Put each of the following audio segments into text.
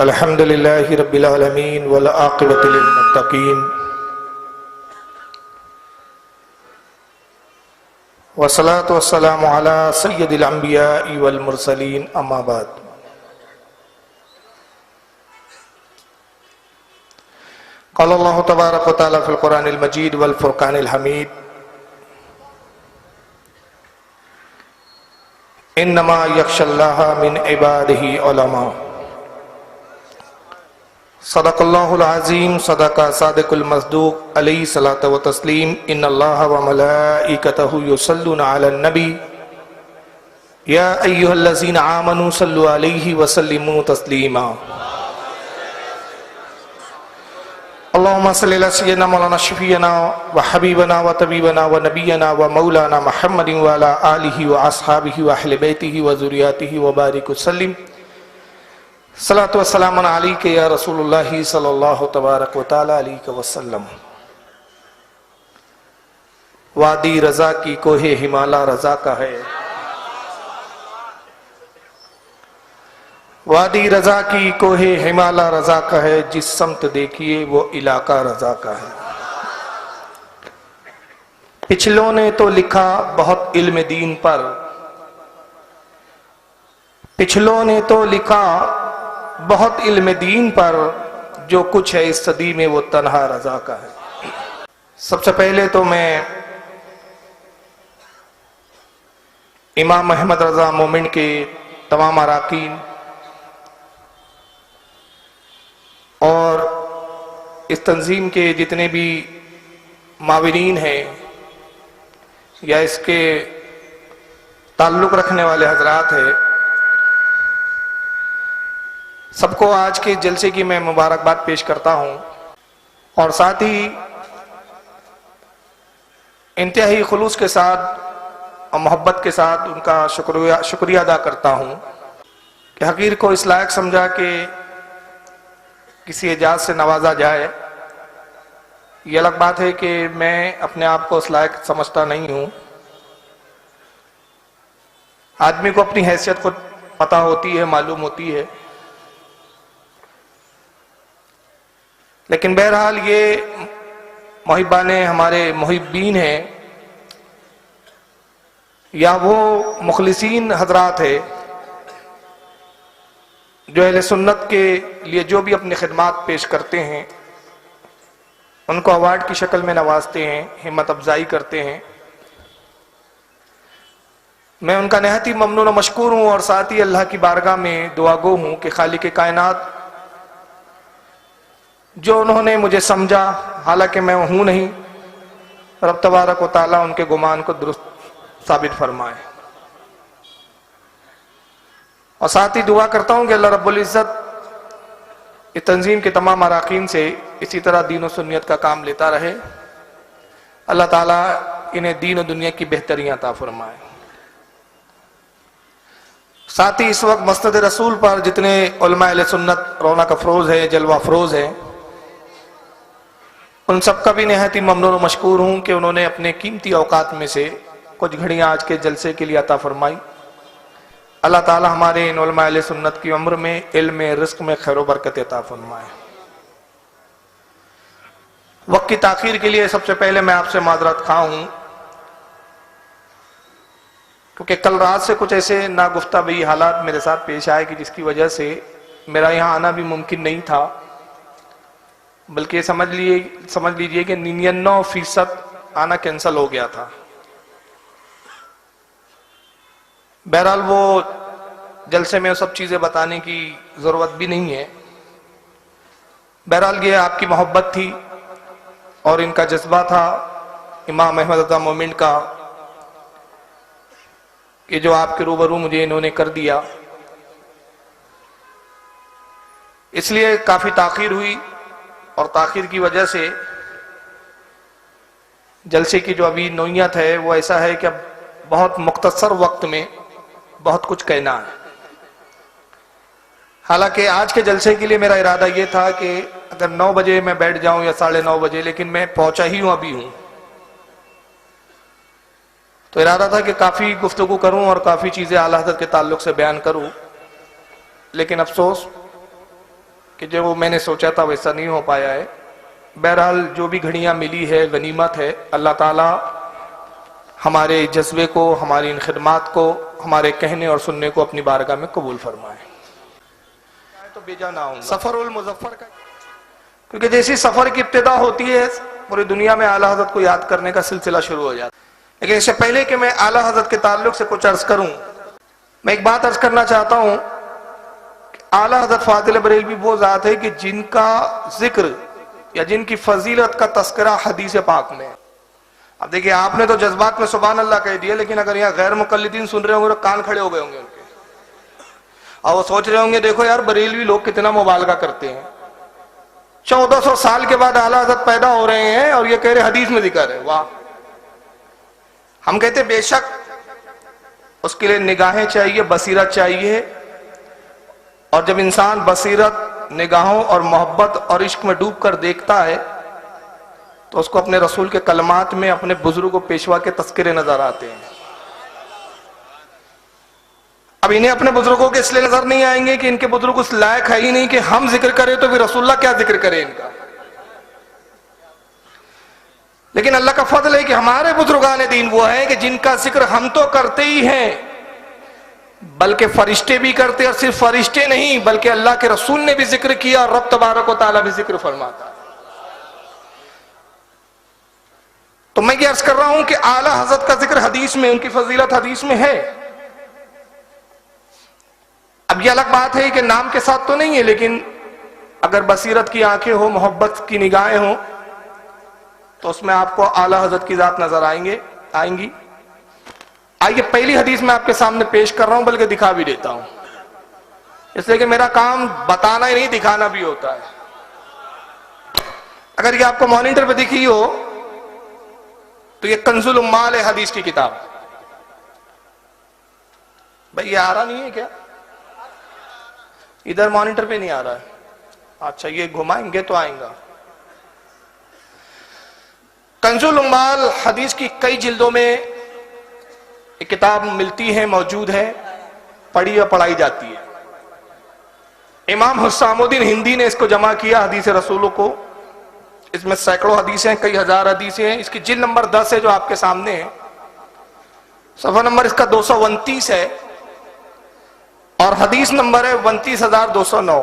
अल्हम्दुलिल्लाहि रब्बिल आलमीन वल आक़िबतु लिल मुत्तक़ीन वस्सलातु वस्सलामु अला सय्यिदिल अंबियाइ वल मुरसलीन अम्मा बाद। क़ाल अल्लाहु तबारक व तआला फ़िल क़ुरानिल मजीद वल फ़ुरक़ानिल हमीद इन्नमा यख्शल्लाह मिन इबादिही उलमा। सदक़ल्लाहुल अज़ीम, सदक़ा सादिक़ुल मस्दूक़ अलैहि सलातो व तस्लीम। इन्नल्लाह व मलाइकतहु युसल्लूना अलन नबी या अय्युहल्लज़ीना आमनू सल्लु अलैहि व सल्लिमू तस्लीमा। अल्लाहुम्मा सल्लि अला सय्यिदिना मौलाना शफीअना व हबीबना व तबीबना व नबियना व मौलाना मुहम्मदिन व अला आलिहि व अस्हाबिहि व अहले बैतिहि व ज़ुर्रिय्यतिहि व बारिक वसल्लिम। सलातु वस्सलामु अलैका या रसूलुल्लाह सल्लल्लाहु तबारक व तआला अलैहि वसल्लम। वादी रजा की कोहे हिमाला रजा का है, वादी रजा की कोहे हिमाला रजा का है, जिस समत देखिए वो इलाका रजा का है। पिछलों ने तो लिखा बहुत इल्म दीन पर, पिछलों ने तो लिखा बहुत इल्म दीन पर, जो कुछ है इस सदी में वो तन्हा रजा का है। सबसे पहले तो मैं इमाम अहमद रजा मोमिन के तमाम अराकीन और इस तंजीम के जितने भी माविरीन हैं या इसके ताल्लुक़ रखने वाले हजरात हैं, सबको आज के जलसे की मैं मुबारकबाद पेश करता हूं और साथ ही इंतहाई खुलूस के साथ और मोहब्बत के साथ उनका शुक्रिया अदा करता हूं कि हकीर को इस लायक समझा कि किसी एजाज से नवाजा जाए। ये अलग बात है कि मैं अपने आप को इस लायक समझता नहीं हूं। आदमी को अपनी हैसियत को पता होती है, मालूम होती है, लेकिन बहरहाल ये मुहिब्बाने हमारे मुहिब्बीन हैं या वो मुखलिसीन हजरात है जो अहले सुन्नत के लिए जो भी अपनी खिदमात पेश करते हैं उनको अवार्ड की शक्ल में नवाजते हैं, हिम्मत अफजाई करते हैं। मैं उनका नहायत ही ममनून और मशकूर हूँ और साथ ही अल्लाह की बारगाह में दुआगो हूँ कि खालिक कायनात जो उन्होंने मुझे समझा, हालांकि मैं हूं नहीं, रब तबारक व तआला उनके गुमान को दुरुस्त साबित फरमाए। और साथ ही दुआ करता हूं कि अल्लाह रब्बुल इज्जत इस तंजीम के तमाम अराकीन से इसी तरह दीन और सुन्नियत का काम लेता रहे। अल्लाह ताला इन्हें दीन और दुनिया की बेहतरियां अता फरमाए। साथ ही इस वक्त मस्जिद रसूल पर जितने उलमा अहले सुन्नत रौनक अफरोज है, जलवा अफरोज है, उन सब का भी नहायत ही ममनून और मशकूर हूँ कि उन्होंने अपने कीमती औकात में से कुछ घड़ियाँ आज के जलसे के लिए अता फरमाई। अल्लाह ताला हमारे इन उलमा अहले सुन्नत की उम्र में, इल्म में, रिज़्क़ में खैर व बरकत अता फरमाए। वक्त की ताख़ीर के लिए सबसे पहले मैं आपसे माजरत खा हूँ क्योंकि कल रात से कुछ ऐसे नागुफ्ता भी हालात मेरे साथ पेश आए कि जिसकी वजह से मेरा यहाँ आना भी मुमकिन नहीं था, बल्कि समझ लीजिए कि 99% आना कैंसल हो गया था। बहरहाल वो जलसे में सब चीज़ें बताने की ज़रूरत भी नहीं है। बहरहाल ये आपकी मोहब्बत थी और इनका जज्बा था इमाम अहमद रज़ा मोमिन का कि जो आपके रूबरू मुझे इन्होंने कर दिया, इसलिए काफ़ी ताख़ीर हुई और ताख़ीर की वजह से जलसे की जो अभी नौयत है वो ऐसा है कि अब बहुत मुख्तसर वक्त में बहुत कुछ कहना है। हालांकि आज के जलसे के लिए मेरा इरादा ये था कि अगर 9 बजे मैं बैठ जाऊं या 9:30 बजे, लेकिन मैं पहुंचा ही हूं, अभी हूं, तो इरादा था कि काफ़ी गुफ्तगू करूं और काफ़ी चीज़ें आला हज़रत के ताल्लुक़ से बयान करूं, लेकिन अफसोस कि जो मैंने सोचा था वैसा नहीं हो पाया है। बहरहाल जो भी घड़ियां मिली है गनीमत है। अल्लाह ताला हमारे जज्बे को, हमारी इन खिदमात को, हमारे कहने और सुनने को अपनी बारगाह में कबूल फरमाए। तो बेजा ना हूँ सफरुल मुजफ्फर का, क्योंकि जैसी सफर की इब्तिदा होती है पूरी दुनिया में आला हजरत को याद करने का सिलसिला शुरू हो जाता है। लेकिन इससे पहले कि मैं आला हजरत के ताल्लुक से कुछ अर्ज करूं, मैं एक बात अर्ज करना चाहता हूं कि आला हजरत फाजिल बरेलवी वो जात है कि जिनका जिक्र या जिनकी फजीलत का तस्करा हदीस पाक में। अब देखिए, आपने तो जज्बात में सुभान अल्लाह कह दिया, लेकिन अगर यहाँ गैर मुकल्लिदीन सुन रहे होंगे तो कान खड़े हो गए होंगे उनके, और वो सोच रहे होंगे देखो यार बरेलवी लोग कितना मुबालगा करते हैं। 1400 साल के बाद आला हज़रत पैदा हो रहे हैं और ये कह रहे हदीस में जिक्र है। वाह! हम कहते बेशक उसके लिए निगाहें चाहिए, बसीरत चाहिए, और जब इंसान बसीरत, निगाहों और मोहब्बत और इश्क में डूब कर देखता है तो उसको अपने रसूल के कलमात में अपने बुजुर्गों पेशवा के तस्करे नजर आते हैं। अब इन्हें अपने बुजुर्गों के इसलिए नजर नहीं आएंगे कि इनके बुजुर्ग उस लायक है ही नहीं कि हम जिक्र करें, तो फिर रसूलुल्लाह क्या जिक्र करें इनका। लेकिन अल्लाह का फजल है कि हमारे बुजुर्गान दीन वो है कि जिनका जिक्र हम तो करते ही हैं, बल्कि फरिश्ते भी करते, और सिर्फ फरिश्ते नहीं बल्कि अल्लाह के रसूल ने भी जिक्र किया और रब तबारक व तआला भी जिक्र फरमाता। तो मैं ये अर्ज कर रहा हूं कि आला हजरत का जिक्र हदीस में, उनकी फजीलत हदीस में है। अब ये अलग बात है कि नाम के साथ तो नहीं है, लेकिन अगर बसीरत की आंखें हो, मोहब्बत की निगाहें हो, तो उसमें आपको आला हजरत की जात नजर आएंगी। आइए पहली हदीस में आपके सामने पेश कर रहा हूं, बल्कि दिखा भी देता हूं, इसलिए कि मेरा काम बताना ही नहीं, दिखाना भी होता है। अगर ये आपको मॉनिटर पे दिखी हो तो ये कंजुल उम्माल है, हदीस की किताब। भाई ये आ रहा नहीं है क्या? इधर मॉनिटर पे नहीं आ रहा है। अच्छा, ये घुमाएंगे तो आएगा। कंजुल उम्माल हदीस की कई जिल्दों में एक किताब मिलती है, मौजूद है, पढ़ी या पढ़ाई जाती है। इमाम हुस्सामुद्दीन हिंदी ने इसको जमा किया, हदीस रसूलों को। इसमें सैकड़ों हदीसें, कई हजार हदीसें हैं। इसकी जिल्द नंबर 10 है जो आपके सामने है। सफा नंबर इसका 229 है और हदीस नंबर है 29209।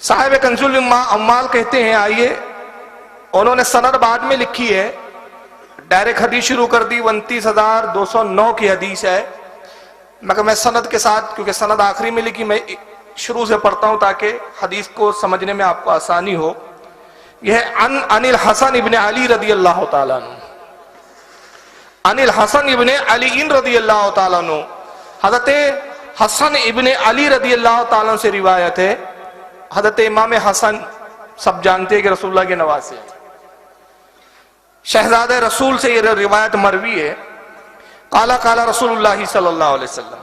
साहिब कंजुल उम्माल कहते हैं, आइए, उन्होंने सनद बाद में लिखी है, डायरेक्ट हदीस शुरू कर दी, 29209 की हदीस है। मगर मैं सनद के साथ, क्योंकि सनद आखिरी में लिखी, मैं शुरू से पढ़ता हूं ताकि हदीस को समझने में आपको आसानी हो। यह अनिल हसन इब्ने अली रदी अल्लाह तआला अन्हु, अनिल हसन इब्ने अली रदी अल्लाह तआला अन्हु, हजरत हसन इब्ने अली रदी अल्लाह तआला अन्हु से रिवायत है। हजरत इमाम हसन सब जानते हैं कि रसूलुल्लाह के नवासे हैं, शहजादे रसूल से यह रिवायत मरवी है। काला काला रसूलुल्लाह सल्लल्लाहु अलैहि वसल्लम,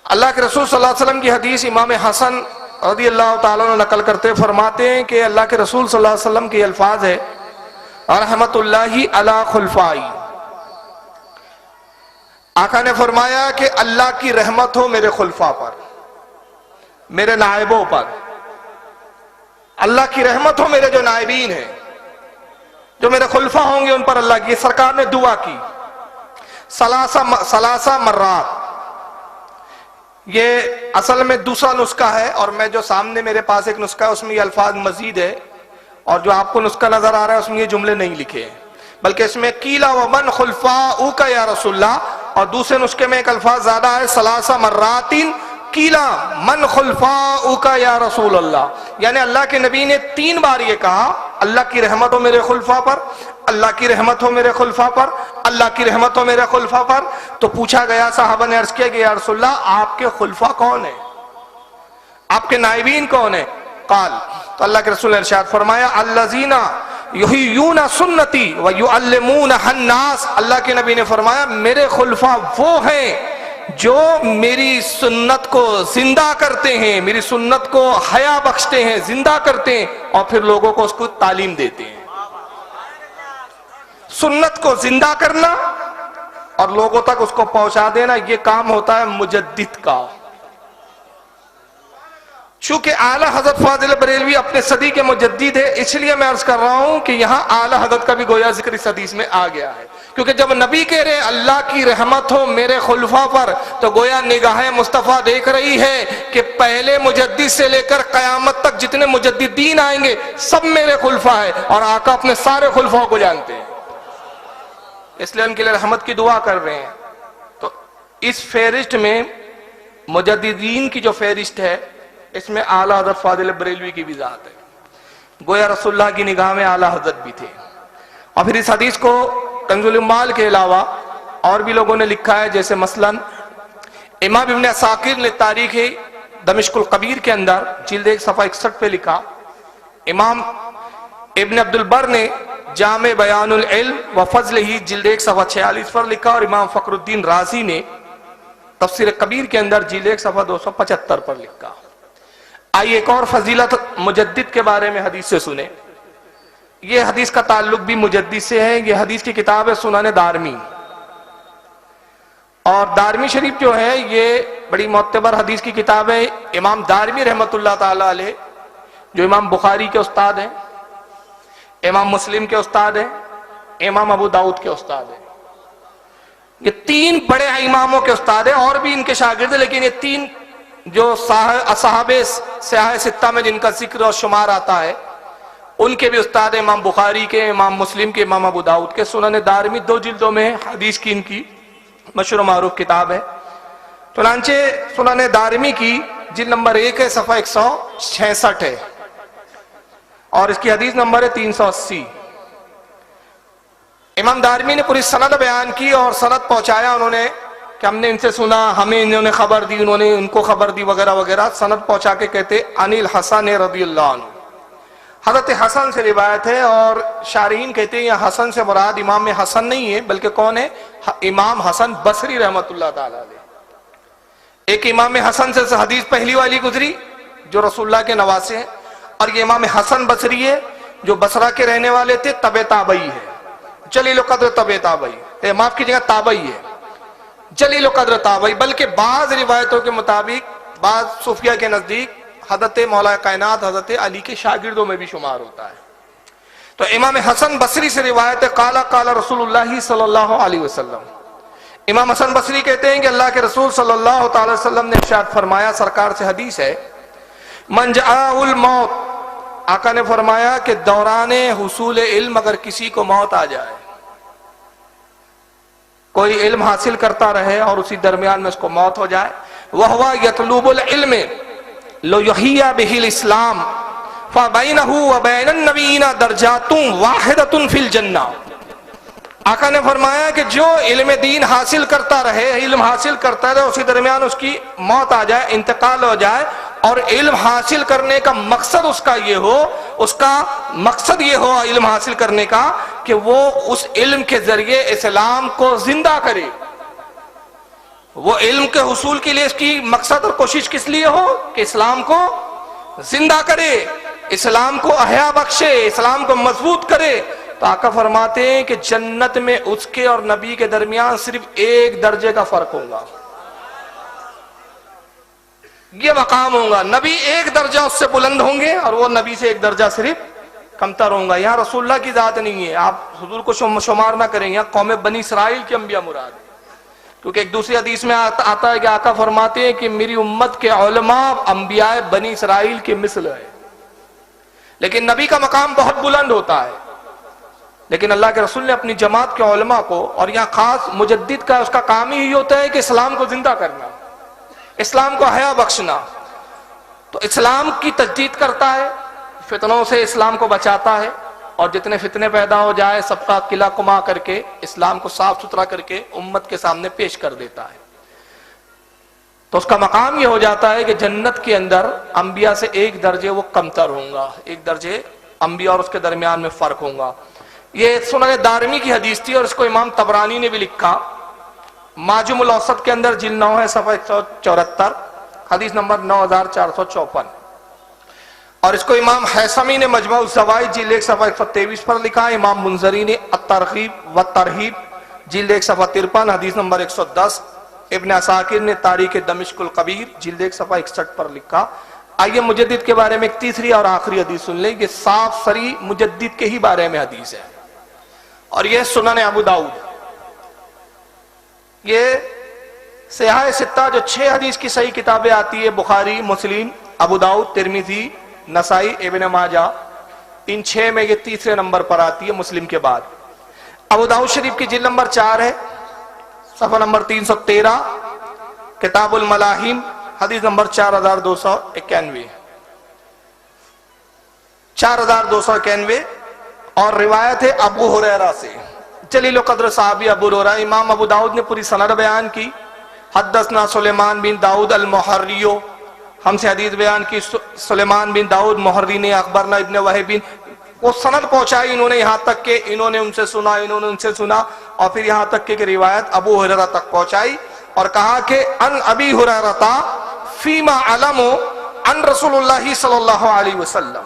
अल्लाह के रसूल सल्लल्लाहु अलैहि वसल्लम की हदीस इमाम हसन रदी अल्लाह तआला अन्हु नकल करते फरमाते हैं कि अल्लाह के रसूल सल्लल्लाहु अलैहि वसल्लम के अल्फाज है, रहमतुल्लाहि अला खुलफाई। आका ने फरमाया कि अल्लाह की रहमत हो मेरे खुलफा पर, मेरे नायबों पर। अल्लाह की रहमत हो मेरे जो नायबीन हैं, जो मेरे खुलफा होंगे उन पर अल्लाह की। सरकार ने दुआ की सलासा मर्रात। ये असल में दूसरा नुस्खा है, और मैं जो सामने मेरे पास एक नुस्खा है उसमें ये अल्फाज मजीद है, और जो आपको नुस्खा नजर आ रहा है उसमें ये जुमले नहीं लिखे हैं, बल्कि इसमें कीला व मन खुलफा का या रसूलल्लाह, और दूसरे नुस्खे में एक अल्फाज ज्यादा है, सलासा मर्रातिन कीला मन खुलफा का या रसूल अल्लाह। यानी अल्लाह के नबी ने 3 बार ये कहा, अल्लाह की रहमत हो मेरे खुलफा पर, अल्लाह की रहमत हो मेरे खुलफा पर, अल्लाह की रहमत हो मेरे खुलफा पर। तो पूछा गया, साहबा ने अर्ज किया कि या रसूलल्लाह आपके खुलफा कौन है, आपके नाइबीन कौन है? काल, तो अल्लाह के रसूल ने इरशाद फरमाया, अल्लज़ीना युहियूना सुन्नती व युअल्लिमूना अन्नास। अल्लाह के नबी ने फरमाया मेरे खुलफा वो हैं जो मेरी सुन्नत को जिंदा करते हैं, मेरी सुन्नत को हया बख्शते हैं, जिंदा करते हैं, और फिर लोगों को उसको तालीम देते हैं। सुन्नत को जिंदा करना और लोगों तक उसको पहुंचा देना, यह काम होता है मुजद्दिद का। चूंकि आला हजरत फाजिल बरेलवी अपने सदी के मुजद्दिद है, इसलिए मैं अर्ज कर रहा हूं कि यहां आला हजरत का भी गोया जिक्र इस हदीस में आ गया है। क्योंकि जब नबी कह रहे अल्लाह की रहमत हो मेरे खुलफा पर, तो गोया निगाह मुस्तफ़ा देख रही है कि पहले मुजद्दिद से लेकर कयामत तक जितने मुजद्दिदीन आएंगे सब मेरे खुलफा है, और आका अपने सारे खुलफाओं को जानते हैं, इसलिए उनके लिए रहमत की दुआ कर रहे हैं। तो इस फेरिस्ट में मुजद्दिदीन की जो फेरिस्ट है, इसमें आला हजरत फाजिल बरेलवी की भी जात है। गोया रसूलुल्लाह की निगाह में आला हजरत भी थे। और फिर इस हदीस को कंजुल उम्माल के अलावा और भी लोगों ने लिखा है, जैसे मसलन इमाम इब्न असाकिर ने तारीख दमिश्कुल कबीर के अंदर जिल्द 1 सफ़ा 61 पे लिखा। इमाम इब्न अब्दुल बर ने जामे बयानुल इल्म व फज़ल ही जिल्द 1 सफ़ा 46 पर लिखा, और इमाम फखरुद्दीन राजी ने तफसीर कबीर के अंदर जिल्द 1 सफ़ा 275 पर लिखा। आइए एक और फजीलत मुजद्दिद के बारे में हदीस से सुने। ये हदीस का ताल्लुक भी मुजद्दिद से है। ये हदीस की किताब है सुनाने दारमी, और दारमी शरीफ जो है ये बड़ी मोतबर हदीस की किताब है। इमाम दारमी रहमतुल्लाह ताला अलैह, जो इमाम बुखारी के उस्ताद हैं, इमाम मुस्लिम के उस्ताद हैं, इमाम अबू दाऊद के उस्ताद हैं, ये तीन बड़े इमामों के उस्ताद हैं, और भी इनके शागिर्द हैं, लेकिन ये तीन जो असहाबे सियाह सित्ता में जिनका जिक्र और शुमार आता है, उनके भी उस्ताद हैं। इमाम बुखारी के, इमाम मुस्लिम के, इमाम अबू दाऊद के। सुनन दारमी 2 जिल्दों में हदीस की इनकी मशहूर मारूफ किताब है। चुनांचे सुनन दारमी की जिल्द नंबर 1 है, सफ़ा 166 है, और इसकी हदीस नंबर है 380। इमाम दारमी ने पूरी सनद बयान की और सनद पहुंचाया उन्होंने कि हमने इनसे सुना, हमें इन्होंने खबर दी, उन्होंने उनको खबर दी, वगैरह वगैरह। सनद पहुंचा के कहते अनिल हसन रदियल्लाहु अन्हु, हजरत हसन से रिवायत है। और शारीन कहते हैं यह हसन से मुराद इमाम हसन नहीं है, बल्कि कौन है? इमाम हसन बसरी रहमतुल्लाह ताला अलैह। एक इमाम हसन से हदीस पहली वाली गुजरी जो रसूलुल्लाह के नवासे हैं, और ये इमाम हसन बसरी है जो बसरा के रहने वाले थे, तबे ताबई है, जलील कद्र तबे ताबई, माफ कीजिएगा ताबई है, जलील कद्र ताबई। बल्कि बाज रिवायतों के मुताबिक बाज सूफिया के नजदीक हजरत मौला कायनात हजरत अली के शागिर्दों में भी शुमार होता है। तो इमाम हसन बसरी से रिवायत है, काला काला रसूलुल्लाह सल्लल्लाहु अलैहि वसल्लम। इमाम हसन बसरी कहते हैं कि अल्लाह के रसूल सल्लल्लाहु अलैहि वसल्लम ने इरशाद फरमाया, सरकार से हदीस है, मन जाउल मौत, आका ने फरमाया कि दौराने हुसूल इल्म अगर किसी को मौत आ जाए, कोई इल्म हासिल करता रहे और उसी दरमियान में उसको मौत हो जाए, वह हुआ यतलुबुल इल्म लो यहिया बिहिल इस्लाम फबैनहु व बैनन नबीना दरजातुन वाहिदतुन फिल जन्ना। आका ने फरमाया कि जो इल्म दीन हासिल करता रहे, इल्म हासिल करता रहे, उसी दरमियान उसकी मौत आ जाए, इंतकाल हो जाए, और इल्म हासिल करने का मकसद उसका ये हो, उसका मकसद ये हो इल्म हासिल करने का कि वो उस इल्म के जरिए इस्लाम को जिंदा करे। वो इल्म के हुसूल के लिए इसकी मकसद और कोशिश किस लिए हो कि इस्लाम को जिंदा करे, इस्लाम को अहया बख्शे, इस्लाम को मजबूत करे। तो आका फरमाते हैं कि जन्नत में उसके और नबी के दरमियान सिर्फ 1 दर्जे का फर्क होगा, ये मकाम होगा। नबी 1 दर्जा उससे बुलंद होंगे और वो नबी से 1 दर्जा सिर्फ कमतर होगा। यहाँ रसूलुल्लाह की जात नहीं है, आप हुजूर को शुमार ना करें, यहाँ कौम बनी इसराइल के अंबिया मुराद है। क्योंकि एक दूसरी हदीस में आता है कि आका फरमाते हैं कि मेरी उम्मत के उलमा अंबिया बनी इसराइल के मिसल है। लेकिन नबी का मकाम बहुत बुलंद होता है, लेकिन अल्लाह के रसूल ने अपनी जमात के उलमा को, और यहाँ खास मुजद्दिद का उसका काम ही होता है कि इस्लाम को जिंदा करना, इस्लाम को हया बख्शना। तो इस्लाम की तजदीद करता है, फितनों से इस्लाम को बचाता है, और जितने फितने पैदा हो जाए सबका किला कुमा करके इस्लाम को साफ सुथरा करके उम्मत के सामने पेश कर देता है। तो उसका मकाम यह हो जाता है कि जन्नत के अंदर अंबिया से 1 दर्जे वो कमतर होगा, 1 दर्जे अंबिया और उसके दरमियान में फर्क होगा। ये सुनन दारमी की हदीस थी, और इसको इमाम तबरानी ने भी लिखा माजुमुल औसत के अंदर जिल्द 9 है, सफ़ा 174, हदीस नंबर 9454। और इसको इमाम हैसमी ने मजमू ज़वाइद जिल्द 1 सफ़ा 123 पर लिखा। इमाम मुंजरी ने अत-तरग़ीब व तरहीब जिल्द 1 सफ़ा 53 हदीस नंबर 110। इब्न असाकिर ने तारीख दमिश्कुल कबीर जिल्द 1 सफ़ा 61 पर लिखा। आइए मुजद्दिद के बारे में एक तीसरी और आखिरी हदीस सुन लें। ये साफ सरी मुजद्दिद के ही बारे में हदीस है और यह सुनन अबू दाऊद, ये सिहाह सित्ता जो 6 हदीस की सही किताबें आती है, बुखारी, मुस्लिम, अबू दाऊद, तिरमिजी, नसाई, इब्न माजा, इन 6 में ये तीसरे नंबर पर आती है मुस्लिम के बाद। अबू दाऊद शरीफ की जिल्द नंबर 4 है, सफ़ा नंबर 313, किताबुल मलाहिम, हदीस नंबर 4291 4291 और रिवायत है अबू हुरैरा से। जलील क़द्र साहबी अबू हुरैरा। इमाम अबू दाऊद ने पूरी सनद बयान की। हद्दसना सुलेमान बिन दाऊद अल मुहर्रियो, हमसे हदीस बयान की सुलेमान बिन दाऊद मुहर्री ने, अखबरना इब्न वहबिन, वो सनद पहुंचाई इन्होंने यहाँ तक के इन्होंने उनसे सुना, इन्होंने उनसे सुना, और फिर यहाँ तक के रिवायत अबू हुरैरा तक पहुंचाई और कहा कि अन अबी हुरैरा फीमा अलमो अन रसूलुल्लाह सल्लल्लाहु अलैहि वसल्लम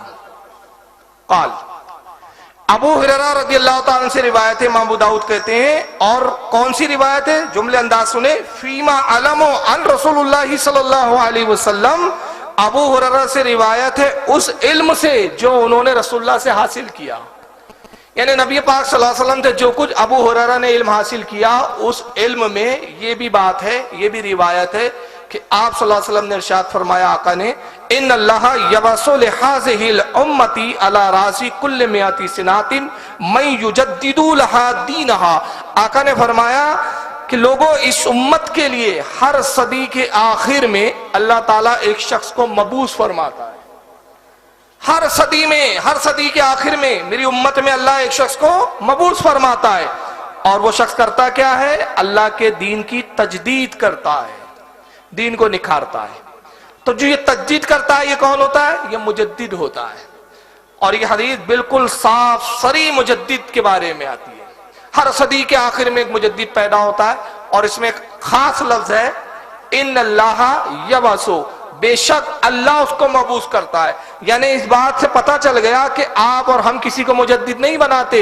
काल। अबू हुरैरा रज़ियल्लाहु ताला से रिवायत है, इमाम अबू दाऊद कहते हैं, और कौन सी रिवायत है, जुमले अंदाज सुने, फीमा अलमो अन रसूलुल्लाह सल्लल्लाहु अलैहि वसल्लम। अबू हुरैरा से रिवायत है उस इल्म से जो उन्होंने रसूलुल्लाह से हासिल किया, यानी नबी पाक सल्लल्लाहु अलैहि वसल्लम से जो कुछ अबू हुरैरा ने इल्म हासिल किया, उस इल्म में ये भी बात है, ये भी रिवायत है कि आप सल्लल्लाहु अलैहि वसल्लम ने इरशाद फरमाया, आका ने, इन्नल्लाह यबसु लिहाज़िहिल उम्मती अला रासी कुल्ल मियाती सिनातिन मैं युजद्दिदु लहा दीनहा। आका ने फरमाया कि लोगों, इस उम्मत के लिए हर सदी के आखिर में अल्लाह ताला एक शख्स को मबूस फरमाता है। हर सदी में, हर सदी के आखिर में मेरी उम्मत में अल्लाह एक शख्स को मबूस फरमाता है, और वो शख्स करता क्या है, अल्लाह के दीन की तजदीद करता है, दीन को निखारता है। तो जो ये तजदीद करता है, ये कौन होता है, ये मुजद्दिद होता है। और ये हदीस बिल्कुल साफ सरी मुजद्दिद के बारे में आती है। हर सदी के आखिर में एक मुजद्दिद पैदा होता है, और इसमें एक खास लफ्ज है, इन्नल्लाह यबसु, बेशक अल्लाह उसको मबूस करता है। यानी इस बात से पता चल गया कि आप और हम किसी को मुजद्दिद नहीं बनाते,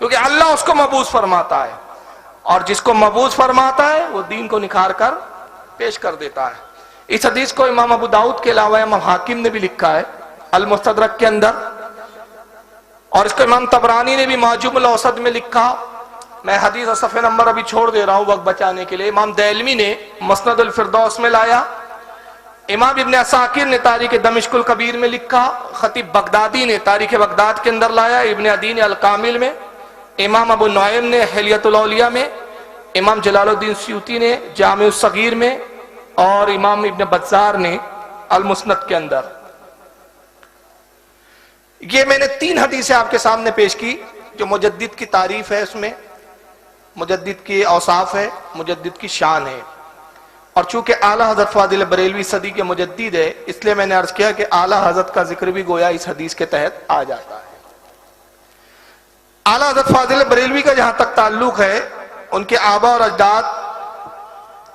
क्योंकि अल्लाह उसको मबूस फरमाता है, और जिसको मबूस फरमाता है वो दीन को निखार कर पेश कर देता है। इस हदीस को इमाम अबू दाऊद के अलावा इमाम हाकिम ने भी लिखा है अल मुस्तदरक के अंदर, और इसको इमाम तबरानी ने भी माजुमुल औसत में लिखा। मैं हदीस और सफ़े नंबर अभी छोड़ दे रहा हूं वक्त बचाने के लिए। इमाम दैलमी ने मस्नदुल फिरदौस में लाया, इमाम इब्न असाकिर ने तारीख दमिश्कुल कबीर में लिखा, खतीब बगदादी ने तारीख बगदाद के अंदर लाया, इब्न अदी ने अल कामिल में, इमाम अबू नुआइम ने हिलियतुल औलिया में, इमाम जलालुद्दीन सयूती ने जामिउस सगीर में, और इमाम इब्न बज़्ज़ार ने अल मुस्नद के अंदर। ये मैंने 3 हदीसें आपके सामने पेश की जो मुजद्दिद की तारीफ है, उसमें मुजद्दिद की औसाफ है, मुजद्दिद की शान है। और चूंकि आला हजरत फादिल बरेलवी सदी के मुजद्दिद है, इसलिए मैंने अर्ज किया कि आला हजरत का जिक्र भी गोया इस हदीस के तहत आ जाता है। आला हजरत फादिल बरेलवी का जहां तक ताल्लुक है, उनके आबा और अजदाद,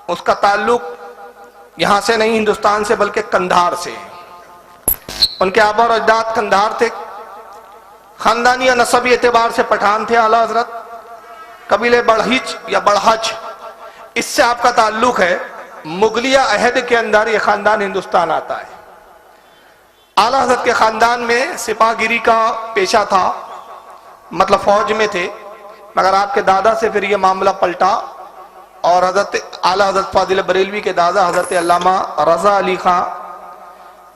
उसका ताल्लुक यहां से नहीं हिंदुस्तान से बल्कि कंधार से है। उनके आबा और अजदाद कंधार थे, खानदानी या नसबी एतबार से पठान थे। आला हजरत कबीले बड़हिच या बड़हच, इससे आपका ताल्लुक है। मुगलिया अहद के अंदर यह खानदान हिंदुस्तान आता है। आला हजरत के खानदान में सिपाहगिरी का पेशा था, मतलब फौज में थे, मगर आपके दादा से फिर यह मामला पलटा और हजरत आला हजरत फादिल बरेलवी के दादा हजरत अल्लामा रजा अली खां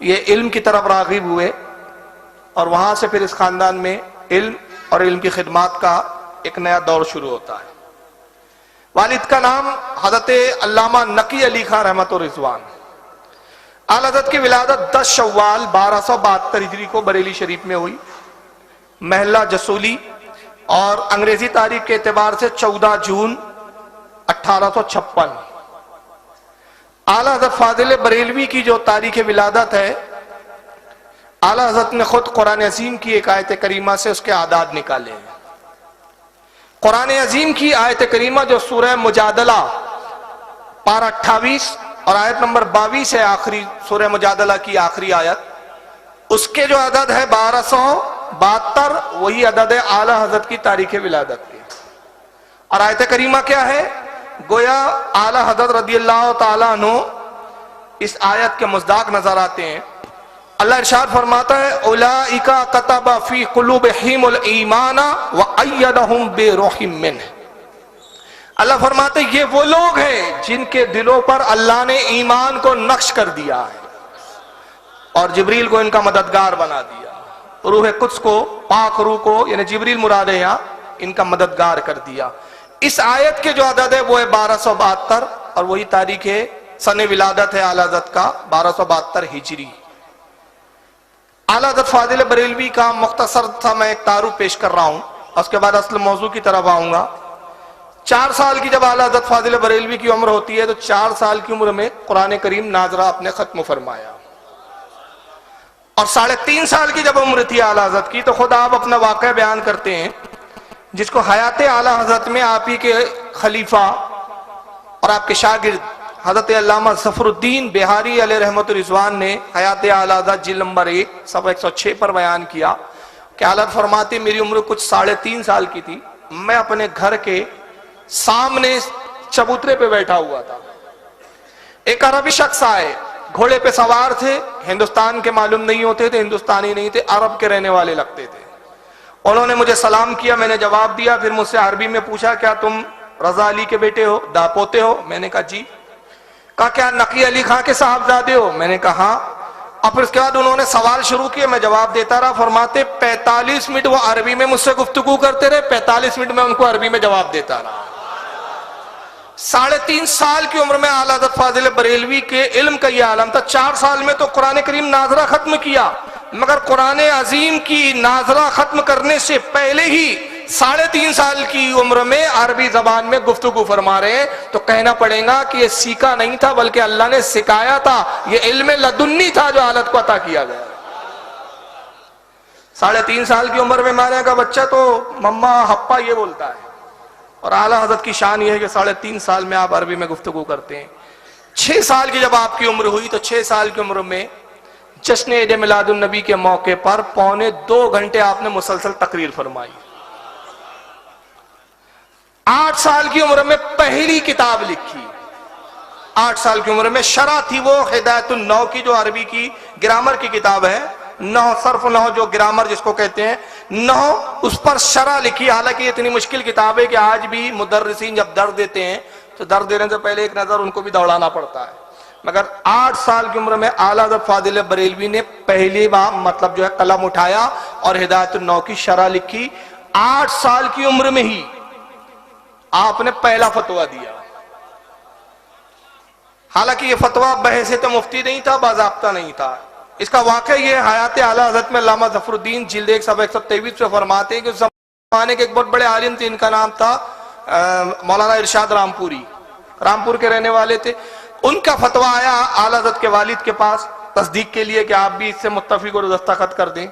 ये इल्म की तरफ राग़िब हुए, और वहां से फिर इस खानदान में इल्म और इल्म की खिदमत का एक नया दौर शुरू होता है। वालिद का नाम हजरत अल्लामा नकी अली खां रहमत और रिजवान। आला हजरत की विलादत 10 शव्वाल 1272 हिजरी को बरेली शरीफ में हुई, महल्ला जसूली, और अंग्रेजी तारीख के एतबार से 14 जून 1856। आला हजरत फादिल बरेलवी की जो तारीख विलादत है, आला हजरत ने खुद कुरान अजीम की एक आयत करीमा से उसके आदाद निकाले हैं। कुरान अजीम की आयत करीमा जो सूरह मुजादला पारा 28 और आयत नंबर 22 है, आखिरी सूरह मुजादला की आखिरी आयत, उसके जो अदद है 1272, वही अदद है आला हजरत की तारीख विलादत के। और आयत करीमा क्या है गोया आला हज़रत रज़ियल्लाहु ताला अन्हु इस आयत के मुस्दाक नजर आते हैं। अल्लाह इरशाद फरमाता है उलाइका कतबा फी कुलूबिहिमुल ईमान व अय्यदहुम बिरूहिम मिन्ह। अल्लाह फरमाते ये वो लोग हैं जिनके दिलों पर अल्लाह ने ईमान को नक्श कर दिया है और जिब्रील को इनका मददगार बना दिया। रूह कुद्स को, पाक रूह को, यानी जिब्रील मुराद है यहाँ, इनका मददगार कर दिया। इस आयत के जो अदद है वो है 1272 और वही तारीख है, सन विलादत है आला हज़रत का 1272 हिजरी। आला हज़रत फाजिल बरेलवी का मुख्तसर था मैं एक तारुफ पेश कर रहा हूं, उसके बाद असल मौजू की तरफ आऊंगा। 4 साल की जब आला हज़रत फाजिल बरेलवी की उम्र होती है तो 4 साल की उम्र में कुरान करीम नाजरा आपने खत्म फरमाया और 3.5 साल की जब उम्र थी आला हज़रत की तो खुद आप अपना वाक़या बयान करते हैं जिसको हयात आला हज़रत में आप ही के खलीफा और आपके शागिर्द हज़रत अल्लामा ज़फ़रुद्दीन बिहारी अलैहि रहमतुर रिज़वान ने हयात आला हज़रत जिल्द नंबर 1 सफ़ा 106 पर बयान किया कि आला फरमाते मेरी उम्र कुछ 3.5 साल की थी। मैं अपने घर के सामने चबूतरे पे बैठा हुआ था। एक अरबी शख्स आए, घोड़े पे सवार थे, हिंदुस्तान के मालूम नहीं होते थे, हिंदुस्तानी नहीं थे, अरब के रहने वाले लगते थे। उन्होंने मुझे सलाम किया, मैंने जवाब दिया, फिर मुझसे अरबी में पूछा क्या तुम रजा अली के बेटे हो, दापोते हो? मैंने कहा जी। कहा क्या नकी अली खां के साहबजादे हो? मैंने कहा हाँ। और फिर उसके बाद उन्होंने सवाल शुरू किए, मैं जवाब देता रहा। फरमाते 45 मिनट वो अरबी में मुझसे गुफ्तगू करते रहे, 45 मिनट में उनको अरबी में जवाब देता रहा। 3.5 साल की उम्र में आला हज़रत फाजिल बरेलवी के इल्म का यह आलम था। 4 साल में तो कुरान करीम नाजरा खत्म किया, मगर कुरान अजीम की नाजरा खत्म करने से पहले ही 3.5 साल की उम्र में अरबी जबान में गुफ्तगू फरमा रहे हैं। तो कहना पड़ेगा कि ये सीखा नहीं था बल्कि अल्लाह ने सिखाया था, ये इल्म लदुन्नी था जो हालत को अता किया गया। 3.5 साल की उम्र में मारे का बच्चा तो मम्मा हप्पा ये बोलता है और आला हज़रत की शान यह है कि 3.5 साल में आप अरबी में गुफ्तगू करते हैं। 6 साल की जब आपकी उम्र हुई तो 6 साल की उम्र में जश्न ईद मिलादुन नबी के मौके पर 2.25 घंटे आपने मुसलसल तकरीर फरमाई। 8 साल की उम्र में पहली किताब लिखी। 8 साल की उम्र में शरा थी वो हिदायतुन नौ की, जो अरबी की ग्रामर की किताब है, नौ सर्फ नौ जो ग्रामर जिसको कहते हैं, नौ उस पर शरा लिखी। हालांकि इतनी मुश्किल किताब है कि आज भी मुदर्रिसीन जब दर्द देते हैं तो दर्द देने से पहले एक नजर उनको भी दौड़ाना पड़ता है। मगर 8 साल की उम्र में आला हज़रत फाजिल बरेलवी ने पहली बार मतलब जो है कलम उठाया और हिदायतुन नौ की शरा लिखी। 8 साल की उम्र में ही आपने पहला फतवा दिया। हालांकि ये फतवा बहैसियत मुफ्ती नहीं था, बाज़ाब्ता नहीं था। इसका वाक़या ये हयात आला हज़रत में अल्लामा ज़फ़रुद्दीन जिल्द 1 सफ़ा 123 पे फरमाते हैं कि उस ज़माने के एक बहुत बड़े आलिम थे, इनका नाम था मौलाना इरशाद रामपुरी, रामपुर के रहने वाले थे। उनका फतवा आया आला हज़रत के वालिद के पास तस्दीक के लिए कि आप भी इससे मुत्तफ़िक़ और दस्तखत कर दें।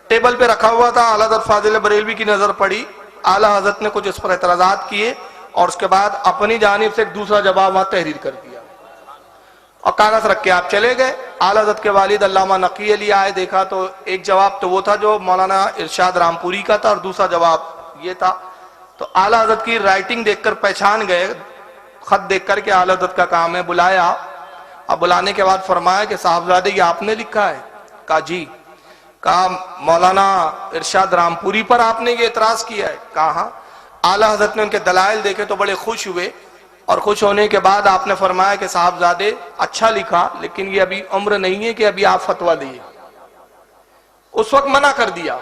टेबल पे रखा हुआ था, आला हज़रत फाजिल बरेलवी की नज़र पड़ी, आला हज़रत ने कुछ इस पर एतराज़ात किए और उसके बाद अपनी जानिब से एक दूसरा जवाब वहां तहरीर कर दिया और कागज रख के आप चले गए। आला हज़रत के वालिद अल्लामा नकी अली आए, देखा तो एक जवाब तो वो था जो मौलाना इरशाद रामपुरी का था और दूसरा जवाब ये था। तो आला हज़रत की राइटिंग देखकर पहचान गए, खत देखकर के आला हज़रत का काम है। बुलाया, अब बुलाने के बाद फरमाया कि साहबजादे ये आपने लिखा है? कहा जी। कहा मौलाना इरशाद रामपुरी पर आपने ये एतराज किया है? कहा। आला हज़रत ने उनके दलाइल देखे तो बड़े खुश हुए और खुश होने के बाद आपने फरमाया कि साहबजादे अच्छा लिखा, लेकिन ये अभी उम्र नहीं है कि अभी आप फतवा दिए। उस वक्त मना कर दिया।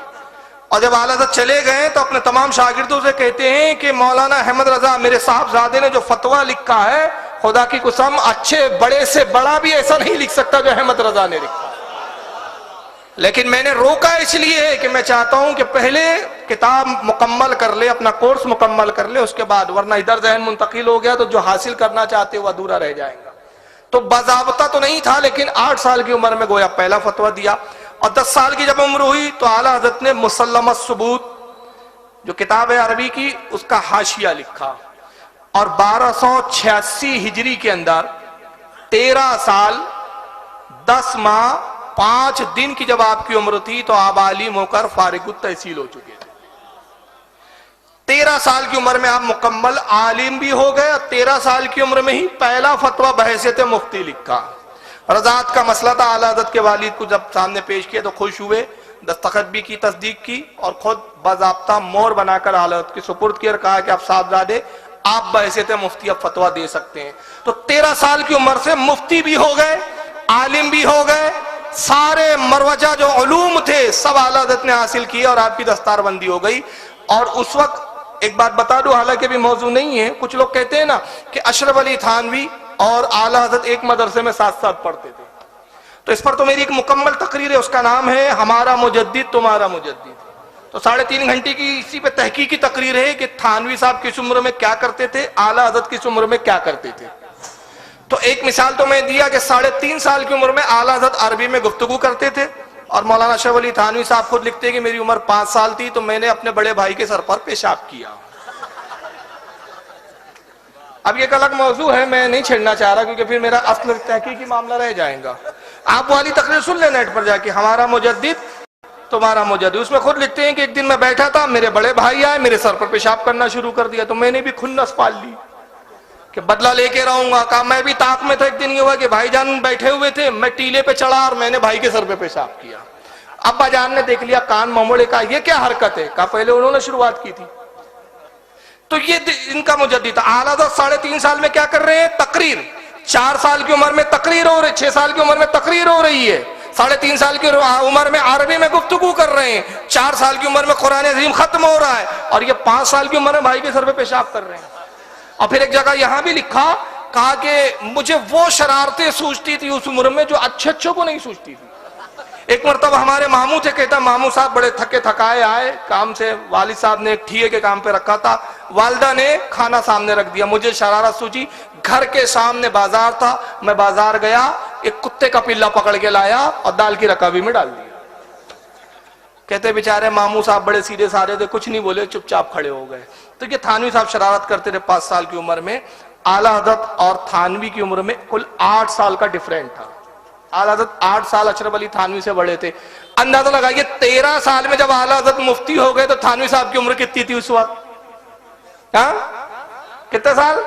और जब आला हज़रत चले गए तो अपने तमाम शागिर्दों से कहते हैं कि मौलाना अहमद रजा मेरे साहबजादे ने जो फतवा लिखा है, खुदा की कसम अच्छे बड़े से बड़ा भी ऐसा नहीं लिख सकता जो अहमद रजा ने लिखा। लेकिन मैंने रोका इसलिए है कि मैं चाहता हूं कि पहले किताब मुकम्मल कर ले, अपना कोर्स मुकम्मल कर ले, उसके बाद, वरना इधर जहन मुंतकिल हो गया तो जो हासिल करना चाहते वो अधूरा रह जाएगा। तो बाज़ाब्ता तो नहीं था, लेकिन 8 साल की उम्र में गोया पहला फतवा दिया। और 10 साल की जब उम्र हुई तो आला हज़रत ने मुसल्लम सुबूत जो किताब है अरबी की, उसका हाशिया लिखा और 1286 हिजरी के अंदर 13 साल 10 माह 5 दिन की जब आपकी उम्र थी तो आप आलिम होकर फारिगुत तहसील हो चुके थे। 13 साल की उम्र में आप मुकम्मल आलिम भी हो गए और 13 साल की उम्र में ही पहला फतवा बहैसियत मुफ्ती लिखा। रज़ात का मसला था, आला हज़रत के वालिद को जब सामने पेश किया तो खुश हुए, दस्तखत भी की, तस्दीक की और खुद बाज़ाब्ता मोहर बनाकर आला हज़रत के सुपुर्द किया और कहा कि आप साहबजादे आप बहैसियत मुफ्ती अब फतवा दे सकते हैं। तो 13 साल की उम्र से मुफ्ती भी हो गए, आलिम भी हो गए, सारे मरवजा जो उलूम थे सब आला हज़रत ने हासिल किए और आपकी दस्तारबंदी हो गई। और उस वक्त एक बात बता दूं, हालांकि भी मौजू नहीं है, कुछ लोग कहते हैं ना कि अशरफ अली थानवी और आला हज़रत एक मदरसे में साथ साथ पढ़ते थे, तो इस पर तो मेरी एक मुकम्मल तकरीर है, उसका नाम है हमारा मुजद्दिद तुम्हारा मुजद्दिद। तो 3.5 घंटे की इसी पे तहकीकी तकरीर है कि थानवी साहब किस उम्र में क्या करते थे, आला हज़रत किस उम्र में क्या करते थे। तो एक मिसाल तो मैं दिया कि 3.5 साल की उम्र में आला हज़रत अरबी में गुफ्तगू करते थे और मौलाना अशरफ अली थानवी साहब खुद लिखते हैं कि मेरी उम्र 5 साल थी तो मैंने अपने बड़े भाई के सर पर पेशाब किया। अब ये एक अलग मौजू है, मैं नहीं छेड़ना चाह रहा क्योंकि फिर मेरा असल तहकीकी मामला रह जाएगा। आप वाली तकरीर सुन ले नेट पर जाके, हमारा मुजद्दिद तुम्हारा मुजद्दिद। उसमें खुद लिखते हैं कि एक दिन मैं बैठा था, मेरे बड़े भाई आए, मेरे सर पर पेशाब करना शुरू कर दिया, तो मैंने भी खुन्नस पाल ली कि बदला लेके रहूंगा। कहा मैं भी ताक में था, एक दिन ये हुआ कि भाईजान बैठे हुए थे, मैं टीले पे चढ़ा और मैंने भाई के सर पे पेशाब किया। अब्बा जान ने देख लिया, कान ममोड़े, कहा ये क्या हरकत है, कहा पहले उन्होंने शुरुआत की थी। तो ये इनका मुजद्दिद था। आला हज़रत 3.5 साल में क्या कर रहे हैं, तकरीर। 4 साल की उम्र में तकरीर हो रही, 6 साल की उम्र में तकरीर हो रही है, 3.5 साल की उम्र में अरबी में गुफ्तगू कर रहे हैं, 4 साल की उम्र में कुरान अज़ीम खत्म हो रहा है और ये 5 साल की उम्र में भाई के सर पे पेशाब कर रहे हैं। और फिर एक जगह यहां भी लिखा, कहा कि मुझे वो शरारतें सूझती थी उस उम्र में जो अच्छों को नहीं सूझती थी। एक मरतबा हमारे मामू थे, कहता मामू साहब बड़े थके थकाए आए काम से, वालिद साहब ने एक ठिये के काम पे रखा था, वालिदा ने खाना सामने रख दिया, मुझे शरारत सूझी, घर के सामने बाजार था, मैं बाजार गया, एक कुत्ते का पिल्ला पकड़ के लाया और दाल की रकाबी में डाल दिया। कहते बेचारे मामू साहब बड़े सीधे साधे थे, कुछ नहीं बोले, चुपचाप खड़े हो गए। तो ये थानवी साहब शरारत करते थे 5 साल की उम्र में। आला हज़रत और थानवी की उम्र में कुल 8 साल का डिफरेंट था। आला हज़रत 8 साल अशरफ अली थानवी से बड़े थे। अंदाजा लगाइए 13 साल में जब आला हज़रत मुफ्ती हो गए तो थानवी साहब की उम्र कितनी थी उस वक्त, कितने साल?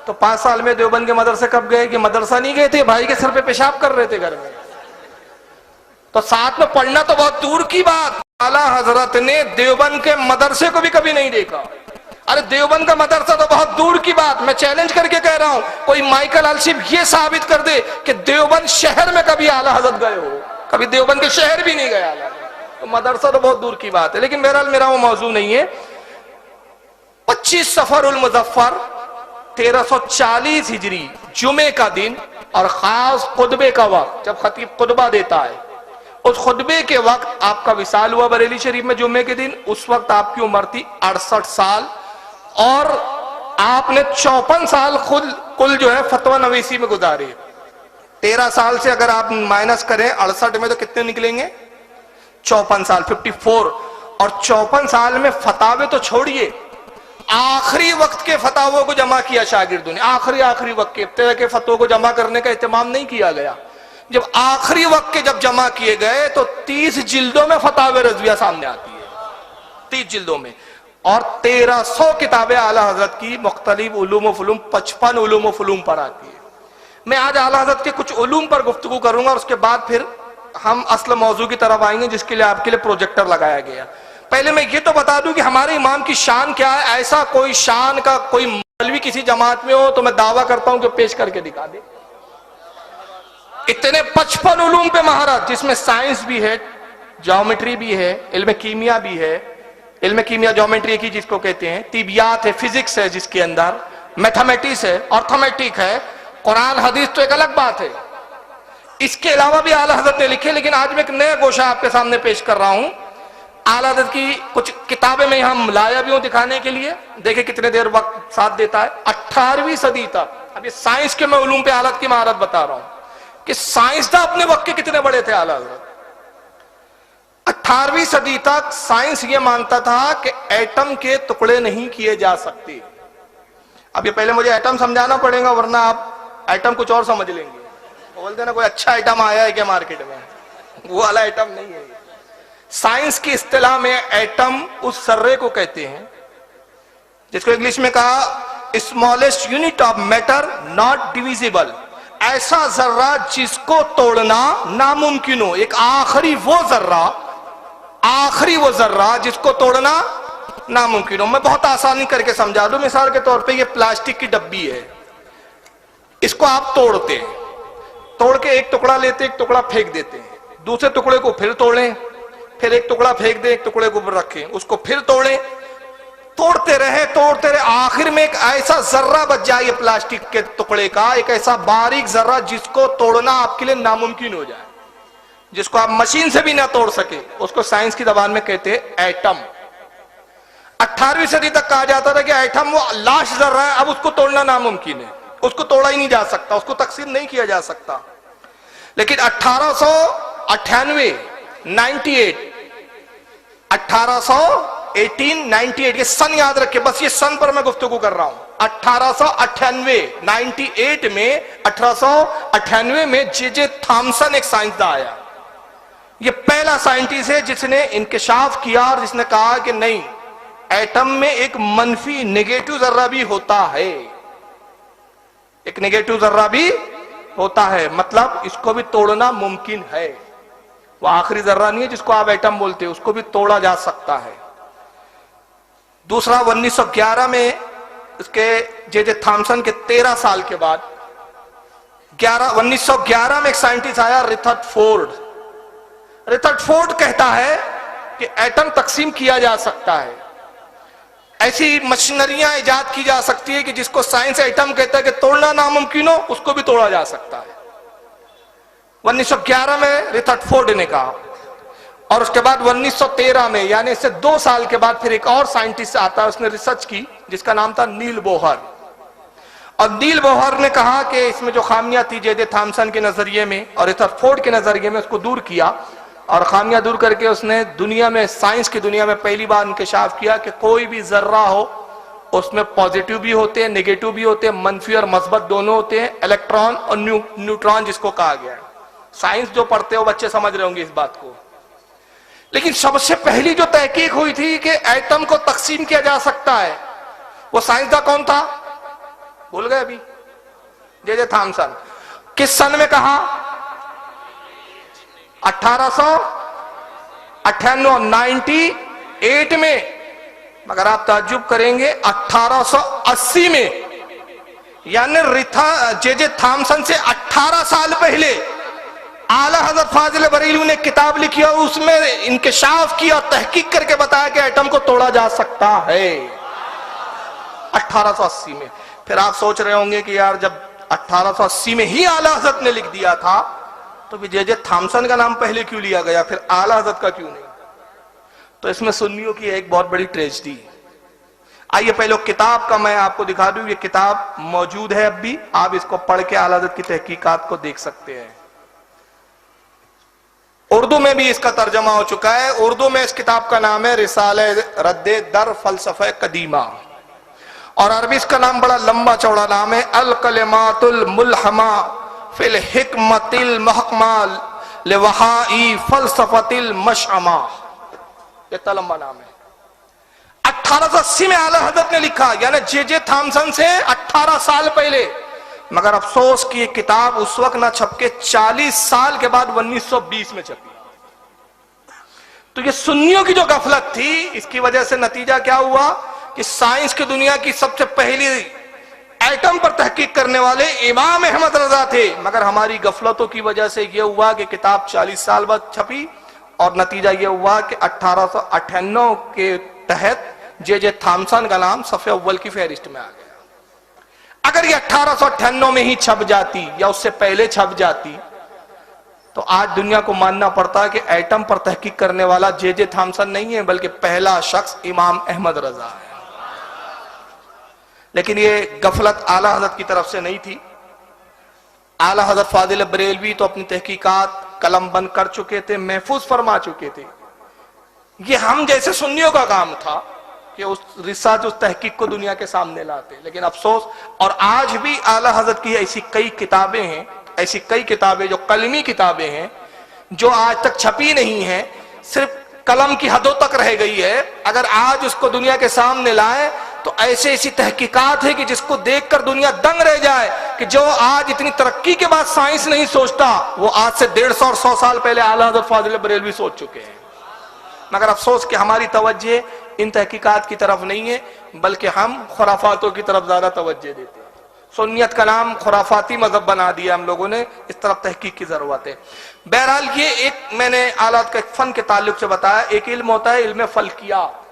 तो 5 साल में देवबंद के मदरसे कब गए, कि मदरसा नहीं गए थे, भाई के सर पे पेशाब कर रहे थे घर में। तो साथ में पढ़ना तो बहुत दूर की बात, आला हज़रत ने देवबंद के मदरसे को भी कभी नहीं देखा। अरे देवबंद का मदरसा तो बहुत दूर की बात, मैं चैलेंज करके कह रहा हूं, कोई माइकल अलशिफ ये साबित कर दे कि देवबंद शहर में कभी आला हज़रत गए हो, कभी देवबंद के शहर भी नहीं गए आला। तो मदरसा तो बहुत दूर की बात है, लेकिन बहरहाल मेरा वो मौजू नहीं है। 25 सफरुल मुज़फ्फर 1340 हिजरी जुमे का दिन और खास खुतबे का वक्त, जब खतीब खुतबा देता है, उस खुतबे के वक्त आपका विसाल हुआ बरेली शरीफ में जुम्मे के दिन। उस वक्त आपकी उम्र थी 68 साल और आपने 54 साल खुद कुल जो है फतवा नवीसी में गुजारे। 13 साल से अगर आप माइनस करें 68 में तो कितने निकलेंगे, 54 साल, 54। और 54 साल में फतावे तो छोड़िए, आखिरी वक्त के फतावों को जमा किया शागिर्दों ने, आखिरी वक्त के इब्तिदा के फतवों को जमा करने का एहतमाम नहीं किया गया। जब आखिरी वक्त के जब जमा किए गए तो 30 जिल्दों में फतावे रज़विया सामने आती है, 30 जिल्दों में, और 1300 किताबें आला हज़रत की मुख्तलिफ उलूम व फुलूम, 55 उलूम व फुलूम पर आती है। मैं आज आला हज़रत के कुछ उलूम पर गुफ्तगू करूंगा और उसके बाद फिर हम असल मौजू की तरफ आएंगे जिसके लिए आपके लिए प्रोजेक्टर लगाया गया। पहले मैं ये तो बता दूं कि हमारे इमाम की शान क्या है। ऐसा कोई शान का कोई मौलवी किसी जमात में हो तो मैं दावा करता हूं कि पेश करके दिखा दे। इतने 55 उलूम पे महारत, जिसमें साइंस भी है, ज्योमेट्री भी है, इल्म कीमिया भी है, इल्म कीमिया ज्योमेट्री की जिसको कहते हैं, तिबियात है, फिजिक्स है जिसके अंदर, मैथमेटिक्स है, अर्थमेटिक है, कुरान हदीस तो एक अलग बात है। इसके अलावा भी आला हज़रत ने लिखे, लेकिन आज मैं एक नया गोशा आपके सामने पेश कर रहा हूं। आला हज़रत की कुछ किताबें मैं हम लाया भी हूं दिखाने के लिए, देखे कितने देर वक्त साथ देता है। 18वीं सदी तक, अब ये साइंस के मैं उलूम पे आलत की महारत बता रहा हूं कि साइंसदान अपने वक्त के कितने बड़े थे आला हज़रत। 18वीं सदी तक साइंस ये मानता था कि एटम के टुकड़े नहीं किए जा सकते। अब ये पहले मुझे एटम समझाना पड़ेगा वरना आप एटम कुछ और समझ लेंगे। बोलते ना कोई अच्छा आइटम आया है क्या मार्केट में, वो वाला आइटम नहीं है। साइंस की इस्तिलाह में एटम उस सर्रे को कहते हैं जिसको इंग्लिश में कहा smallest unit of matter not divisible, ऐसा जर्रा जिसको तोड़ना नामुमकिन हो। एक आखिरी वो जर्रा जिसको तोड़ना नामुमकिन हो। मैं बहुत आसानी करके समझा दूं, मिसाल के तौर पे ये प्लास्टिक की डब्बी है, इसको आप तोड़ते हैं, तोड़ के एक टुकड़ा लेते, एक टुकड़ा फेंक देते हैं, दूसरे टुकड़े को फिर तोड़ें, फिर एक टुकड़ा फेंक दें, एक टुकड़े को रखें, उसको फिर तोड़ें, तोड़ते रहे, आखिर में एक ऐसा जर्रा बच जाए प्लास्टिक के टुकड़े का, एक ऐसा बारीक जर्रा जिसको तोड़ना आपके लिए नामुमकिन हो जाए, जिसको आप मशीन से भी ना तोड़ सके। उसको साइंस की जबान में कहते हैं एटम। 18वीं सदी तक कहा जाता था कि एटम वो लास्ट जर्रा है, अब उसको तोड़ना नामुमकिन है, उसको तोड़ा ही नहीं जा सकता, उसको तकसीम नहीं किया जा सकता। लेकिन 1898 ये सन याद रखे, बस ये सन पर मैं गुफ्तगू कर रहा हूं। 1898 में जे थॉमसन एक साइंसदान आया। ये पहला साइंटिस्ट है जिसने इंकशाफ किया और जिसने कहा कि नहीं, एटम में एक मनफी नेगेटिव जर्रा भी होता है, एक नेगेटिव जर्रा भी होता है, मतलब इसको भी तोड़ना मुमकिन है। वो आखिरी जर्रा नहीं है जिसको आप एटम बोलते हैं, उसको भी तोड़ा जा सकता है। दूसरा 1911 में इसके जे थॉमसन के 13 साल के बाद 1911 में एक साइंटिस्ट आया, रिथर्डफोर्ड कहता है कि एटम तकसीम किया जा सकता है, ऐसी मशीनरियां इजाद की जा सकती है कि जिसको साइंस एटम कहता है कि तोड़ना नामुमकिन हो, उसको भी तोड़ा जा सकता है। 1911 में रिथर्डफोर्ड ने कहा, और उसके बाद 1913 में, यानी इससे 2 साल के बाद फिर एक और साइंटिस्ट आता है, उसने रिसर्च की जिसका नाम था नील बोहर। और नील बोहर ने कहा कि इसमें जो खामियां थी जे थॉमसन के नजरिए में और रिथर्डफोर्ड के नजरिए में, उसको दूर किया, और खामियां दूर करके उसने दुनिया में, साइंस की दुनिया में पहली बार इंकशाफ किया कि कोई भी जर्रा हो उसमें पॉजिटिव भी होते हैं, नेगेटिव भी होते हैं, मनफी और मस्बत दोनों होते हैं, इलेक्ट्रॉन और न्यूट्रॉन जिसको कहा गया है। साइंस जो पढ़ते हो बच्चे समझ रहे होंगे इस बात को। लेकिन सबसे पहली जो तहकीक हुई थी कि एटम को तकसीम किया जा सकता है, वो साइंसदान कौन था? भूल गए अभी? J Thomson. किस सन में कहा? 1898 में। मगर आप ताज्जुब करेंगे 1880 में, यानी जे थॉमसन से 18 साल पहले आला हजरत फाजिल बरेलवी ने किताब लिखी और उसमें इंकशाफ किया, तहकीक करके बताया कि एटम को तोड़ा जा सकता है 1880 में। फिर आप सोच रहे होंगे कि यार जब 1880 में ही आला हजरत ने लिख दिया था तो जे थॉमसन का नाम पहले क्यों लिया गया, फिर आला हजरत का क्यों नहीं? तो इसमें सुन्नियों की एक बहुत बड़ी ट्रेजेडी है। आइए पहले किताब का मैं आपको दिखा दूं, ये किताब मौजूद है अब भी, आप इसको पढ़ के आला हजरत की तहकीकात को देख सकते हैं। उर्दू में भी इसका तर्जमा हो चुका है। उर्दू में इस किताब का नाम है रिसाले रद्दे दर फलसफे कदीमा, और अरबी इसका नाम बड़ा लंबा चौड़ा नाम है, अल कलिमातुल मुल्हमा फिल हिकमतिल महकमा लिवहाई फलसफतिल मशअमा। इतना लंबा नाम है। 1880 में आला हजरत ने लिखा, यानी जे थॉमसन से 18 साल पहले। मगर अफसोस कि ये किताब उस वक्त ना छप के 40 साल के बाद 1920 में छपी। तो ये सुन्नियों की जो गफलत थी, इसकी वजह से नतीजा क्या हुआ कि साइंस की दुनिया की सबसे पहली एटम पर तहकीक करने वाले इमाम अहमद रजा थे, मगर हमारी गफलतों की वजह से यह हुआ कि किताब 40 साल बाद छपी, और नतीजा यह हुआ कि 1898 के तहत जे थॉमसन का नाम सफ़े अव्वल की फहरिस्त में आ गया। अगर ये 1898 में ही छप जाती या उससे पहले छप जाती तो आज दुनिया को मानना पड़ता कि एटम पर तहकीक करने वाला जे थॉमसन नहीं है, बल्कि पहला शख्स इमाम अहमद रजा है। लेकिन ये गफलत आला हजरत की तरफ से नहीं थी। आला हजरत फाजिल बरेलवी तो अपनी तहकीकात कलम बंद कर चुके थे, महफूज फरमा चुके थे। ये हम जैसे सुन्नियों का काम था कि उस रिसर्च, उस तहकीक को दुनिया के सामने लाते। लेकिन अफसोस, और आज भी आला हजरत की ऐसी कई किताबें हैं, ऐसी कई किताबें जो कलमी किताबें हैं, जो आज तक छपी नहीं है, सिर्फ कलम की हदों तक रह गई है। अगर आज उसको दुनिया के सामने लाए तो ऐसे ऐसी तहकीकात है कि जिसको देखकर दुनिया दंग रह जाए कि जो आज इतनी तरक्की के बाद साइंस नहीं सोचता, वो आज से 150 और 100 साल पहले आला हज़रत फाजिल बरेलवी सोच चुके हैं। मगर अफसोस कि हमारी तवज्जो इन तहकीकात की तरफ नहीं है, बल्कि हम खुराफातों की तरफ ज्यादा तवज्जो देते हैं। सुन्नियत का नाम खुराफाती मजहब बना दिया हम लोगों ने, इस तरफ तहकीक की जरूरत है। बहरहाल ये एक मैंने आलात का एक फन के ताल्लुक से बताया। एक इल्म होता है इल्म फल्कियात,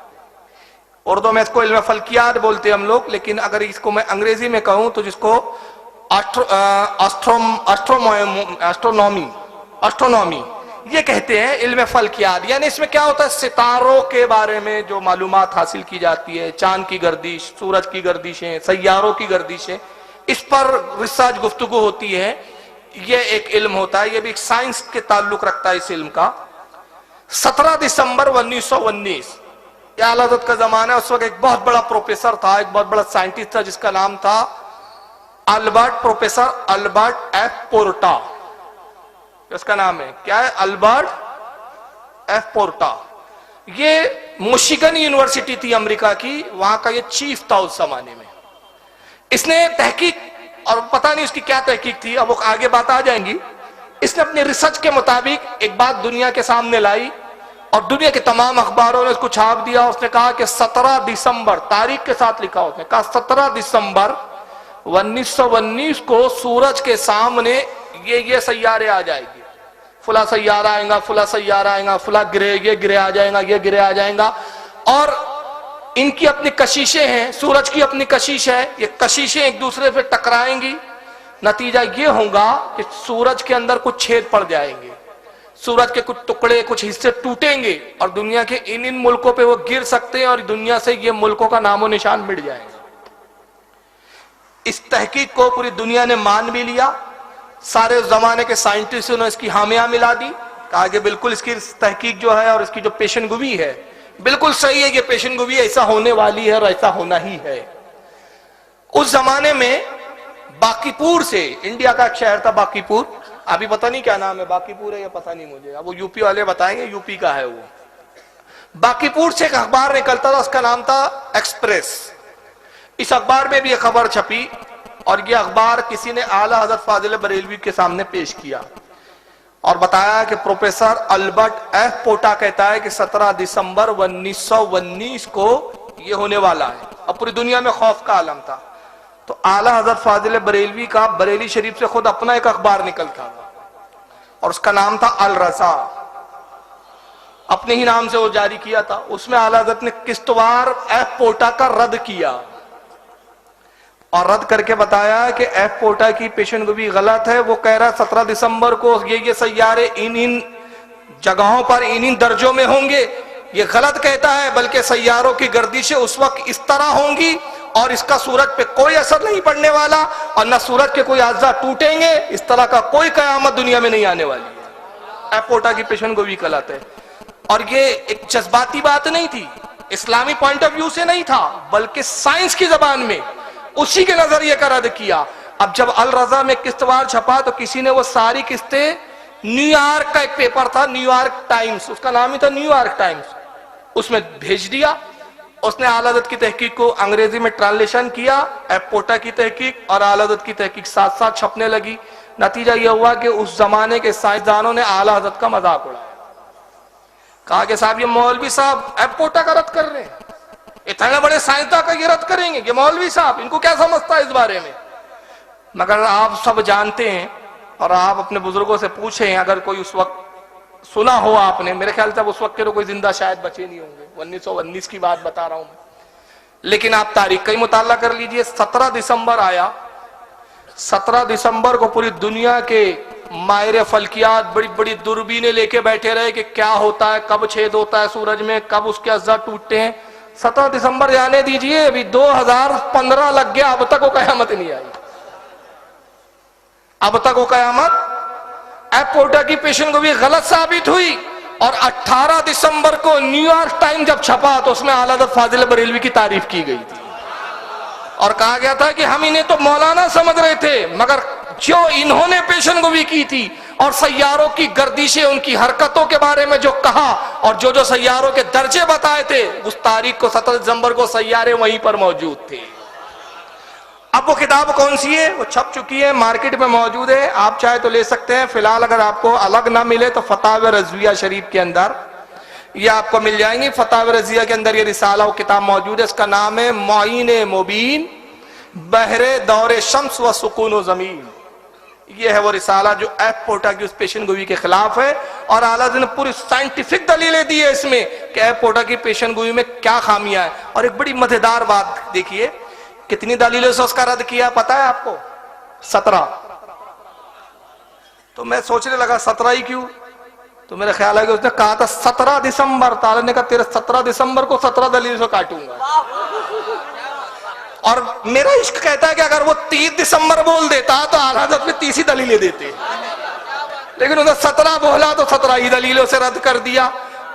उर्दू में इसको इल्म फल्कियात बोलते हैं हम लोग, लेकिन अगर इसको मैं अंग्रेजी में कहूं तो जिसको एस्ट्रोनॉमी ये कहते हैं, इल्म फल्कियात। यानी इसमें क्या होता है, सितारों के बारे में जो मालूमात हासिल की जाती है, चांद की गर्दिश, सूरज की गर्दिशें, सैयारों की गर्दिशें, इस पर रिसर्च गुफ्तगू होती है। ये एक इल्म होता है, ये भी एक साइंस के ताल्लुक रखता है इस इल्म का। 17 दिसंबर 1919 ये आला हज़रत का जमाना है। उस वक्त एक बहुत बड़ा प्रोफेसर था, एक बहुत बड़ा साइंटिस्ट था, जिसका नाम था प्रोफेसर अल्बर्ट एफ पोर्टा। इसका नाम है क्या है, अल्बर्ट एफ पोर्टा। ये मिशिगन यूनिवर्सिटी थी अमेरिका की, वहां का ये चीफ था उस जमाने में। इसने तहकीक, और पता नहीं उसकी क्या तहकीक थी, अब वो आगे बात आ जाएंगी। इसने अपने रिसर्च के मुताबिक एक बात दुनिया के सामने लाई और दुनिया के तमाम अखबारों ने उसको छाप दिया। उसने कहा कि 17 दिसंबर, तारीख के साथ लिखा, उसने कहा 17 दिसंबर 1919 को सूरज के सामने ये सैयारे आ जाएगी, फुला सैयारा आएगा, फुला सैयारा आएगा, फुला ये गिरे आ जाएगा, ये गिरे आ जाएगा। और इनकी अपनी कशिशें हैं, सूरज की अपनी कशिश है, ये कशिशें एक दूसरे पे टकराएंगी। नतीजा ये होगा कि सूरज के अंदर कुछ छेद पड़ जाएंगे, सूरज के कुछ टुकड़े, कुछ हिस्से टूटेंगे और दुनिया के इन मुल्कों पे वो गिर सकते हैं और दुनिया से ये मुल्कों का नामो निशान मिट जाएगा। इस तहकीक को पूरी दुनिया ने मान भी लिया। सारे जमाने के साइंटिस्टों ने इसकी हामियां मिला दी, कहा कि बिल्कुल इसकी तहकीक जो है और इसकी जो पेशनगोई है बिल्कुल सही है, ये पेशनगोई ऐसा होने वाली है और ऐसा होना ही है। उस जमाने में बाकीपुर से, इंडिया का एक शहर था बाकीपुर, अभी पता नहीं क्या नाम है, बाकीपुर है या पता नहीं मुझे, अब वो यूपी वाले बताएंगे, यूपी का है वो। बाकीपुर से एक अखबार निकलता था, उसका नाम था एक्सप्रेस। इस अखबार में भी एक खबर छपी और ये अखबार किसी ने आला हज़रत फाजिल बरेलवी के सामने पेश किया और बताया कि प्रोफेसर अल्बर्ट एफ पोर्टा कहता है कि 17 दिसंबर 1919 को ये होने वाला है। अब पूरी दुनिया में खौफ का आलम था। तो आला हज़रत फाजिल बरेलवी का बरेली शरीफ से खुद अपना एक अखबार निकलता और उसका नाम था अल रज़ा, अपने ही नाम से वो जारी किया था। उसमें आला हज़रत ने किस्तवार एफ पोर्टा का रद्द किया और रद्द करके बताया कि एफ पोर्टा की पेशनगोई गलत है। वो कह रहा है 17 दिसंबर को ये सैयारे इन जगहों पर इन दर्जों में होंगे, ये गलत कहता है, बल्कि सैयारों की गर्दिशें उस वक्त इस तरह होंगी और इसका सूरज पे कोई असर नहीं पड़ने वाला और न सूरज के कोई अज्जा टूटेंगे, इस तरह का कोई कयामत दुनिया में नहीं आने वाली है। एफ पोर्टा की पेशनगोई गलत है। और ये एक जज्बाती बात नहीं थी, इस्लामी पॉइंट ऑफ व्यू से नहीं था, बल्कि साइंस की जबान में उसी के नजरिए का रद्द किया। अब जब अल रज़ा में किस्तवार छपा तो किसी ने वो सारी किस्तें, न्यूयॉर्क का एक पेपर था, न्यूयॉर्क टाइम्स, उसका नाम ही था न्यूयॉर्क टाइम्स, उसमें भेज दिया। उसने आला हज़रत की तहकीक को अंग्रेजी में ट्रांसलेशन किया, एफ पोर्टा की तहकीक और आला हज़रत की तहकीक साथ साथ छपने लगी। नतीजा यह हुआ कि उस जमाने के साइंसदानों ने आला हज़रत का मजाक उड़ाया, कहा कि साहब ये मौलवी साहब एफ पोर्टा का रद्द कर रहे हैं, इतने बड़े साइंसदान का ये रद्द करेंगे, ये मौलवी साहब इनको क्या समझता है इस बारे में। मगर आप सब जानते हैं और आप अपने बुजुर्गों से पूछें, अगर कोई उस वक्त सुना हो आपने, मेरे ख्याल से उस वक्त के तो कोई जिंदा शायद बचे नहीं होंगे, 1919 की बात बता रहा हूं मैं, लेकिन आप तारीख का ही मुताला कर लीजिए। 17 दिसंबर आया, 17 दिसंबर को पूरी दुनिया के माहिर फल्कियात बड़ी बड़ी दूरबीनें लेके बैठे रहे कि क्या होता है, कब छेद होता है सूरज में, कब उसके अज्जा टूटते हैं। 17 दिसंबर जाने दीजिए, अभी 2015 लग गया, अब तक वो कयामत नहीं आई, अब तक वो कयामत। एफ पोर्टा की पेशनगोई गलत साबित हुई और 18 दिसंबर को न्यूयॉर्क टाइम जब छपा तो उसमें आला हज़रत फाजिल बरेलवी की तारीफ की गई थी और कहा गया था कि हम इन्हें तो मौलाना समझ रहे थे, मगर जो इन्होंने पेशनगोई की थी और सैयारों की गर्दिशें, उनकी हरकतों के बारे में जो कहा और जो जो सैयारों के दर्जे बताए थे, उस तारीख को 17 दिसंबर को सैयारे वहीं पर मौजूद थे। अब वो किताब कौन सी है? वो छप चुकी है, मार्केट में मौजूद है, आप चाहे तो ले सकते हैं। फिलहाल अगर आपको अलग ना मिले तो फतावा रज़विया शरीफ के अंदर ये आपको मिल जाएंगी। फतावा रज़विया के अंदर ये रिसाला वो किताब मौजूद है। इसका नाम है मुईन मुबीन बहरे दौरे शम्स व सुकून ज़मीन। ये है वो रिसाला जो ऐप पोटा की उस पेशनगोई के खिलाफ है, और आला ने पूरी साइंटिफिक दलीलें दी है इसमें कि ऐप पोटा की पेशनगोई में क्या खामियां है। और एक बड़ी मजेदार बात देखिए, कितनी दलीलों से उसका रद्द किया पता है आपको? 17। तो मैं सोचने लगा 17 ही क्यों, तो मेरा ख्याल है कि उसने कहा था 17 दिसंबर। ताला ने कहा तेरे 17 दिसंबर को 17 दलीलों से काटूंगा। और मेरा इश्क कहता है कि अगर वो 30 दिसंबर बोल देता तो आला हज़रत में 30 ही दलीलें देते, लेकिन उसने 17 बोला तो 17 ही दलीलों से रद्द कर दिया।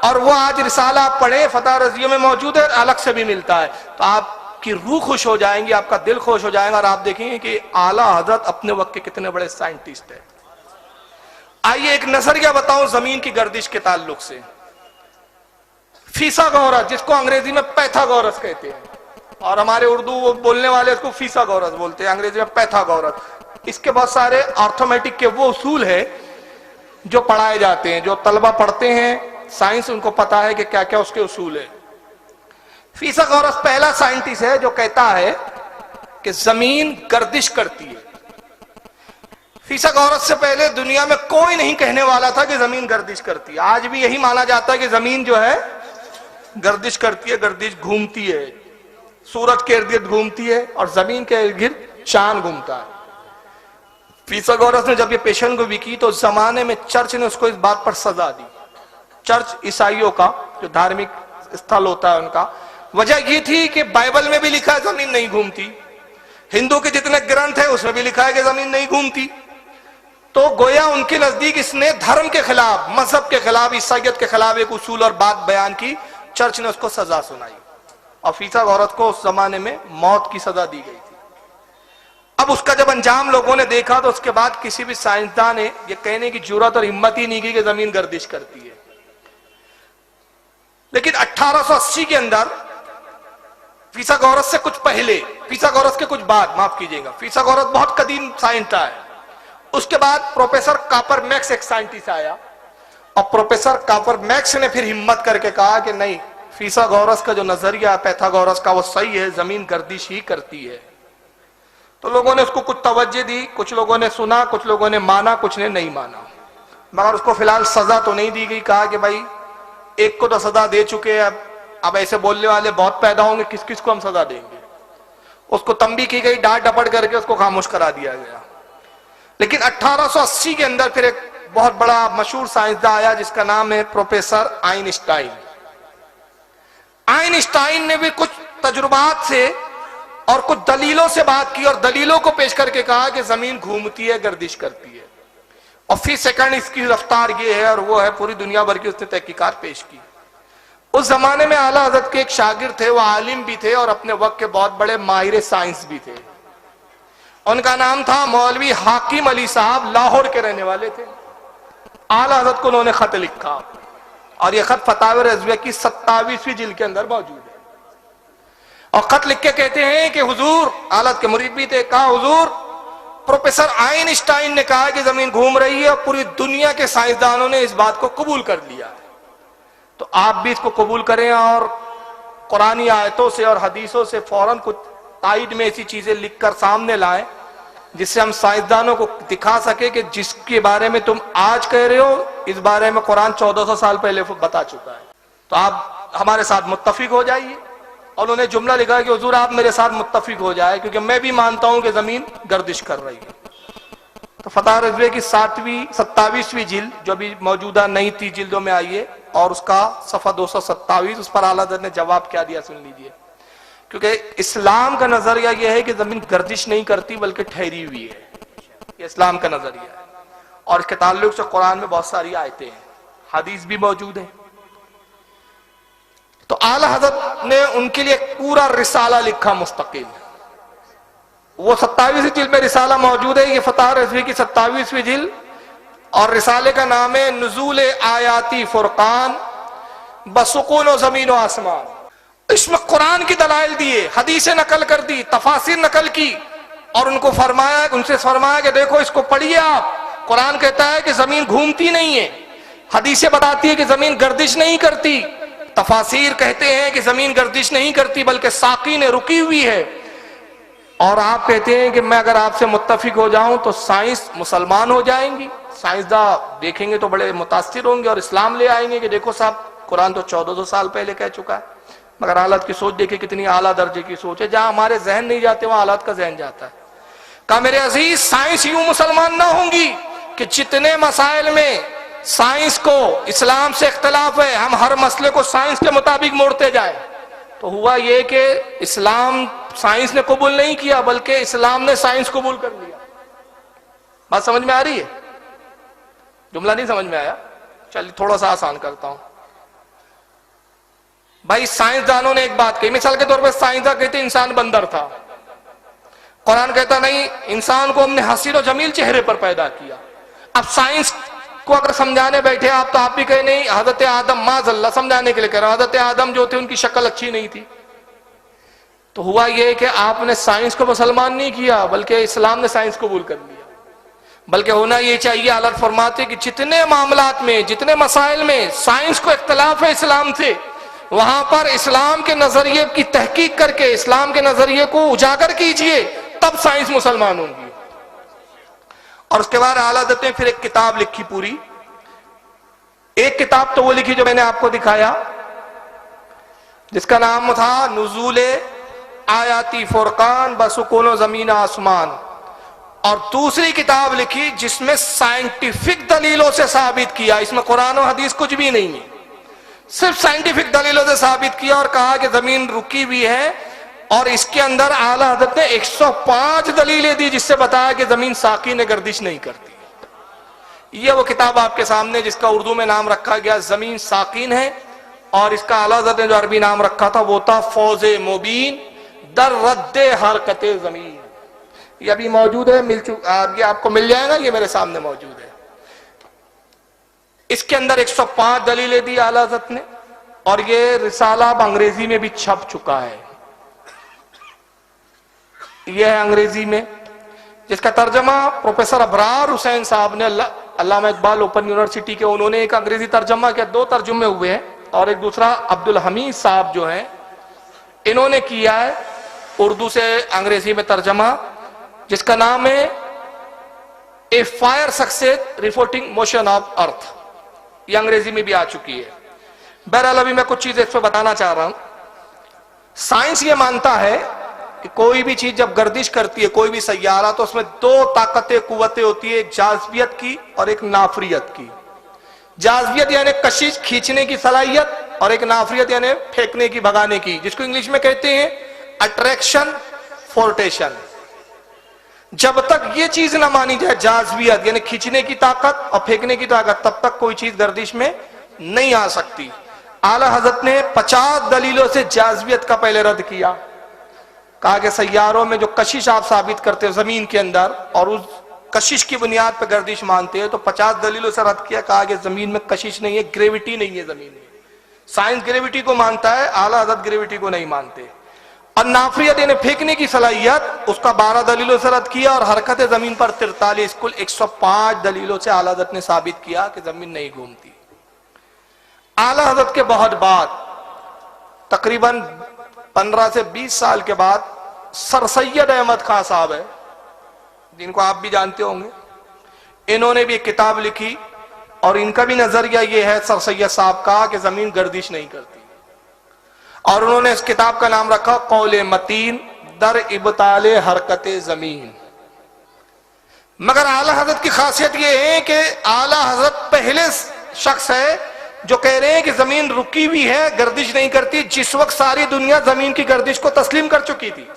और वो आज रिसाला आप पढ़े, फतवा रज़विया में मौजूद है, अलग से भी मिलता है, तो आपकी रूह खुश हो जाएंगी, आपका दिल खुश हो जाएगा, और आप देखेंगे कि आला हज़रत अपने वक्त के कितने बड़े साइंटिस्ट हैं। आइए एक नजरिया बताऊं जमीन की गर्दिश के ताल्लुक से। फिसागोरस, जिसको अंग्रेजी में पैथागोरस कहते हैं, और हमारे उर्दू बोलने वाले इसको फिसागोरस बोलते हैं, अंग्रेजी में पैथागोरस। इसके बहुत सारे अर्थमेटिक के वो उसूल है जो पढ़ाए जाते हैं, जो तलबा पढ़ते हैं साइंस, उनको पता है कि क्या क्या उसके उसूल है। फिसागोरस पहला साइंटिस्ट है जो कहता है कि जमीन गर्दिश करती है। फिसागोरस से पहले दुनिया में कोई नहीं कहने वाला था कि जमीन गर्दिश करती है। आज भी यही माना जाता है कि जमीन जो है गर्दिश करती है, गर्दिश घूमती है, सूरज के इर्द गिर्द घूमती है और जमीन के इर्द गिर्द चांद घूमता है। फिसागोरस ने जब ये पेशनगोई की तो उस जमाने में चर्च ने उसको इस बात पर सजा दी। चर्च ईसाइयों का जो धार्मिक स्थल होता है उनका, वजह ये थी कि बाइबल में भी लिखा है जमीन नहीं घूमती, हिंदू के जितने ग्रंथ है उसमें भी लिखा है कि जमीन नहीं घूमती। तो गोया उनके नजदीक इसने धर्म के खिलाफ, मजहब के खिलाफ, ईसाइयत के खिलाफ एक उसूल और बात बयान की। चर्च ने उसको सजा सुनाई और फिसागोरस को उस जमाने में मौत की सजा दी गई थी। अब उसका जब अंजाम लोगों ने देखा तो उसके बाद किसी भी साइंसदान ने यह कहने की जरूरत और हिम्मत ही नहीं की कि जमीन गर्दिश करती है। लेकिन 1880 के अंदर फिसागोरस से कुछ पहले, फिसागोरस के कुछ बाद, माफ कीजिएगा, फिसागोरस बहुत कदीम साइंटिस्ट है। उसके बाद प्रोफेसर कॉपरमैक्स एक साइंटिस्ट आया और प्रोफेसर कॉपरमैक्स ने फिर हिम्मत करके कहा कि नहीं, फिसागोरस का जो नजरिया पैथागोरस का वो सही है, जमीन गर्दिश ही करती है। तो लोगों ने उसको कुछ तवज्जो दी, कुछ लोगों ने सुना, कुछ लोगों ने माना, कुछ ने नहीं माना, मगर उसको फिलहाल सजा तो नहीं दी गई। कहा कि भाई एक को तो सजा दे चुके हैं, अब ऐसे बोलने वाले बहुत पैदा होंगे, किस किस को हम सजा देंगे। उसको तंबी की गई, डांट डपट करके उसको खामोश करा दिया गया। लेकिन 1880 के अंदर फिर एक बहुत बड़ा मशहूर साइंसदान आया जिसका नाम है प्रोफेसर आइंस्टाइन। आइंस्टाइन ने भी कुछ तजुर्बात से और कुछ दलीलों से बात की और दलीलों को पेश करके कहा कि जमीन घूमती है, गर्दिश करती है, और फी सेकंड इसकी रफ्तार ये है और वो है, पूरी दुनिया भर की उसने तहकीकात पेश की। उस जमाने में आला हज़रत के एक शागिर्द थे, वो आलिम भी थे और अपने वक्त के बहुत बड़े माहिर साइंस भी थे। उनका नाम था मौलवी हाकिम अली साहब, लाहौर के रहने वाले थे। आला हज़रत को उन्होंने खत लिखा और यह खत फतावा रज़विया की 27वीं जिल्द के अंदर मौजूद है। और खत लिख के कहते हैं कि हुजूर, आला के मुरीद भी थे, कहा हुजूर प्रोफेसर आइंस्टाइन ने कहा कि जमीन घूम रही है और पूरी दुनिया के साइंसदानों ने इस बात को कबूल कर लिया है, तो आप भी इसको कबूल करें और कुरानी आयतों से और हदीसों से फौरन कुछ ताईद में ऐसी चीजें लिखकर सामने लाएं जिससे हम साइंसदानों को दिखा सके कि जिसके बारे में तुम आज कह रहे हो इस बारे में कुरान 1400 साल पहले बता चुका है, तो आप हमारे साथ मुत्तफिक हो जाइए। और उन्होंने जुमला लिखा कि हुजूर आप मेरे साथ मुत्तफिक हो जाए क्योंकि मैं भी मानता हूं कि जमीन गर्दिश कर रही है। तो फतवा रज़विया की 27वीं जिल्द जो अभी मौजूदा नई 30 जिल्दों में आई है और उसका सफा 227, उस पर आला हज़रत ने जवाब क्या दिया सुन लीजिए। क्योंकि इस्लाम का नजरिया यह है कि जमीन गर्दिश नहीं करती बल्कि ठहरी हुई है, ये इस्लाम का नजरिया है। और इसके ताल्लुक से कुरान में बहुत सारी आयतें हैं, हदीस भी मौजूद है। तो आला हज़रत ने उनके लिए पूरा रिसाला लिखा मुस्तकिल, वो 27वीं जिल्द में रिसाला मौजूद है। ये फतह रज़वी की 27वीं जिल्द, और रिसाले का नाम है नुज़ूल आयाती फुरकान बसुकून व ज़मीन व आसमान। इसमें कुरान की दलाइल दिए, हदीसें नकल कर दी, तफासिर नकल की, और उनको फरमाया, उनसे फरमाया कि देखो इसको पढ़िए आप। कुरान कहता है कि जमीन घूमती नहीं है, हदीसें बताती है कि जमीन गर्दिश नहीं करती, तफासिर कहते हैं कि जमीन गर्दिश नहीं करती बल्कि साकी ने रुकी हुई है। और आप कहते हैं कि मैं अगर आपसे मुत्तफिक हो जाऊं तो साइंस मुसलमान हो जाएंगी, साइंसदान देखेंगे तो बड़े मुतासिर होंगे और इस्लाम ले आएंगे कि देखो साहब कुरान तो 1400 साल पहले कह चुका है। मगर हालत की सोच देखिए कितनी आला दर्जे की सोच है, जहां हमारे जहन नहीं जाते वहां हालत का जहन जाता है। कहा मेरे अजीज, साइंस यूं मुसलमान ना होंगी कि जितने मसाइल में साइंस को इस्लाम से इख्तलाफ है हम हर मसले को साइंस के मुताबिक मोड़ते जाए। तो हुआ ये कि इस्लाम साइंस ने कबूल नहीं किया बल्कि इस्लाम ने साइंस कबूल कर लिया। बात समझ में आ रही है? जुमला नहीं समझ में आया? चलिए थोड़ा सा आसान करता हूं। भाई साइंसदानों ने एक बात कही, मिसाल के तौर पर साइंसदान कहते इंसान बंदर था, कुरान कहता नहीं इंसान को हमने हसीन और जमील चेहरे पर पैदा किया। अब साइंस को अगर समझाने बैठे आप तो आप भी कहे नहीं हजरत आदम माज़ल्ला समझाने के लिए कह रहा, हजरत आदम जो थे उनकी शक्ल अच्छी नहीं थी। तो हुआ यह कि आपने साइंस को मुसलमान नहीं किया बल्कि इस्लाम ने साइंस कबूल कर लिया। बल्कि होना यह चाहिए, हालत फरमाते कि जितने मामलात में जितने मसाइल में साइंस को इख्तलाफ है इस्लाम से, वहां पर इस्लाम के नजरिए की तहकीक करके इस्लाम के नजरिए को उजागर कीजिए, तब साइंस मुसलमान होंगी। और उसके बाद आला हज़रत ने फिर एक किताब लिखी पूरी। एक किताब तो वो लिखी जो मैंने आपको दिखाया, जिसका नाम था नुज़ूल आयाती फुरकान बसुकून ज़मीन आसमान। और दूसरी किताब लिखी जिसमें साइंटिफिक दलीलों से साबित किया, इसमें कुरान और हदीस कुछ भी नहीं है, सिर्फ साइंटिफिक दलीलों से साबित किया और कहा कि जमीन रुकी हुई है। और इसके अंदर आला हज़रत ने 105 दलीलें दी जिससे बताया कि जमीन साकी ने गर्दिश नहीं करती। यह वो किताब आपके सामने जिसका उर्दू में नाम रखा गया जमीन साकीन है, और इसका आला हज़रत ने जो अरबी नाम रखा था वो था फौजे मुबीन दर रद्दे हरकते जमीन। ये अभी मौजूद है, मिल चुका, ये आपको मिल जाएगा, ये मेरे सामने मौजूद है। इसके अंदर 105 दलीलें दी आला हज़रत ने, और ये रिसाला अब अंग्रेजी में भी छप चुका है। यह है अंग्रेजी में, जिसका तर्जमा प्रोफेसर अबरार हुसैन साहब ने, अल्लामा इकबाल ओपन यूनिवर्सिटी के, उन्होंने एक अंग्रेजी तर्जमा किया, 2 तर्जुमे हुए हैं, और एक दूसरा अब्दुल हमीद साहब जो हैं इन्होंने किया है उर्दू से अंग्रेजी में तर्जमा, जिसका नाम है a fire success reporting motion of earth. ये अंग्रेजी में भी आ चुकी है। बहरहाल अभी मैं कुछ चीजें इस पर बताना चाह रहा हूं। साइंस ये मानता है कि कोई भी चीज जब गर्दिश करती है, कोई भी सैयारा, तो उसमें 2 ताकतें कुव्वतें होती है, एक जाज़बियत की और एक नाफरियत की। जाज़बियत यानी कशिश खींचने की सलाहियत, और एक नाफरियत यानी फेंकने की भगाने की, जिसको इंग्लिश में कहते हैं अट्रैक्शन फोर्टेशन। जब तक ये चीज ना मानी जाए, जाज़बियत यानी खींचने की ताकत और फेंकने की ताकत, तब तक कोई चीज गर्दिश में नहीं आ सकती। आला हज़रत ने 50 दलीलों से जाज़बियत का पहले रद्द किया। कहा कि सैयारों में जो कशिश आप साबित करते हो जमीन के अंदर और उस कशिश की बुनियाद पर गर्दिश मानते हैं, तो 50 दलीलों से रद्द किया। कहा कि जमीन में कशिश नहीं है, ग्रेविटी नहीं है जमीन में। साइंस ग्रेविटी को मानता है, आला हज़रत ग्रेविटी को नहीं मानते। और नाफरियत यानी फेंकने की सलाहियत, उसका 12 दलीलों से रद्द किया। और हरकत जमीन पर 43, कुल 105 दलीलों से आला हज़रत ने साबित किया कि जमीन नहीं घूमती। आला हज़रत के बहुत बाद, तकरीबन 15 से 20 साल के बाद, सर सैयद अहमद खान साहब है, जिनको आप भी जानते होंगे, इन्होंने भी एक किताब लिखी, और इनका भी नजरिया यह है सर सैयद साहब का कि जमीन गर्दिश नहीं करती। और उन्होंने इस किताब का नाम रखा कौले मतीन दर इब्ताले हरकते जमीन। मगर आला हज़रत की खासियत यह है कि आला हज़रत पहले शख्स है जो कह रहे हैं कि जमीन रुकी हुई है, गर्दिश नहीं करती, जिस वक्त सारी दुनिया जमीन की गर्दिश को तस्लीम कर चुकी थी।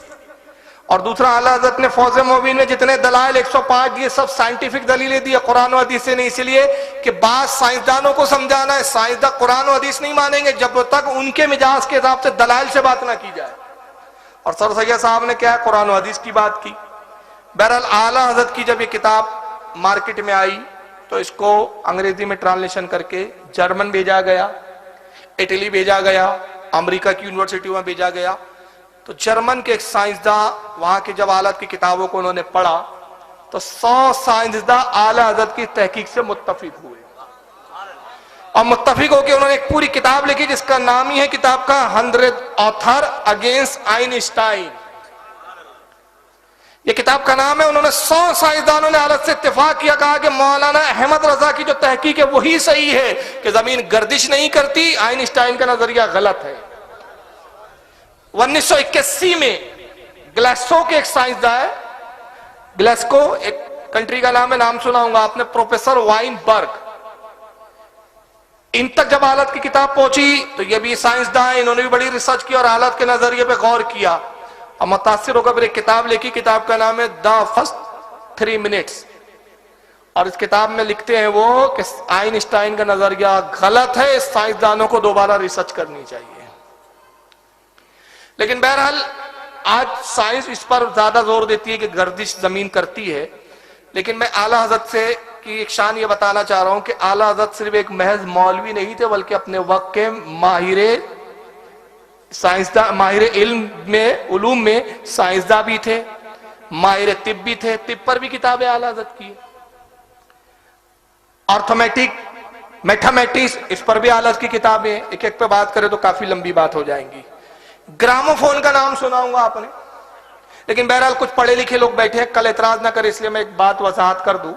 और दूसरा, आला हज़रत ने फौज़े मोबिन में जितने दलाइल 105 दिए, सब साइंटिफिक दलीलें दी, कुरान और हदीस से नहीं, इसलिए कि बात साइंसदानों को समझाना है। साइंसदान कुरान और हदीस नहीं मानेंगे जब तक उनके मिजाज के हिसाब से दलाइल से बात ना की जाए। और सर सैयद साहब ने क्या कुरान और हदीस की बात की। बहरहाल आला हजरत की जब ये किताब मार्केट में आई तो इसको अंग्रेजी में ट्रांसलेशन करके जर्मन भेजा गया, इटली भेजा गया, अमेरिका की यूनिवर्सिटियों में भेजा गया। तो जर्मन के एक साइंसदान वहां की जब आला की किताबों को उन्होंने पढ़ा तो 100 साइंसदान आला हजरत की तहकीक से मुत्तफिक हुए और मुत्तफिक होकर उन्होंने एक पूरी किताब लिखी जिसका नाम ही है किताब का 100 ऑथर अगेंस्ट आइंस्टाइन। ये किताब का नाम है। उन्होंने 100 साइंसदानों ने हालत से इत्तेफाक किया, कहा कि मौलाना अहमद रजा की जो तहकीक है वही सही है कि जमीन गर्दिश नहीं करती, आइंस्टाइन का नजरिया गलत है। 1981 में ग्लासगो के एक साइंसदान है, ग्लासगो एक कंट्री का नाम है, नाम सुना होगा आपने, प्रोफेसर वाइनबर्ग। इन तक जब हालत की किताब पहुंची तो ये भी साइंसदान, इन्होंने भी बड़ी रिसर्च की और हालत के नजरिए पे गौर किया और मुतासिर होकर फिर एक किताब लिखी। किताब का नाम है द फर्स्ट 3 मिनट्स और इस किताब में लिखते हैं वो कि आइंस्टाइन का नजरिया गलत है, साइंसदानों को दोबारा रिसर्च करनी चाहिए। लेकिन बहरहाल आज साइंस इस पर ज्यादा जोर देती है कि गर्दिश जमीन करती है। लेकिन मैं आला हजरत से की एक शान ये बताना चाह रहा हूं कि आला हजरत सिर्फ एक महज मौलवी नहीं थे बल्कि अपने वक्त के माहिर साइंसदान, माहिर इल्म में, उलूम में साइंसदान भी थे, माहिर तिब भी थे। तिब पर भी किताबें आला हजरत की, अर्थमेटिक, मैथमेटिक्स, इस पर भी आला हजरत की किताबें। एक एक पे बात करें तो काफी लंबी बात हो जाएंगी। ग्रामोफोन का नाम सुना होगा आपने, लेकिन बहरहाल कुछ पढ़े लिखे लोग बैठे हैं, कल एतराज ना करे इसलिए मैं एक बात वजाहत कर दूं।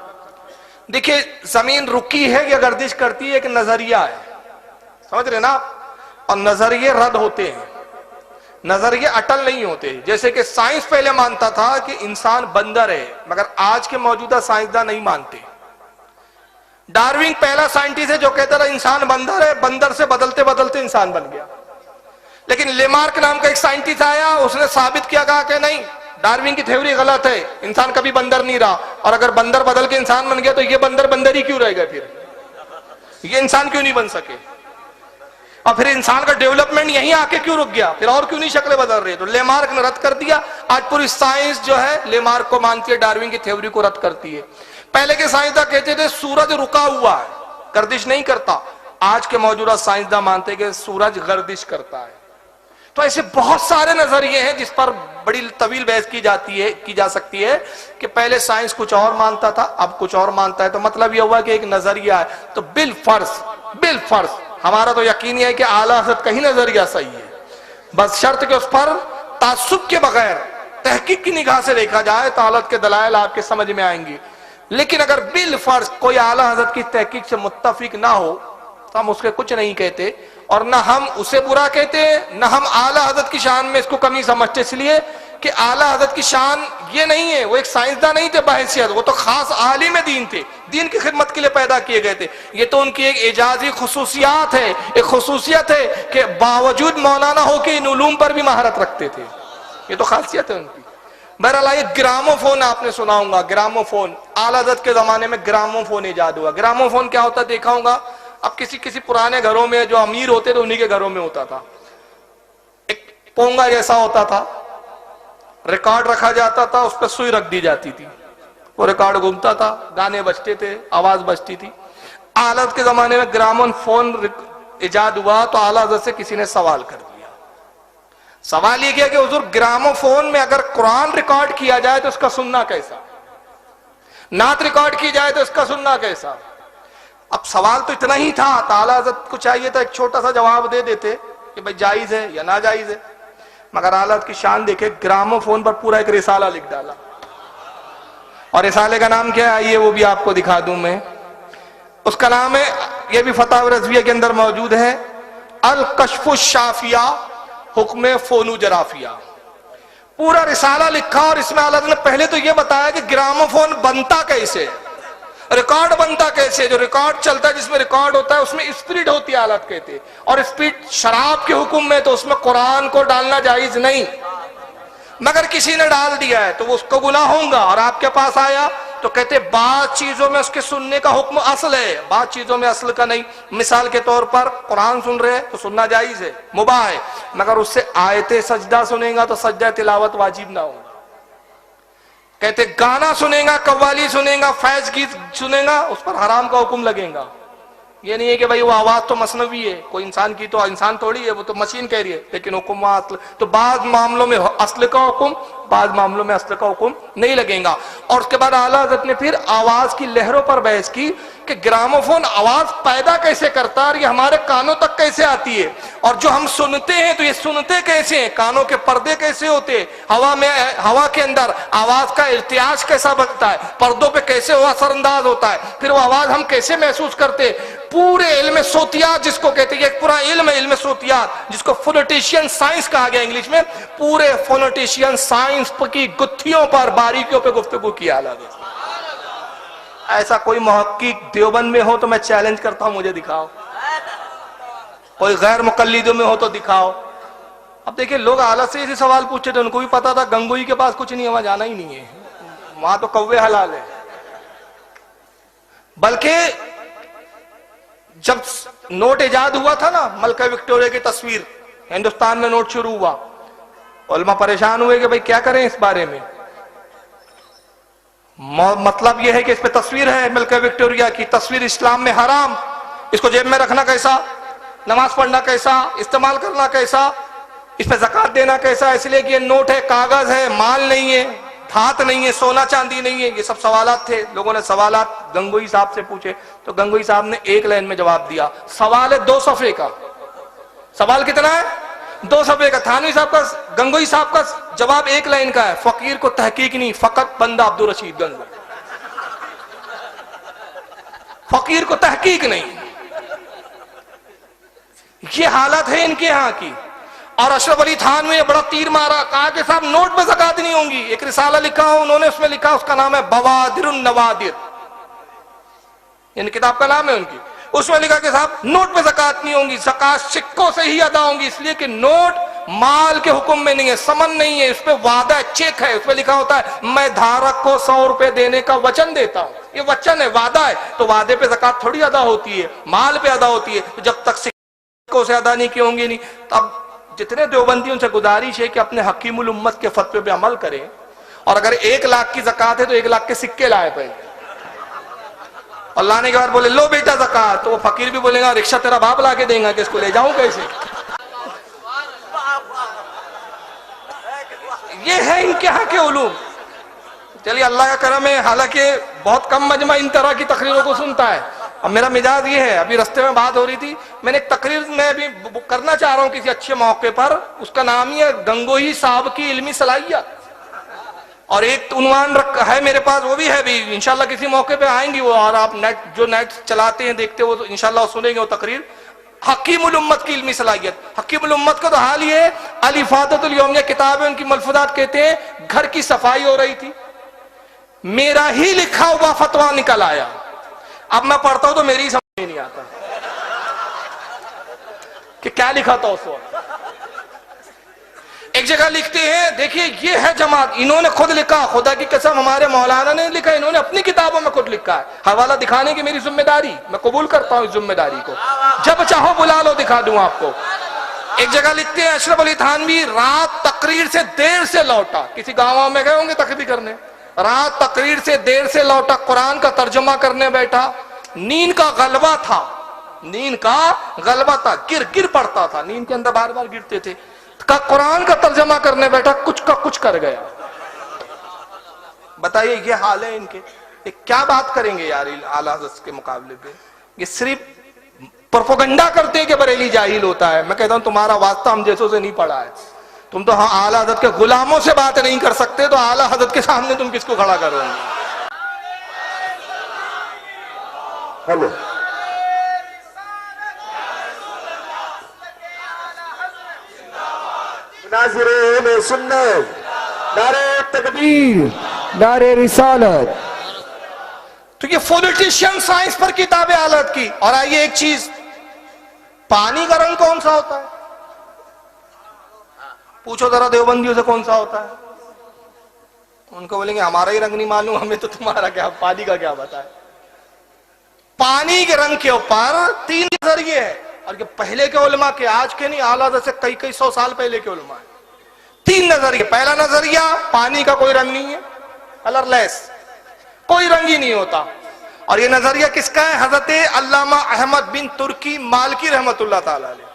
देखिए, जमीन रुकी है या गर्दिश करती है, एक नजरिया है, समझ रहे ना आप? और नजरिए रद्द होते हैं, नजरिए अटल नहीं होते। जैसे कि साइंस पहले मानता था कि इंसान बंदर है, मगर आज के मौजूदा साइंसदान नहीं मानते। डार्विन पहला साइंटिस्ट है जो कहता था इंसान बंदर है, बंदर से बदलते बदलते इंसान बन गया। लेकिन लेमार्क नाम का एक साइंटिस्ट आया, उसने साबित किया, कहा कि नहीं, डार्विन की थ्योरी गलत है, इंसान कभी बंदर नहीं रहा, और अगर बंदर बदल के इंसान बन गया तो ये बंदर बंदर ही क्यों रह गए, फिर ये इंसान क्यों नहीं बन सके, और फिर इंसान का डेवलपमेंट यहीं आके क्यों रुक गया, फिर और क्यों नहीं शक्लें बदल रही। तो लेमार्क ने रद्द कर दिया। आज पूरी साइंस जो है लेमार्क को मानती है, डार्विन की थ्योरी को रद्द करती है। पहले के साइंसदान कहते थे सूरज रुका हुआ है, गर्दिश नहीं करता। आज के मौजूदा साइंसदान मानते हैं कि सूरज गर्दिश करता है। तो ऐसे बहुत सारे नजरिए हैं जिस पर बड़ी तवील बहस की जा सकती है कि पहले साइंस कुछ और मानता था, अब कुछ और मानता है। तो मतलब यह हुआ कि एक नजरिया है। तो बिल फर्ज हमारा तो यकीन है कि आला हज़रत का ही नजरिया सही है, बस शर्त के उस पर तासुब के बगैर तहकीक की निगाह से देखा जाए तो हालत के दलाइल आपके समझ में आएंगे। लेकिन अगर बिल फर्ज कोई आला हज़रत की तहकीक से मुत्तफिक ना हो तो हम उसके कुछ नहीं कहते, और ना हम उसे बुरा कहते हैं, ना हम आला हज़रत की शान में इसको कमी समझते। इसलिए कि आला हज़रत की शान ये नहीं है, वो एक साइंसदान नहीं थे बहैसियत, वो तो खास आलिम दीन थे, दीन की खिदमत के लिए पैदा किए गए थे। ये तो उनकी एक एजाजी खुसूसियात है, एक खुसूसियत है कि बावजूद मौलाना हो के इन उलूम पर भी महारत रखते थे। ये तो खासियत है उनकी। बहरहाल ये ग्रामोफोन आपने सुना होगा, ग्रामोफोन आला हज़रत के जमाने में ग्रामोफोन इजाद हुआ। ग्रामोफोन क्या होता देखा होगा अब, किसी पुराने घरों में जो अमीर होते थे उन्हीं के घरों में होता था, एक पोंगा जैसा होता था, रिकॉर्ड रखा जाता था, उस पर सुई रख दी जाती थी, वो रिकॉर्ड घूमता था, गाने बजते थे, आवाज बजती थी। आला हज़रत के जमाने में ग्रामोफोन इजाद हुआ तो आला हज़रत से किसी ने सवाल कर दिया। सवाल ये किया कि हुजूर ग्रामोफोन में अगर कुरान रिकॉर्ड किया जाए तो उसका सुनना कैसा, नात रिकॉर्ड की जाए तो इसका सुनना कैसा। अब सवाल तो इतना ही था, तो आला हज़रत को चाहिए था एक छोटा सा जवाब दे देते कि भाई जायज है या ना जायज है, मगर आला हज़रत की शान देखे, ग्रामोफोन पर पूरा एक रिसाला लिख डाला। और रिसाले का नाम क्या है आइए वो भी आपको दिखा दूं मैं। उसका नाम है, ये भी फतावा रज़विया के अंदर मौजूद है, अल कश्फुश शाफिया हुक्म फोनू जराफिया। पूरा रिसाला लिखा और इसमें आला हज़रत ने पहले तो ये बताया कि ग्रामोफोन बनता कैसे, रिकॉर्ड बनता कैसे। जो रिकॉर्ड चलता है, जिसमें रिकॉर्ड होता है उसमें स्पीड होती है, आलत कहते, और स्पीड शराब के हुक्म में तो उसमें कुरान को डालना जायज नहीं, मगर किसी ने डाल दिया है तो वो उसको गुनाह होगा। और आपके पास आया तो कहते बाद चीजों में उसके सुनने का हुक्म असल है, बाद चीजों में असल का नहीं। मिसाल के तौर पर कुरान सुन रहे तो सुनना जायज है, मुबाह है, मगर उससे आयते सजदा सुनेगा तो सजदा तिलावत वाजिब ना होगा। कहते गाना सुनेगा, कव्वाली सुनेगा, फैज गीत सुनेगा, उस पर हराम का हुक्म लगेगा। ये नहीं है कि भाई वो आवाज तो मसनवी है, कोई इंसान की तो इंसान थोड़ी है, वो तो मशीन कह रही है, लेकिन हुक्म असल। तो बाद मामलों में असल का हुक्म, बाद मामलों में असल का हुक्म नहीं लगेगा। और उसके बाद आला हज़रत ने फिर आवाज की लहरों पर बहस की कि ग्रामोफोन आवाज पैदा कैसे करता है और ये हमारे कानों तक कैसे आती है, और जो हम सुनते हैं तो ये सुनते कैसे हैं, कानों के पर्दे कैसे होते हैं, हवा के अंदर आवाज का इर्तियाज कैसा बनता है, पर्दों पे कैसे वो असरअंदाज होता है, फिर वो आवाज हम कैसे महसूस करते। पूरे इल्म सोतियात जिसको कहते हैं, पूरा इल्म है इल्म सोतियात, जिसको फोनेटिशियन साइंस कहा गया इंग्लिश में, पूरे फोनेटिशियन साइंस की गुत्थियों पर, बारीकियों पर गुफ्तगू किया। ऐसा कोई मुहक्किक देवबंद में हो तो मैं चैलेंज करता हूं, मुझे दिखाओ। कोई गैर मुकल्लिदों में हो तो दिखाओ। अब देखिए, लोग आला से ऐसे सवाल पूछे थे, उनको भी पता था गंगोई के पास कुछ नहीं है, वहां जाना ही नहीं है, वहां तो कौवे हलाल है। बल्कि जब नोट इजाद हुआ था ना, मलका विक्टोरिया की तस्वीर हिंदुस्तान में नोट शुरू हुआ, उलमा परेशान हुए कि भाई क्या करें इस बारे में। मतलब यह है कि इस पे तस्वीर है मलका विक्टोरिया की, तस्वीर इस्लाम में हराम, इसको जेब में रखना कैसा, नमाज पढ़ना कैसा, इस्तेमाल करना कैसा, इस पे ज़कात देना कैसा, इसलिए कि ये नोट है, कागज है, माल नहीं है, धात नहीं है, सोना चांदी नहीं है। ये सब सवालात थे। लोगों ने सवालात गंगोई साहब से पूछे तो गंगोई साहब ने एक लाइन में जवाब दिया। सवाल है 2 सफ़े का, सवाल कितना है, 2 सफ़े का। थानवी साहब का, गंगोई साहब का जवाब 1 लाइन का है, फकीर को तहकीक नहीं, फकत बंदा अब्दुल रशीद गंगोई, फकीर को तहकीक नहीं। ये हालत है इनके यहां की। और अशरफ अली थानवी ने बड़ा तीर मारा, कहा कि साहब नोट में ज़कात नहीं होंगी। एक रिसाला लिखा हो उन्होंने, उसमें लिखा, उसका नाम है बवादिरुन नवादिर, इन किताब का नाम है उनकी। उसमें लिखा कि साहब नोट में ज़कात नहीं होंगी, ज़कात सिक्कों से ही अदा होंगी, इसलिए कि नोट माल के हुक्म में नहीं है, समन नहीं है, उस पर वादा चेक है, उसमें लिखा होता है मैं धारक को 100 रुपए देने का वचन देता हूं। ये वचन है, वादा है, तो वादे पे ज़कात थोड़ी अदा होती है, माल पे अदा होती है। तो जब तक सिक्कों से अदा नहीं की होंगी नहीं, तब जितने देवबंदियों से गुजारिश है कि अपने हकीमुल उम्मत के फतवे पे अमल करें। और अगर 1 लाख की ज़कात है तो 1 लाख के सिक्के लाए पहले, और लाने के बाद बोले लो बेटा ज़कात, तो वो फकीर भी बोलेगा रिक्शा तेरा बाप ला के देगा कि इसको ले जाऊं कैसे। ये है इनके यहाँ के उलूम। चलिए अल्लाह का करम है, हालांकि बहुत कम मजमा इन तरह की तकरीरों को सुनता है। अब मेरा मिजाज ये है, अभी रास्ते में बात हो रही थी, मैंने एक तकरीर में अभी करना चाह रहा हूँ किसी अच्छे मौके पर, उसका नाम ही है गंगोही साहब की इल्मी सलाहियत, और एक उन्वान है मेरे पास, वो भी है भी, इंशाल्लाह किसी मौके पे आएंगी वो। और आप नेट चलाते हैं, देखते हो, तो इंशाल्लाह सुनेंगे वो तकरीर, हकीमुल उम्मत की इल्मी सलाहियत। हकीमुल उम्मत का तो हाल ये है, अल इफादतुल यौमिया किताब है उनकी, मलफूजात कहते हैं घर की सफाई हो रही थी, मेरा ही लिखा हुआ फतवा निकल आया। अब मैं पढ़ता हूं तो मेरी समझ में नहीं आता कि क्या लिखा था उस वक्त। एक जगह लिखते हैं, देखिए ये है जमात, इन्होंने खुद लिखा, खुदा की कसम हमारे मौलाना ने लिखा, इन्होंने अपनी किताबों में खुद लिखा है। हवाला दिखाने की मेरी जिम्मेदारी, मैं कबूल करता हूं इस जिम्मेदारी को, जब चाहो बुला लो दिखा दूं आपको। एक जगह लिखते हैं अशरफ अली थानवी रात तकरीर से देर से लौटा, किसी गांव में गए होंगे तकरीर करने, रात तकरीर से देर से लौटा, कुरान का तर्जुमा करने बैठा, नींद का गलबा था, नींद का गलबा था, गिर गिर पड़ता था, नींद के अंदर बार बार गिरते थे, का कुरान का तर्जुमा करने बैठा, कुछ का कुछ कर गया। बताइए ये हाल है इनके, ये क्या बात करेंगे यार आला हज़रत के मुकाबले पे। ये सिर्फ प्रोपेगेंडा करते हैं कि बरेली जाहिल होता है। मैं कहता हूं तुम्हारा वास्ता हम जैसों से नहीं पड़ा है, तुम तो हाँ आला हज़रत के गुलामों से बात नहीं कर सकते, तो आला हज़रत के सामने तुम किसको खड़ा करोगे। हेलो, नाज़रीन सुन्नत, नारे तकबीर, नारे रिसालत। तो ये पॉलिटिशियन साइंस पर किताबें हालत की। और आइए एक चीज, पानी का रंग कौन सा होता है, पूछो जरा देवबंदियों से कौन सा होता है, उनको बोलेंगे हमारा ही रंग नहीं मालूम, हमें तो तुम्हारा क्या, पानी का क्या बताए। पानी के रंग के ऊपर 3 नजरिए हैं, और ये पहले के उलमा के, आज के नहीं, आला हज़रत से कई कई 100 साल पहले के उलमा है। 3 नजरिए। पहला नजरिया, पानी का कोई रंग नहीं है, कलरलेस, कोई रंग ही नहीं होता। और ये नजरिया किसका है? हजरत अल्लामा अहमद बिन तुर्की मालकी रहमतुल्लाह ताला अलैह,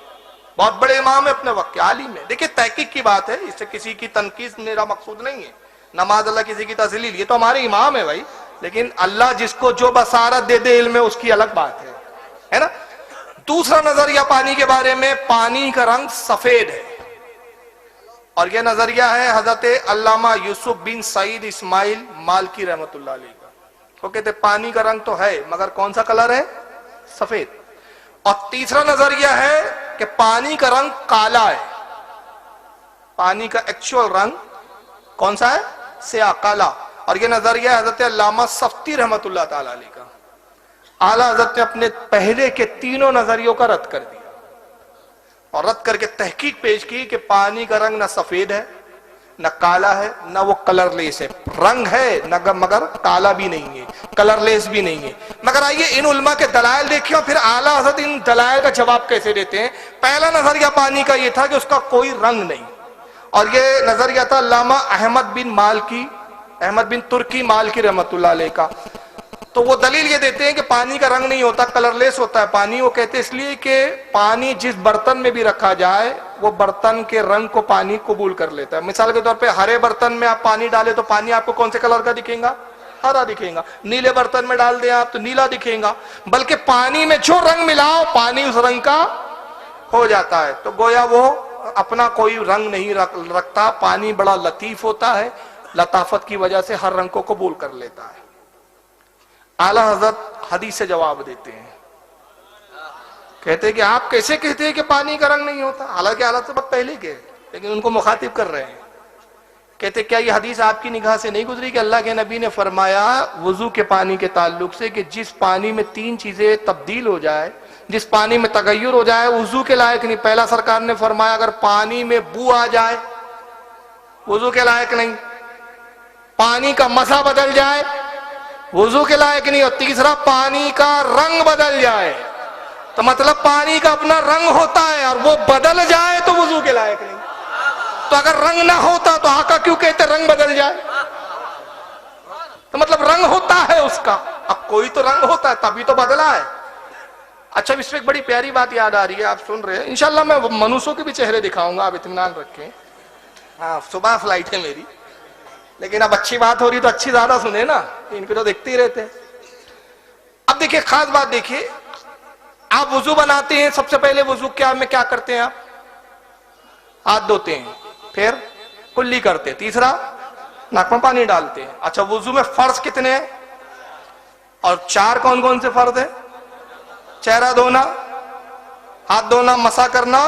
बहुत बड़े इमाम है अपने वक्त के, आलिम है। देखिए तहकीक की बात है, इससे किसी की तनकीस मेरा मकसूद नहीं है, नमाज अल्लाह किसी की तजलील, ये तो हमारे इमाम है भाई, लेकिन अल्लाह जिसको जो बसारत दे दे इल्म में, उसकी अलग बात है ना। दूसरा नजरिया पानी के बारे में, पानी का रंग सफेद है, और यह नजरिया है हजरत अल्लामा यूसुफ बिन सईद इस्माइल मालकी रहमतुल्लाह अलैह का। वो कहते पानी का रंग तो है मगर कौन सा कलर है? सफेद। और तीसरा नजरिया है कि पानी का रंग काला है, पानी का एक्चुअल रंग कौन सा है? स्याह, काला। और यह नजरिया हजरत अल्लामा सफ्ती रहमतुल्लाह ताला अलैह का। आला हजरत ने अपने पहले के तीनों नजरियों का रद्द कर दिया और रद्द करके तहकीक पेश की कि पानी का रंग ना सफेद है, न काला है, न वो कलरलेस है। रंग है न मगर काला भी नहीं है, कलरलेस भी नहीं है। मगर आइए इन उलमा के दलाइल देखिए और फिर आला हजरत इन दलाइल का जवाब कैसे देते हैं। पहला नजरिया पानी का ये था कि उसका कोई रंग नहीं, और ये नजरिया था अल्लामा अहमद बिन तुर्की मालकी रहमतुल्लाह अलैह का। तो वो दलील ये देते हैं कि पानी का रंग नहीं होता, कलरलेस होता है पानी। वो कहते हैं इसलिए कि पानी जिस बर्तन में भी रखा जाए वो बर्तन के रंग को पानी कबूल कर लेता है। मिसाल के तौर पे हरे बर्तन में आप पानी डालें तो पानी आपको कौन से कलर का दिखेगा? हरा दिखेगा। नीले बर्तन में डाल दें आप तो नीला दिखेगा। बल्कि पानी में जो रंग मिलाओ पानी उस रंग का हो जाता है। तो गोया वो अपना कोई रंग नहीं रखता, पानी बड़ा लतीफ होता है, लताफत की वजह से हर रंग को कबूल कर लेता है। आला हजरत हदीस से जवाब देते हैं, कहते हैं कि आप कैसे कहते हैं कि पानी का रंग नहीं होता, हालांकि हालत से बहुत पहले के, लेकिन उनको मुखातिब कर रहे हैं। कहते क्या ये हदीस आपकी निगाह से नहीं गुजरी कि अल्लाह के नबी ने फरमाया वजू के पानी के ताल्लुक से कि जिस पानी में तीन चीजें तब्दील हो जाए, जिस पानी में तगय्युर हो जाए, वजू के लायक नहीं। पहला सरकार ने फरमाया अगर पानी में बू आ जाए वजू के लायक नहीं, पानी का मजा बदल जाए वजू के लायक नहीं, और तीसरा पानी का रंग बदल जाए। तो मतलब पानी का अपना रंग होता है और वो बदल जाए तो वजू के लायक नहीं। तो अगर रंग ना होता तो आका क्यों कहते रंग बदल जाए? तो मतलब रंग होता है उसका, अब कोई तो रंग होता है तभी तो बदला है। अच्छा, इसमें एक बड़ी प्यारी बात याद आ रही है, आप सुन रहे हैं। इंशाल्लाह मैं मनुष्यों के भी चेहरे दिखाऊंगा, आप इत्मीनान रखें। हाँ, सुबह फ्लाइट है मेरी, लेकिन अब अच्छी बात हो रही तो अच्छी ज्यादा सुने ना, इनके तो देखते ही रहते हैं। अब देखिए खास बात देखिए, आप वजू बनाते हैं, सबसे पहले वजू क्या में क्या करते हैं? आप हाथ धोते हैं, फिर कुल्ली करते हैं, तीसरा नाक में पानी डालते हैं। अच्छा, वजू में फर्ज कितने हैं? और चार कौन कौन से फर्ज है? चेहरा धोना, हाथ धोना, मसा करना,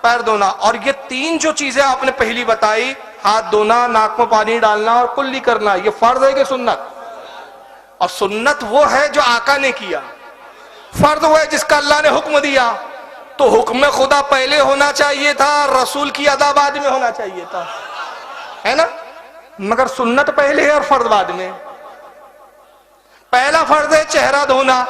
पैर धोना। और ये तीन जो चीजें आपने पहली बताई, हाथ धोना, नाक में पानी डालना और कुल्ली करना, ये फर्ज है कि सुन्नत? और सुन्नत वो है जो आका ने किया, फर्ज वो है जिसका अल्लाह ने हुक्म दिया। तो हुक्म खुदा पहले होना चाहिए था, रसूल की अदा बाद में होना चाहिए था, है ना? मगर सुन्नत पहले है और फर्ज बाद में। पहला फर्ज है चेहरा धोना,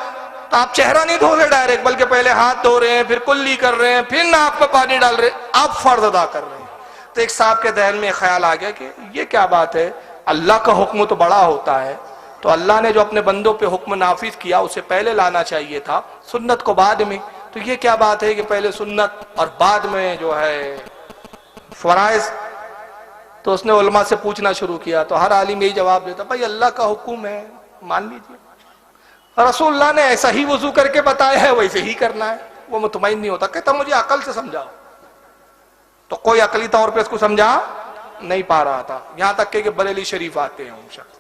तो आप चेहरा नहीं धो रहे डायरेक्ट, बल्कि पहले हाथ धो रहे हैं, फिर कुल्ली कर रहे हैं, फिर नाक में पानी डाल रहे हैं, अब फर्ज अदा कर रहे हैं। तो एक साहब के दहन में ख्याल आ गया कि ये क्या बात है, अल्लाह का हुक्म तो बड़ा होता है, तो अल्लाह ने जो अपने बंदों पे हुक्म नाफिज किया उसे पहले लाना चाहिए था, सुन्नत को बाद में। तो ये क्या बात है कि पहले सुन्नत और बाद में जो है फराइज? तो उसने उलमा से पूछना शुरू किया, तो हर आलिम यही जवाब देता, भाई अल्लाह का हुक्म है, मान लीजिए। रसूलुल्लाह ने ऐसा ही वजू करके बताया है, वैसे ही करना है। वो मुतमईन नहीं होता, कहता मुझे अकल से समझाओ। तो कोई अकली तौर पे इसको समझा नहीं पा रहा था, यहां तक कि बरेली शरीफ आते हैं उन शख्स।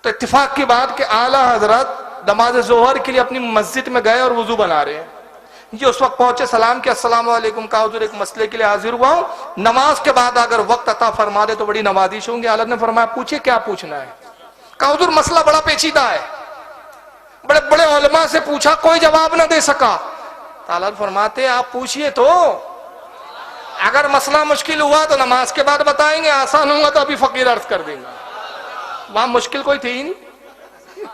तो इत्तेफाक की बात कि आला हजरत नमाज जोहर के लिए अपनी मस्जिद में गए और वजू बना रहे हैं। ये उस वक्त पहुंचे, सलाम किया, अस्सलाम वालेकुम कहा, हुजूर एक मसले के लिए हाजिर हुआ हूं, नमाज के बाद अगर वक्त अता फरमा दे तो बड़ी नवाजिश होंगे। आला ने फरमाया पूछिए क्या पूछना है? कहा हुजूर मसला बड़ा पेचीदा है, बड़े बड़े उलमा से पूछा, कोई जवाब ना दे सका। आला फरमाते आप पूछिए, तो अगर मसला मुश्किल हुआ तो नमाज के बाद बताएंगे, आसान होगा तो अभी फकीर अर्ज कर देंगे। वहां मुश्किल कोई थी ही नहीं।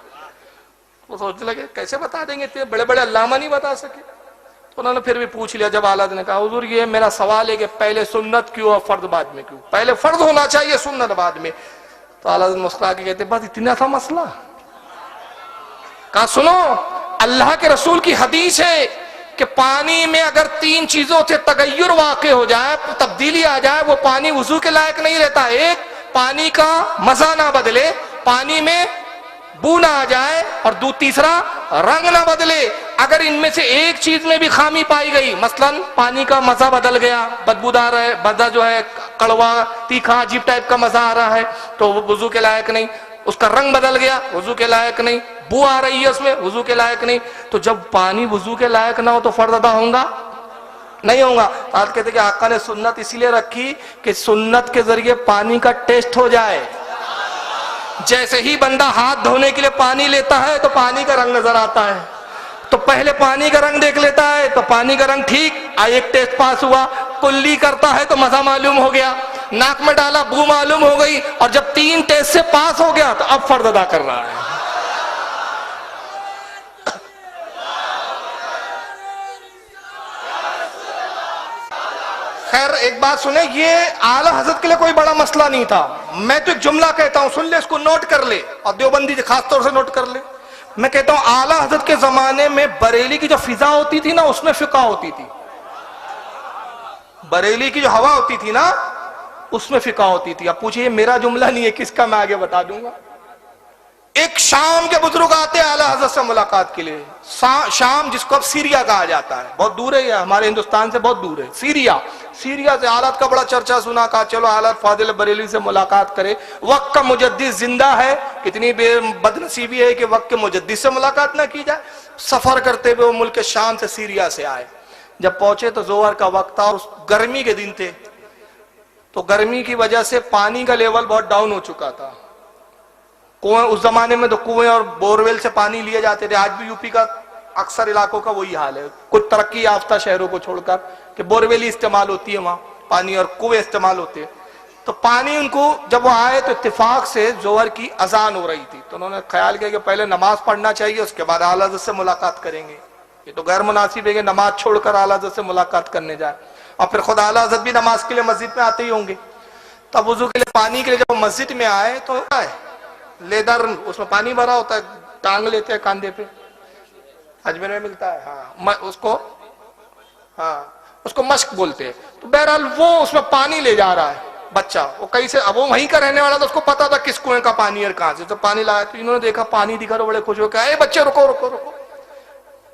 वो सोचने लगे कैसे बता देंगे, इतने बड़े बड़े अल्लामा नहीं बता सके। तो उन्होंने फिर भी पूछ लिया। जब आला ने कहा हुजूर ये मेरा सवाल है कि पहले सुन्नत क्यों और फर्ज बाद में क्यों? पहले फर्ज होना चाहिए, सुन्नत बाद में। तो आला हज़रत मुस्कुरा के कहते बस इतना सा मसला। कहा सुनो, अल्लाह के रसूल की हदीस है कि पानी में अगर 3 चीजों से तगय्युर वाक़े हो जाए, तब्दीली आ जाए, वो पानी वुजू के लायक नहीं रहता। एक, पानी का मजा ना बदले, पानी में बू ना आ जाए, और तीसरा रंग ना बदले। अगर इनमें से एक चीज में भी खामी पाई गई, मसलन पानी का मजा बदल गया, बदबूदार है, बदा जो है कड़वा तीखा अजीब टाइप का मजा आ रहा है, तो वो वुजू के लायक नहीं। उसका रंग बदल गया, वुजू के लायक नहीं। बू आ रही है उसमें, वुजू के लायक नहीं। तो जब पानी वुजू के लायक ना हो तो फर्ज अदा होगा नहीं होगा। आज कहते कि आका ने सुन्नत इसीलिए रखी कि सुन्नत के जरिए पानी का टेस्ट हो जाए। जैसे ही बंदा हाथ धोने के लिए पानी लेता है तो पानी का रंग नजर आता है, तो पहले पानी का रंग देख लेता है, तो पानी का रंग ठीक, एक टेस्ट पास हुआ। कुल्ली करता है तो मजा मालूम हो गया, नाक में डाला बू मालूम हो गई, और जब 3 टेस्ट से पास हो गया तो अब फर्ज अदा कर रहा है। खैर एक बात सुने, ये आला हजरत के लिए कोई बड़ा मसला नहीं था। मैं तो एक जुमला कहता हूं, सुन ले, इसको नोट कर ले, और देवबंदी खासतौर से नोट कर ले। मैं कहता हूं आला हजरत के जमाने में बरेली की जो फिजा होती थी ना, उसमें फिका होती थी। बरेली की जो हवा होती थी ना, उसमें फिका होती थी। अब पूछिए, मेरा जुमला नहीं है, किसका, मैं आगे बता दूंगा। एक शाम के बुजुर्ग आते हैं आला हजरत से मुलाकात के लिए। शाम जिसको अब सीरिया कहा जाता है, बहुत दूर है, हमारे हिंदुस्तान से बहुत दूर है। सीरिया से हालात का बड़ा चर्चा सुना, कहा चलो हालात फाजिल बरेली से मुलाकात करे। वक्त का मुजद्दिद जिंदा है, कितनी बदनसीबी है कि वक्त के मुजद्दिद से मुलाकात ना की जाए। सफर करते हुए वो मुल्क शाम से सीरिया से आए। जब पहुंचे तो जोहर का वक्त था, और गर्मी के दिन थे, तो गर्मी की वजह से पानी का लेवल बहुत डाउन हो चुका था। कुएं, उस जमाने में तो कुएं और बोरवेल से पानी लिए जाते थे। आज भी यूपी का अक्सर इलाकों का वही हाल है, कुछ तरक्की याफ्ता शहरों को छोड़कर, कि बोरवेल ही इस्तेमाल होती है वहां पानी, और कुएं इस्तेमाल होते हैं। तो पानी उनको, जब वो आए तो इत्तेफाक से जोहर की अजान हो रही थी, तो उन्होंने ख्याल किया कि पहले नमाज पढ़ना चाहिए, उसके बाद आला हज़रत से मुलाकात करेंगे। ये तो गैर मुनासिब है कि नमाज छोड़कर आला हज़रत से मुलाकात करने जाए, और फिर खुद आला हज़रत भी नमाज के लिए मस्जिद में आते ही होंगे। तब वुजू के लिए पानी के लिए जब मस्जिद में आए तो लेदर, उसमें पानी भरा होता है, टांग लेते हैं कांधे पे, अजमेर में मिलता है, हाँ, उसको मश्क बोलते हैं। तो बहरहाल वो उसमें पानी ले जा रहा है बच्चा, वो कहीं से, अब वो वहीं का रहने वाला था, उसको पता था किस कुएं का पानी और कहां से। तो पानी लाया, तो इन्होंने देखा पानी दिखा, तो बड़े खुश हो गए, बच्चे रुको रुको रुको,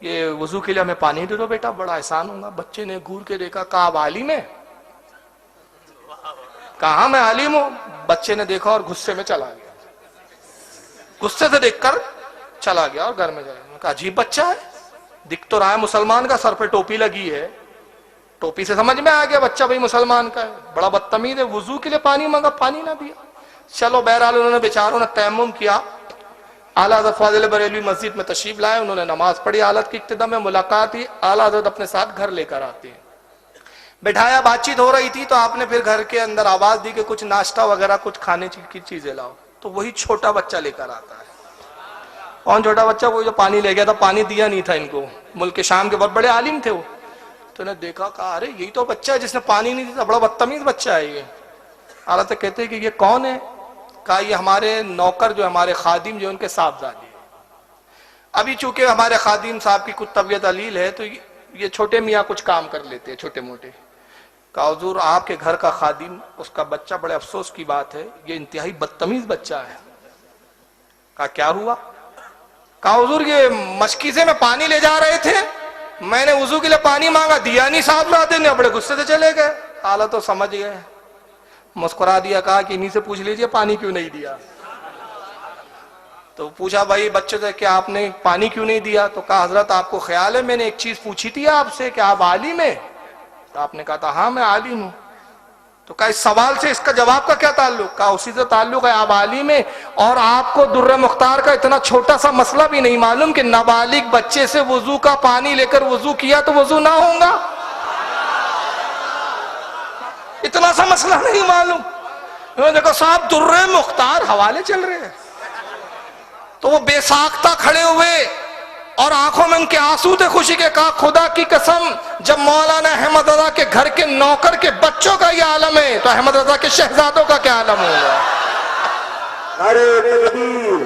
ये वजू के लिए हमें पानी दे दो बेटा, बड़ा एहसान होगा। बच्चे ने घूर के देखा, कहा आप आलिम है? कहा मैं आलिम हूं। बच्चे ने देखा और गुस्से में चला गया, गुस्से से देखकर चला गया और घर में जाया। कहा अजीब बच्चा है, दिख तो रहा है मुसलमान का, सर पे टोपी लगी है, टोपी से समझ में आ गया बच्चा भाई मुसलमान का है, बड़ा बदतमीज है, वुजू के लिए पानी मांगा, पानी ना दिया। चलो बहरहाल उन्होंने बेचारों ने तयम्मुम किया, आला हज़रत फाज़िल बरेलवी मस्जिद में तशरीफ लाए, उन्होंने नमाज पढ़ी, हालत की इब्तिदा में मुलाकात हुई। आला हज़रत अपने साथ घर लेकर आते हैं, बैठाया, बातचीत हो रही थी, तो आपने फिर घर के अंदर आवाज दी कि कुछ नाश्ता वगैरह कुछ खाने की चीजें लाओ। तो वही छोटा बच्चा लेकर आता है। कौन छोटा बच्चा? वो जो पानी ले गया था, पानी दिया नहीं था इनको, मुल्क शाम के बहुत बड़े आलिम थे वो। तो ने देखा, कहा अरे यही तो बच्चा है जिसने पानी नहीं दिया, बड़ा बदतमीज बच्चा है ये। आला तो कहते हैं कि ये कौन है? कहा ये हमारे नौकर जो हमारे खादिम जो उनके साहबजादे। अभी चूंकि हमारे खादिम साहब की कुछ तबीयत अलील है, तो ये छोटे मियाँ कुछ काम कर लेते हैं, छोटे मोटे। कहा हुजूर आपके घर का खादिम, उसका बच्चा, बड़े अफसोस की बात है, ये इंतहाई बदतमीज बच्चा है। कहा क्या हुआ? कहा हुजूर ये मशकीज़े में पानी ले जा रहे थे, मैंने वुजू के लिए पानी मांगा, दिया नहीं साहबजादे ने, बड़े गुस्से से चले गए। आला तो समझ गए, मुस्कुरा दिया, कहा कि इन्हीं से पूछ लीजिए पानी क्यों नहीं दिया। तो पूछा भाई बच्चे से कि आपने पानी क्यों नहीं दिया? तो कहा हजरत आपको ख्याल है मैंने एक चीज पूछी थी आपसे कि आप आलिम है? तो आपने कहा था हाँ मैं आलिम हूं। तो कहा इस सवाल से इसका जवाब का क्या ताल्लुक? कहा उसी से ताल्लुक है, आप आलिम है और आपको दुर्र मुख्तार का इतना छोटा सा मसला भी नहीं मालूम कि नाबालिग बच्चे से वजू का पानी लेकर वजू किया तो वजू ना होगा, इतना सा मसला नहीं मालूम। देखो साहब दुर्र मुख्तार हवाले चल रहे हैं, तो वो बेसाख्ता खड़े हुए और आंखों में उनके आंसू थे खुशी के। कहा खुदा की कसम जब मौलाना अहमद रजा के घर के नौकर के बच्चों का ये आलम है तो अहमद रजा के शहजादों का क्या आलम होगा। नारे तकबीर,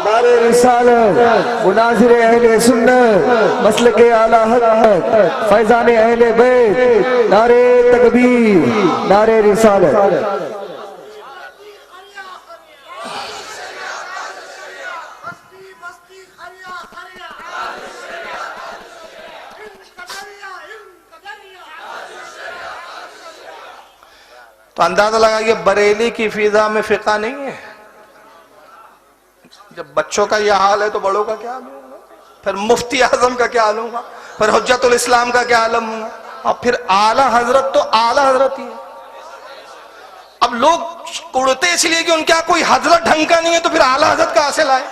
नारे रिसालत, मुनाजिर अहले सुन्नत, मसलक आला हक़, फैज़ान अहले बैत, नारे तकबीर, नारे रिसालत। तो अंदाजा लगाइए बरेली की फिजा में फिका नहीं है। जब बच्चों का यह हाल है तो बड़ों का क्या हाल होगा, फिर मुफ्ती आजम का क्या हाल होगा, फिर हुज्जतुल इस्लाम का क्या आलम होगा, और फिर आला हजरत तो आला हजरत ही है। अब लोग उड़ते इसलिए कि उनके यहाँ कोई हजरत ढंग का नहीं है, तो फिर आला हजरत कहां से लाए।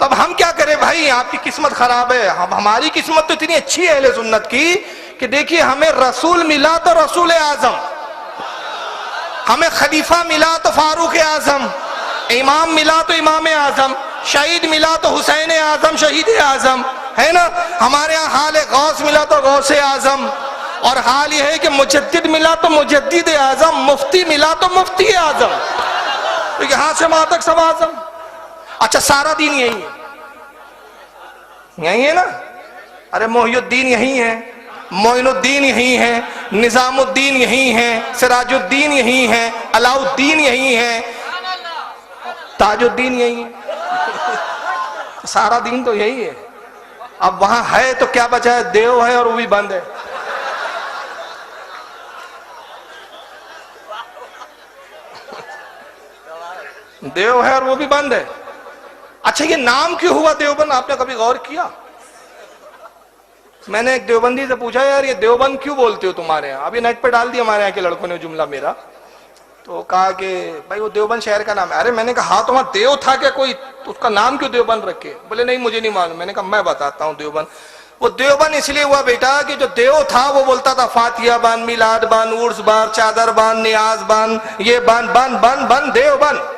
तब हम क्या करें भाई, आपकी किस्मत खराब है। हमारी किस्मत तो इतनी अच्छी है अहले सुन्नत की कि देखिए हमें रसूल मिला तो रसूल आजम, हमें खलीफा मिला तो फारूक आजम, इमाम मिला तो इमाम आजम, शहीद मिला तो हुसैन आजम शहीद आजम, है ना। हमारे यहाँ हाल गौस मिला तो गौस आजम, और हाल यह है कि मुजद्दिद मिला तो मुजद्दिद आजम, मुफ्ती मिला तो मुफ्ती आजम, तो यहां से वहां तक सब आजम। अच्छा सारा दीन यही है, यही है ना। अरे मोहिउद्दीन यही है, मोइनुद्दीन यही है, निजामुद्दीन यही है, सिराजुद्दीन यही है, अलाउद्दीन यही है, ताजुद्दीन यही है। सारा दीन तो यही है। अब वहां है तो क्या बचा है, देव है और वो भी बंद है। देव है और वो भी बंद है। अच्छा ये नाम क्यों हुआ देवबंद, आपने कभी गौर किया। मैंने एक देवबंदी से पूछा, यार ये देवबंद क्यों बोलते हो तुम्हारे यहाँ। अभी नेट पे डाल दिया हमारे यहाँ के लड़कों ने जुमला मेरा, तो कहा कि भाई वो देवबंद शहर का नाम है। अरे मैंने कहा हाँ तुम्हारा देव था क्या कोई, तो उसका नाम क्यों देवबंद रखे। बोले नहीं मुझे नहीं मालूम। मैंने कहा मैं बताता हूँ देवबंद। वो देवबंद इसलिए हुआ बेटा कि जो देव था वो बोलता था फातिया बान, मिलाद बान, उर्स बान, चादर बान, नियाज बान, ये बान बन बन बन देवबंद।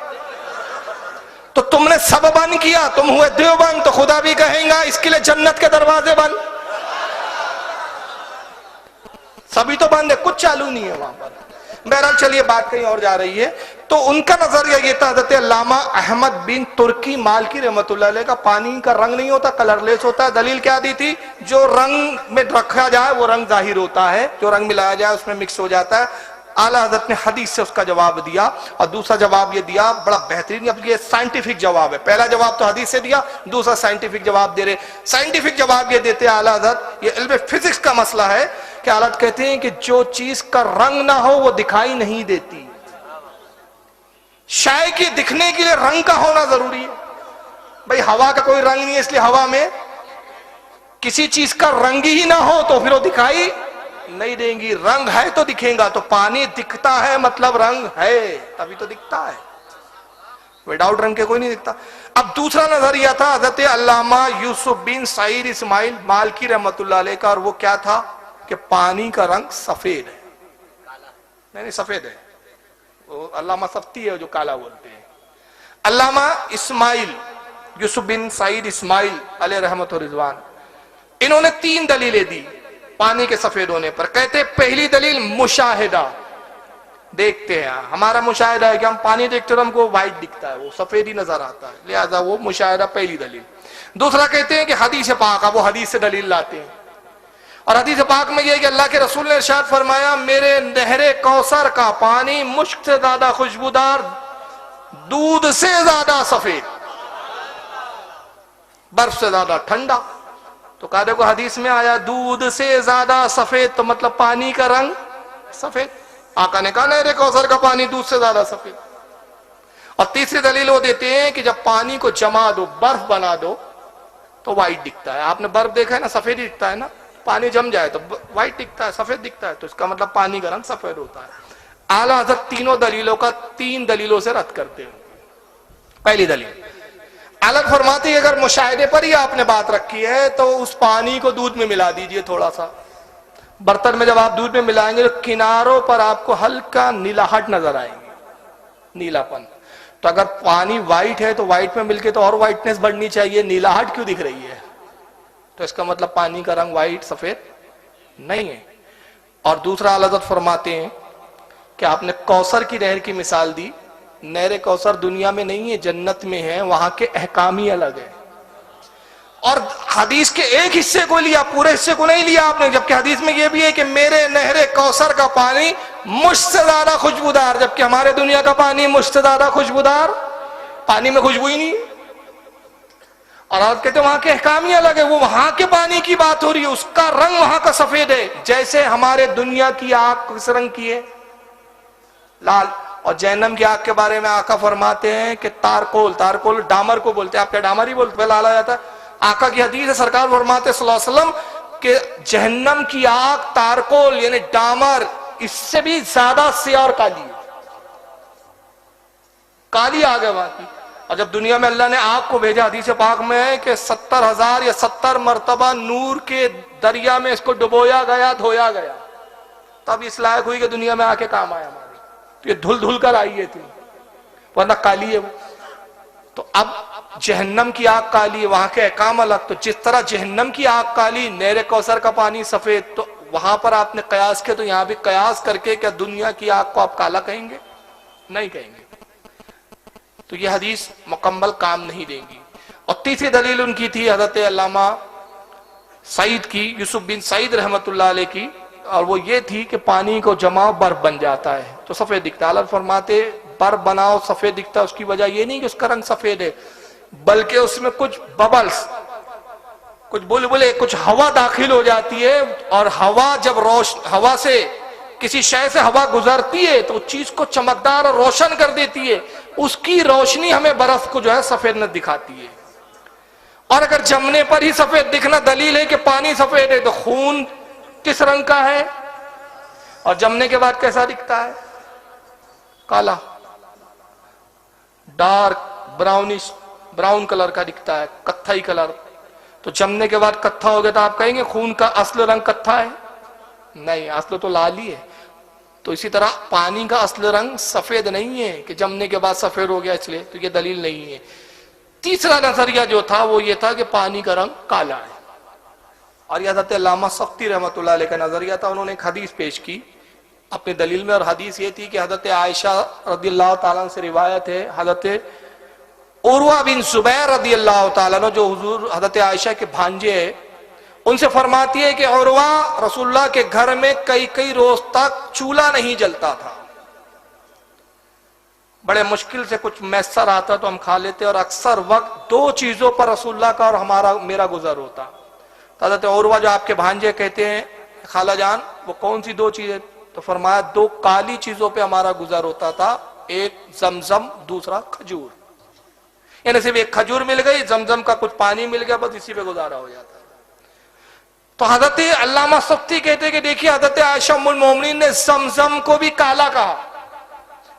तो तुमने सब बंद किया, तुम हुए देवबंद, तो खुदा भी कहेगा इसके लिए जन्नत के दरवाजे बंद। सभी तो बंद है, कुछ चालू नहीं है वहां पर। बहरहाल चलिए बात कहीं और जा रही है। तो उनका नजरिया ये था, हज़रत अल्लामा अहमद बिन तुर्की मालकी रहमतुल्लाह अलैह का, पानी का रंग नहीं होता, कलरलेस होता है। दलील क्या दी थी, जो रंग में रखा जाए वो रंग जाहिर होता है, जो रंग मिलाया जाए उसमें मिक्स हो जाता है। आला हजरत ने हदीस से उसका जवाब दिया, और दूसरा जवाब ये दिया बड़ा बेहतरीन, अब ये साइंटिफिक जवाब है। पहला जवाब तो हदीस से दिया, दूसरा साइंटिफिक जवाब दे रहे। साइंटिफिक जवाब ये देते आला हजरत, ये इल्म फिजिक्स का मसला है कि आला हजरत कहते हैं कि जो चीज का रंग ना हो वो दिखाई नहीं देती। शाय के दिखने के लिए रंग का होना जरूरी है। भाई हवा का कोई रंग नहीं है, इसलिए हवा में किसी चीज का रंग ही ना हो तो फिर वो दिखाई नहीं देंगी। रंग है तो दिखेगा, तो पानी दिखता है मतलब रंग है, तभी तो दिखता है, विदाउट रंग के कोई नहीं दिखता। अब दूसरा नजरिया था हज़रत अल्लामा यूसुफ बिन सईद इस्माइल मालकी रहमतुल्लाह अलैह का, और वो क्या था कि पानी का रंग सफेद है। नहीं सफेद है, वो अल्लामा सफ्ती है जो काला बोलते हैं। अल्लामा इस्माइल यूसुफ बिन सईद इस्माइल अलैह रहमत व रिजवान, इन्होंने 3 दलीलें दी पानी के सफेद होने पर। कहते पहली दलील मुशाहिदा, देखते हैं, हमारा मुशाहिदा है कि हम पानी देखते तो हमको व्हाइट दिखता है, वो सफेद ही नजर आता है, लिहाजा वो मुशाहिदा पहली दलील। दूसरा कहते हैं कि हदीस पाक, वो हदीस से दलील लाते हैं, और हदीस पाक में यह है कि अल्लाह के रसूल ने इरशाद फरमाया, मेरे नहरे कौसर का पानी मुश्क से ज्यादा खुशबूदार, दूध से ज्यादा सफेद, बर्फ से ज्यादा ठंडा। तो कहा देखो हदीस में आया दूध से ज्यादा सफेद, तो मतलब पानी का रंग सफेद। आका ने कहा नहरे कौसर का पानी दूध से ज्यादा सफेद। और तीसरी दलील वो देते हैं कि जब पानी को जमा दो, बर्फ बना दो, तो व्हाइट दिखता है। आपने बर्फ देखा है ना, सफेद ही दिखता है ना, पानी जम जाए तो व्हाइट दिखता है, सफेद दिखता है, तो इसका मतलब पानी का रंग सफेद होता है। आला हज़रत तीनों दलीलों का 3 दलीलों से रद्द करते हैं। पहली दलील अलग फरमाती है, अगर मुशाहिदे पर ही आपने बात रखी है तो उस पानी को दूध में मिला दीजिए। थोड़ा सा बर्तन में जब आप दूध में मिलाएंगे तो किनारों पर आपको हल्का नीलाहट नजर आएंगे, नीलापन। तो अगर पानी व्हाइट है तो व्हाइट में मिलके तो और व्हाइटनेस बढ़नी चाहिए, नीलाहट क्यों दिख रही है, तो इसका मतलब पानी का रंग व्हाइट सफेद नहीं है। और दूसरा आला हज़रत फरमाते हैं कि आपने कौसर की नहर की मिसाल दी, नहर कौसर दुनिया में नहीं है, जन्नत में है, वहां के अहकाम ही अलग है। और हदीस के एक हिस्से को लिया, पूरे हिस्से को नहीं लिया आपने, जबकि हदीस में यह भी है कि मेरे नहर कौसर का पानी मुझसे ज्यादा खुशबूदार, जबकि हमारे दुनिया का पानी मुझसे ज्यादा खुशबूदार, पानी में खुशबू ही नहीं है। और आप कहते वहां के अहकाम ही अलग है, वो वहां के पानी की बात हो रही है, उसका रंग वहां का सफेद है। जैसे हमारे दुनिया की आग किस रंग की है? लाल। और जहन्नम की आग के बारे में आका फरमाते हैं कि तारकोल, तारकोल डामर को बोलते हैं, आप क्या डामर ही बोलते, लाल आ जाता है। आका की हदीस है, सरकार फरमाते सल्लल्लाहु अलैहि वसल्लम कि जहन्नम की आग तारकोल यानी डामर, इससे भी ज्यादा सियाह और काली है, काली आग है वहां की। और जब दुनिया में अल्लाह ने आग को भेजा, हदीस पाक में है कि 70,000 या 70 मरतबा नूर के दरिया में इसको डुबोया गया, धोया गया, तब इस लायक हुई कि दुनिया में आके काम आया हमारी। तो ये धुल धुल कर आई है थी, वरना काली है वो। तो अब जहन्नम की आग काली है, वहां के अहकाम अलग। तो जिस तरह जहन्नम की आग काली, नहर कौसर का पानी सफेद, तो वहां पर आपने कयास किया, तो यहां भी कयास करके क्या दुनिया की आग को आप काला कहेंगे? नहीं कहेंगे। तो ये हदीस मुकम्मल काम नहीं देंगी। और तीसरी दलील उनकी थी हजरत अल्लामा सईद की, यूसुफ बिन सईद रहमतुल्लाह अलैह की, और वो ये थी कि पानी को जमाओ बर्फ बन जाता है तो सफेद दिखता है। अल्लाह फरमाते बर्फ बनाओ सफेद दिखता है, उसकी वजह ये नहीं कि उसका रंग सफेद है, बल्कि उसमें कुछ बबल्स, कुछ बुलबुले, कुछ हवा दाखिल हो जाती है, और हवा जब हवा से किसी शय से हवा गुजरती है तो चीज को चमकदार और रोशन कर देती है, उसकी रोशनी हमें बर्फ को जो है सफेद न दिखाती है। और अगर जमने पर ही सफेद दिखना दलील है कि पानी सफेद है, तो खून किस रंग का है और जमने के बाद कैसा दिखता है? काला, डार्क ब्राउनिश, ब्राउन कलर का दिखता है, कत्थई कलर। तो जमने के बाद कत्था हो गया तो आप कहेंगे खून का असल रंग कत्था है? नहीं, असल तो लाल ही है। तो इसी तरह पानी का असल रंग सफेद नहीं है कि जमने के बाद सफेद हो गया इसलिए, तो ये दलील नहीं है। तीसरा नजरिया जो था वो ये था कि पानी का रंग काला है, और यह हज़रत अल्लामा सख्ती रहमतुल्लाह अलैह का नजरिया था। उन्होंने एक हदीस पेश की अपनी दलील में, और हदीस ये थी कि हज़रत आयशा रदियल्लाहु ताला से रिवायत है, हज़रत उर्वा बिन जुबैर रदियल्लाहु ताला जो हुजूर हज़रत आयशा के भांजे हैं, उनसे फरमाती है कि उर्वा रसूलुल्लाह के घर में कई कई रोज तक चूल्हा नहीं जलता था, बड़े मुश्किल से कुछ मैसर आता तो हम खा लेते, और अक्सर वक्त दो चीजों पर रसूलुल्लाह का और मेरा गुजर होता। तो हज़रत उर्वा जो आपके भांजे कहते हैं खाला जान, वो कौन सी दो चीजें? तो फरमाया दो काली चीजों पे हमारा गुजर होता था, एक जमजम, दूसरा खजूर। यानी सिर्फ एक खजूर मिल गई, जमजम का कुछ पानी मिल गया, बस इसी पे गुजारा हो जाता। तो हजरत अल्लामा सख्ती कहते हैं कि देखिए हजरत आयशा उम्मुल मोमिनीन ने जमजम को भी काला कहा,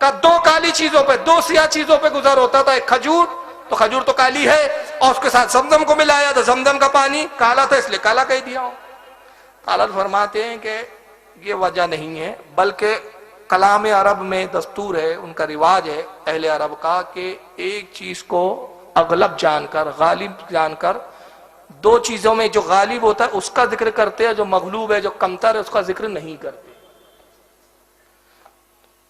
दो काली चीजों पे, दो सियाह चीजों पे गुजर होता था, एक खजूर, तो खजूर तो काली है, और उसके साथ जमजम को मिलाया तो जमजम का पानी काला था इसलिए काला कह दिया। तालब फरमाते हैं कि ये वजह नहीं है, बल्कि कलाम अरब में दस्तूर है, उनका रिवाज है अहले अरब का कि एक चीज को अगलब जानकर, गालिब जानकर, दो चीजों में जो गालिब होता है उसका जिक्र करते हैं, जो मगलूब है, जो कमतर है, उसका जिक्र नहीं करते।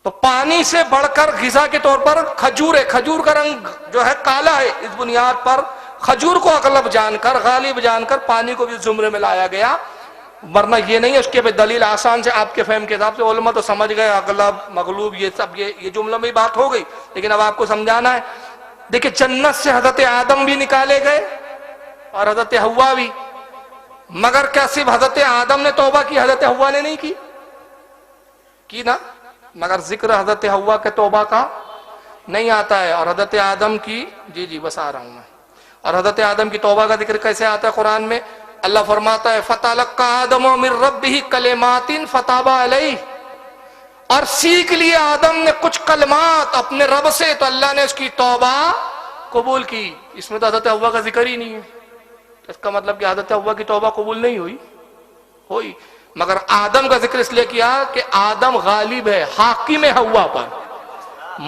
तो पानी से बढ़कर ग़िज़ा के तौर पर खजूर है, खजूर का रंग जो है काला है, इस बुनियाद पर खजूर को अगलब जानकर, गालिब जानकर पानी को भी जुमरे में लाया गया, वरना ये नहीं है। उसके पे दलील आसान से आपके फहम के हिसाब से उलमा तो समझ गए, अगलब मगलूब ये सब, ये जुमलों में बात हो गई, लेकिन अब आपको समझाना है। देखिए जन्नत से हजरत आदम भी निकाले गए और हजरत हव्वा भी, मगर क्या सिर्फ हजरत आदम ने तौबा की, हजरत हव्वा ने नहीं की ना, मगर जिक्र हजरत हव्वा के तौबा का नहीं आता है, और हजरत आदम की, जी जी बस आ रहा हूं मैं, और हजरत आदम की तौबा का जिक्र कैसे आता है कुरान में? अल्लाह फरमाता है फतलक्का आदम मिन रब्बिही कलिमातिन फताबा अलैहि, और सीख लिया आदम ने कुछ कलमात अपने रब से, तो अल्लाह ने उसकी तौबा कबूल की। इसमें तो हजरत हव्वा का जिक्र ही नहीं है, इसका मतलब कि हजरत हव्वा की तौबा कबूल नहीं हुई, मगर आदम का जिक्र इसलिए किया कि आदम गालिब है, हाकिम है हव्वा पर,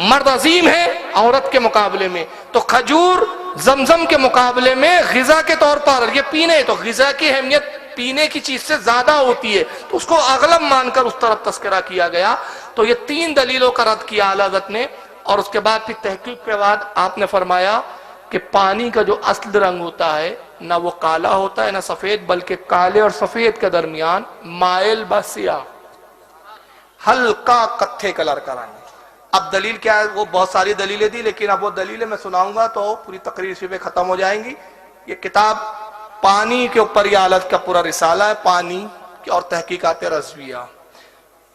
मर्द अजीम है औरत के मुकाबले में। तो खजूर जमजम के मुकाबले में ग़िज़ा के तौर पर ये पीने, तो ग़िज़ा की अहमियत पीने की चीज से ज्यादा होती है, तो उसको अगलब मानकर उस तरफ तस्करा किया गया। तो ये तीन दलीलों का रद्द किया आला हज़रत ने, और उसके बाद फिर तहकीक के बाद आपने फरमाया कि पानी का जो असल रंग होता है ना वो काला होता है ना सफेद, बल्कि काले और सफेद के दरमियान माइल बसिया हल्का कत्थे कलर का रंग। अब दलील क्या है, वो बहुत सारी दलीलें दी, लेकिन अब वो दलीलें मैं सुनाऊंगा तो पूरी तकरीर इसी पे खत्म हो जाएंगी। ये किताब पानी के ऊपर ये आलत का पूरा रिसाला है, पानी की और तहकीकात रज़विया।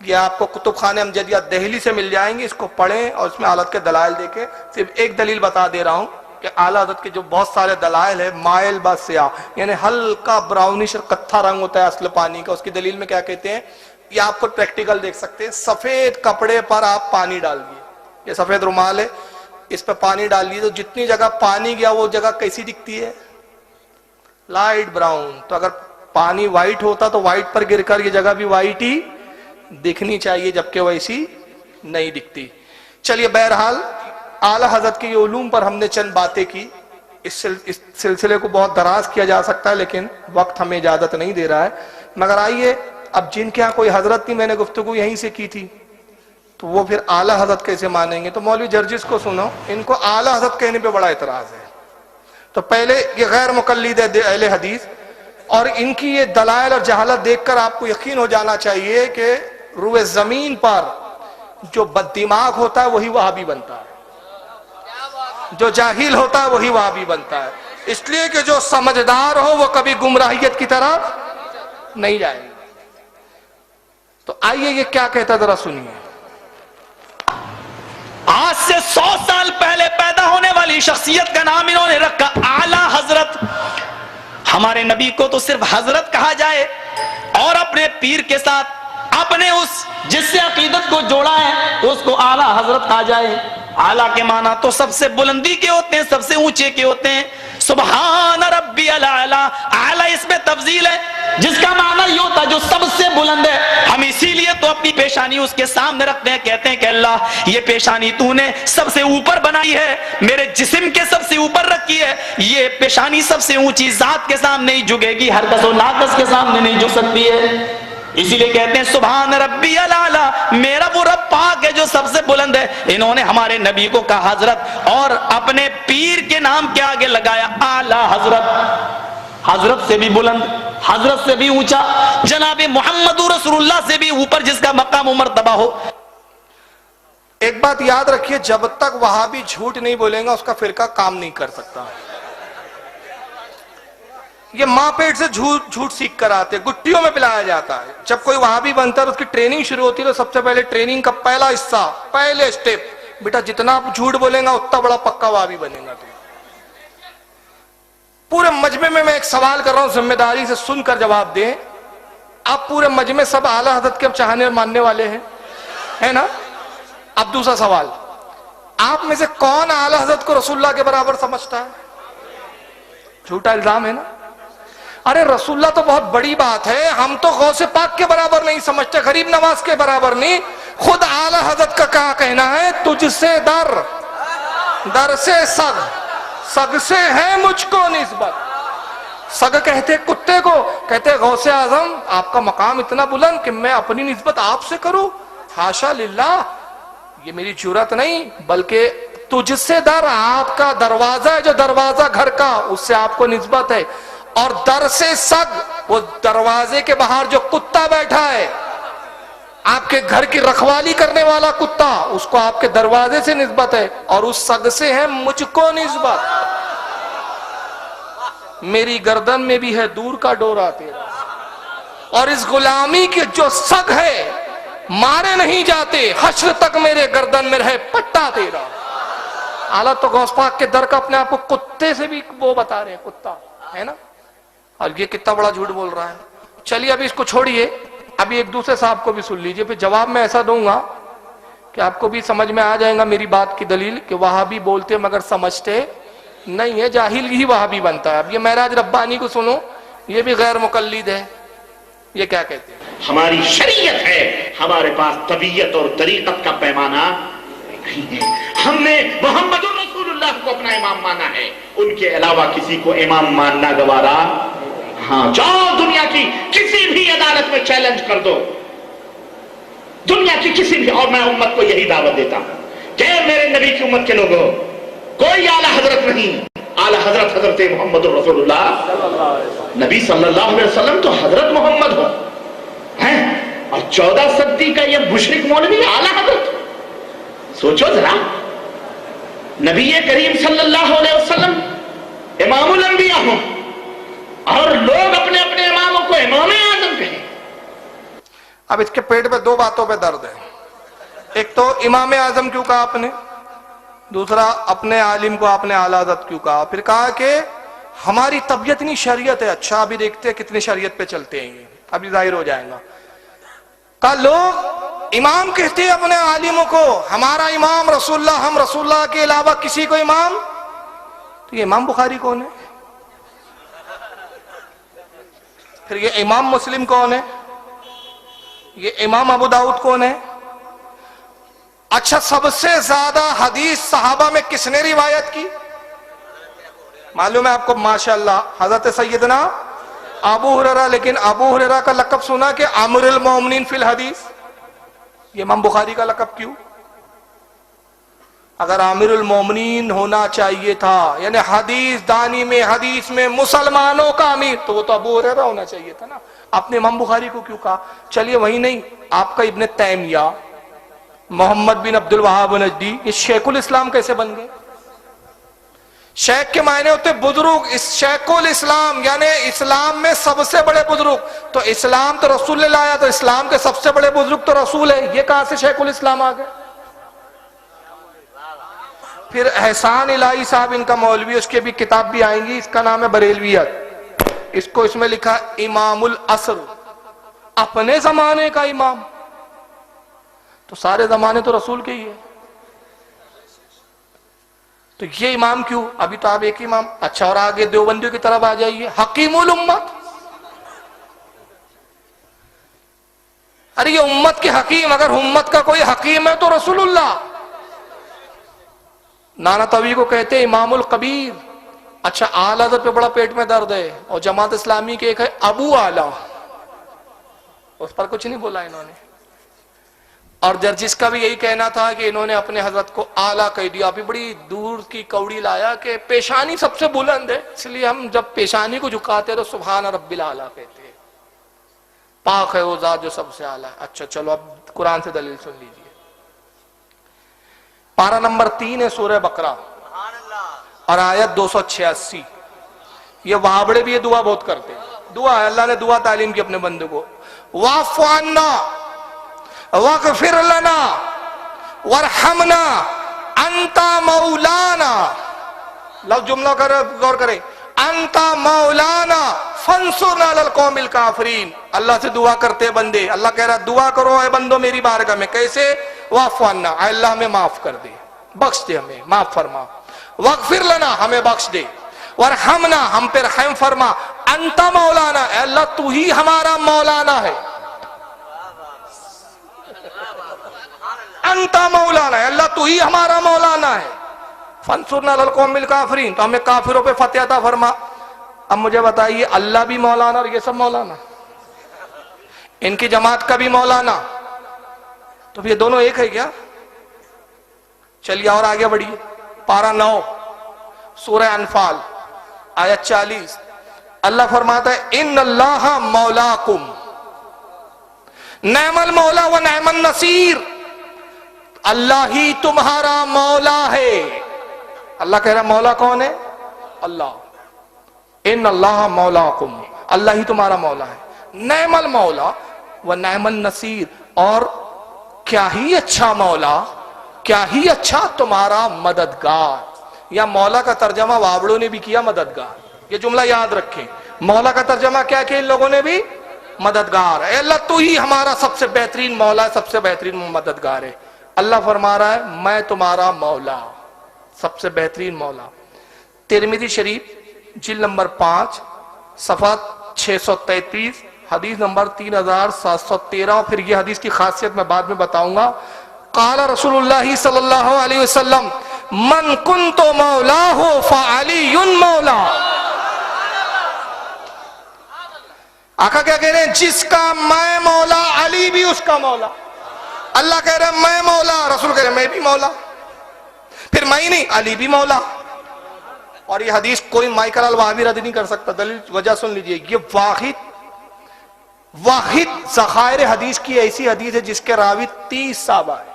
ये आपको कुतुब खाने अमजदिया दिल्ली से मिल जाएंगे, इसको पढ़ें और इसमें आलत के दलाइल देखें। सिर्फ एक दलील बता दे रहा हूं कि आला हज़रत के जो बहुत सारे दलाइल है, माइल बसिया यानी हल्का ब्राउनिश और कत्था रंग होता है असल पानी का। उसकी दलील में क्या कहते हैं, ये आपको प्रैक्टिकल देख सकते हैं। सफेद कपड़े पर आप पानी डाल दिए, ये सफेद रुमाल है, इस पर पानी डाल दिए तो जितनी जगह पानी गया वो जगह कैसी दिखती है, लाइट ब्राउन। तो अगर पानी व्हाइट होता तो व्हाइट पर गिरकर ये जगह भी व्हाइट ही दिखनी चाहिए, जबकि वैसी नहीं दिखती। चलिए, बहरहाल आला हजरत के ये उलूम पर हमने चंद बातें की। इस सिलसिले को बहुत दराज किया जा सकता है, लेकिन वक्त हमें इजाजत नहीं दे रहा है। मगर आइए, अब जिनके यहाँ कोई हजरत थी, मैंने गुफ्तगू यहीं से की थी, तो वो फिर आला हजरत कैसे मानेंगे। तो मौलवी जर्जिस को सुनो, इनको आला हजरत कहने पे बड़ा एतराज है। तो पहले ये गैर मुकल्लिद है अहले हदीस, और इनकी ये दलाइल और जहालत देखकर आपको यकीन हो जाना चाहिए कि रुए जमीन पर जो बददिमाग होता है वही वहाबी बनता है, जो जाहिल होता है वही वहाबी बनता है। इसलिए कि जो समझदार हो वो कभी गुमराहियत की तरफ नहीं जाएगा। तो आइए ये क्या कहता जरा सुनिए। आज से 100 साल पहले पैदा होने वाली शख्सियत का नाम इन्होंने रखा आला हजरत। हमारे नबी को तो सिर्फ हजरत कहा जाए और अपने पीर के साथ अपने उस जिससे अकीदत को जोड़ा है उसको आला हजरत कहा जाए। आला के माना तो सबसे बुलंदी के होते हैं, सबसे ऊंचे के होते हैं। सुबहान रब्बी आला, आला इसमें तफजील है जिसका माना ये होता है जो सबसे बुलंद है। हम इसीलिए तो अपनी पेशानी उसके सामने रखते हैं, कहते हैं कि अल्लाह ये पेशानी तूने सबसे ऊपर बनाई है, मेरे जिस्म के सबसे ऊपर रखी है। ये पेशानी सबसे ऊंची जात के सामने ही झुकेगी, हरकस और नाकस के सामने नहीं झुक सकती है। इसीलिए कहते हैं सुभान रब्बी आला, मेरा वो रब पाक है जो सबसे बुलंद है। इन्होंने हमारे नबी को कहा हजरत और अपने पीर के नाम के आगे लगाया आला हजरत। हजरत से भी बुलंद, हजरत से भी ऊंचा, जनाबे मोहम्मद रसूलुल्लाह से भी ऊपर जिसका मकाम मर्तबा हो। एक बात याद रखिए, जब तक वहाबी झूठ नहीं बोलेगा उसका फिरका काम नहीं कर सकता। ये माँ पेट से झूठ सीख कर आते, गुट्टियों में पिलाया जाता है। जब कोई वहाबी बनता है उसकी ट्रेनिंग शुरू होती है तो सबसे पहले ट्रेनिंग का पहला हिस्सा, पहले स्टेप, बेटा जितना आप झूठ बोलेगा उतना बड़ा पक्का वहाबी बनेगा। तो पूरे मजमे में मैं एक सवाल कर रहा हूं, जिम्मेदारी से सुनकर जवाब दें। आप पूरे मजमे सब आला हजरत के चाहने और मानने वाले हैं, है ना? अब दूसरा सवाल, आप में से कौन आला हजरत को रसूलुल्लाह के बराबर समझता है? झूठा इल्जाम है ना। अरे रसूलुल्लाह तो बहुत बड़ी बात है, हम तो गौसे पाक के बराबर नहीं समझते, गरीब नवाज के बराबर नहीं। खुद आला हजरत का क्या कहना है, तुझसे दर, दर से सग, सग से है मुझको निस्बत। सग कहते कुत्ते को, कहते गौसे आजम आपका मकाम इतना बुलंद कि मैं अपनी निस्बत आपसे करूं, हाशा लिल्लाह, ये मेरी जुर्रत नहीं, बल्कि तुझसे दर, आपका दरवाजा है जो दरवाजा घर का, उससे आपको निस्बत है। और दर से सग, वो दरवाजे के बाहर जो कुत्ता बैठा है, आपके घर की रखवाली करने वाला कुत्ता, उसको आपके दरवाजे से निस्बत है, और उस सग से है मुझको निस्बत। मेरी गर्दन में भी है दूर का डोरा तेरा, और इस गुलामी के जो सग है मारे नहीं जाते, हश्र तक मेरे गर्दन में रहे पट्टा तेरा। आला तो गौस पाक के दर का अपने आप को कुत्ते से भी वो बता रहे हैं, कुत्ता है ना। और ये कितना बड़ा झूठ बोल रहा है। चलिए अभी इसको छोड़िए, अभी एक दूसरे साहब को भी सुन लीजिए, फिर जवाब मैं ऐसा दूंगा कि आपको भी समझ में आ जाएगा मेरी बात की दलील कि वहाबी बोलते मगर समझते नहीं है, जाहिल ही वहाबी बनता है। अब ये महराज रब्बानी को सुनो, ये भी गैर मुकल्लिद है। ये क्या कहते हैं, हमारी शरीयत है, हमारे पास तबीयत और तरीकत का पैमाना नहीं है। हमने मोहम्मद रसूलुल्लाह को अपना इमाम माना है, उनके अलावा किसी को इमाम मानना गवारा। हाँ, जाओ दुनिया की किसी भी अदालत में चैलेंज कर दो, दुनिया की किसी भी, और मैं उम्मत को यही दावत देता हूं कि मेरे नबी की उम्मत के लोगों, कोई आला हजरत नहीं, आला हजरत हजरत मोहम्मद रसूलुल्लाह, नबी सल्लल्लाहु अलैहि वसल्लम तो हजरत मोहम्मद हो हैं, और 14 सदी का ये मुशरिक मौलवी आला हजरत। सोचो जरा, नबी करीम सल्लल्लाहु अलैहि वसल्लम इमामुल अंबिया हो और लोग अपने अपने इमामों को इमाम आजम कहें। अब इसके पेट में दो बातों पे दर्द है। एक तो इमाम आजम क्यों कहा आपने, दूसरा अपने आलिम को आपने आला हज़रत क्यों कहा। फिर कहा कि हमारी तबीयत नहीं शरीयत है। अच्छा, अभी देखते हैं कितनी शरीयत पे चलते हैं, ये अभी जाहिर हो जाएगा। कहा लोग इमाम कहते हैं अपने आलिमों को, हमारा इमाम रसूलुल्लाह, हम रसूलुल्लाह के अलावा किसी को इमाम। तो ये इमाम बुखारी कौन है, फिर ये इमाम मुस्लिम कौन है, ये इमाम अबू दाऊद कौन है। अच्छा, सबसे ज्यादा हदीस सहाबा में किसने रिवायत की मालूम है आपको? माशाअल्लाह, हजरत सैयदना अबू हुरैरा। लेकिन अबू हुरैरा का लक़ब सुना कि आमिरुल मोमिनीन फिल हदीस। ये इमाम बुखारी का लक़ब क्यों? अगर आमिरुल मोमिनीन होना चाहिए था, यानी हदीस दानी में, हदीस में मुसलमानों का अमीर, तो वो तो अबू हुरैरा होना चाहिए था ना। आपने इमाम बुखारी को क्यों कहा? चलिए वही नहीं, आपका इब्ने तैमिया, मोहम्मद बिन अब्दुल वहाब नजदी, ये शेखुल इस्लाम कैसे बन गए? शेख के मायने होते बुजुर्ग। इस शेखुल इस्लाम यानी इस्लाम में सबसे बड़े बुजुर्ग। तो इस्लाम तो रसूल ने लाया, तो इस्लाम के सबसे बड़े बुजुर्ग तो रसूल है। ये कहां से शेखुल इस्लाम आ गए? फिर एहसान इलाही साहब इनका मौलवी, उसकी भी किताब भी आएंगी, इसका नाम है बरेलवियत। इसको इसमें लिखा इमामुल असर, अपने जमाने का इमाम। तो सारे जमाने तो रसूल के ही है, तो ये इमाम क्यों? अभी तो आप एक इमाम। अच्छा, और आगे देवबंदियों की तरफ आ जाइए, हकीमुल उम्मत। अरे ये उम्मत के हकीम, अगर उम्मत का कोई हकीम है तो रसूलुल्लाह। नाना तवी को कहते हैं इमामुल कबीर। अच्छा, आला हज़रत पे बड़ा पेट में दर्द है, और जमात इस्लामी के एक है अबू आला, उस पर कुछ नहीं बोला इन्होंने। और जिसका भी यही कहना था कि इन्होंने अपने हजरत को आला कह दिया, अभी बड़ी दूर की कौड़ी लाया कि पेशानी सबसे बुलंद है, इसलिए हम जब पेशानी को झुकाते तो सुभान रब्बिल आला कहते हैं, पाक है वो ज़ात जो सबसे आला है। अच्छा चलो, अब कुरान से दलील सुन लीजिए। पारा नंबर 3 है सूरह बकरा और आयत 286। ये वहाबड़े भी ये दुआ बहुत करते हैं। दुआ है, अल्लाह ने दुआ तालीम की अपने बंदे को, वाफ़ु अन्ना वग़फ़िर लना वरहमना अंता मौलाना। लफ्ज़ जुमला कर गौर करें, अंता मौलाना फंसुरना अलल कौमिल काफिरीन। अल्लाह से दुआ करते बंदे, अल्लाह कह रहा दुआ करो ए बंदो मेरी बारगाह में। कैसे? वाफ़ु अन्ना, अल्लाह हमें माफ कर दे, बख्श दे, हमें माफ फरमा। वग़फ़िर लना, हमें बख्श दे। वरहमना, हम पे रहम फरमा। अंता मौलाना, अल्लाह तू ही हमारा मौलाना है। अंता मौलाना, अल्लाह तू ही हमारा मौलाना है। फंसुरना अलल कौमिल काफिरीन, तो हमें काफिरों पे फतह अता फरमा। अब मुझे बताइए, अल्लाह भी मौलाना और ये सब मौलाना, इनकी जमात का भी मौलाना, तो ये दोनों एक है क्या? चलिए और आगे बढ़िए। पारा 9 सूरह अनफाल आयत 40, अल्लाह फरमाता है इन्नल्लाह मौलाकुम नेमल मौला व नेमन नसीर। अल्लाह ही तुम्हारा मौला है। अल्लाह कह रहा मौला कौन है? अल्लाह। इन्नल्लाह मौलाकुम, अल्लाह ही तुम्हारा मौला है। नेमल मौला व नेमन नसीर, और क्या ही अच्छा मौला, क्या ही अच्छा तुम्हारा मददगार। या मौला का तर्जमा वाबड़ों ने भी किया मददगार। ये जुमला याद रखें, मौला का तर्जमा क्या किया इन लोगों ने भी? मददगार। अल्लाह तू ही हमारा सबसे बेहतरीन मौला है, सबसे बेहतरीन मददगार है। अल्लाह फरमा रहा है मैं तुम्हारा मौला, सबसे बेहतरीन मौला। तिरमिज़ी शरीफ जिल्द नंबर 5 सफ़ा 633 हदीस नंबर 3713। फिर ये हदीस की खासियत मैं बाद में बताऊंगा। क़ाला रसूलुल्लाह सल्लल्लाहु अलैहि वसल्लम मन कुन्तु मौलाहु फ़अलियुन मौला। आका क्या कह रहे हैं? जिसका मैं मौला, अली भी उसका मौला। अल्लाह कह रहे हैं मैं मौला, रसूल कह रहे हैं मैं भी मौला। फिर मैं ही नहीं, अली भी मौला। और ये हदीस कोई माइकल अल वहाबी रद्द नहीं कर सकता। दलील वजह सुन लीजिए, ये वाहिद ज़खायर हदीस की ऐसी हदीस है जिसके रावी 30 साहबा है।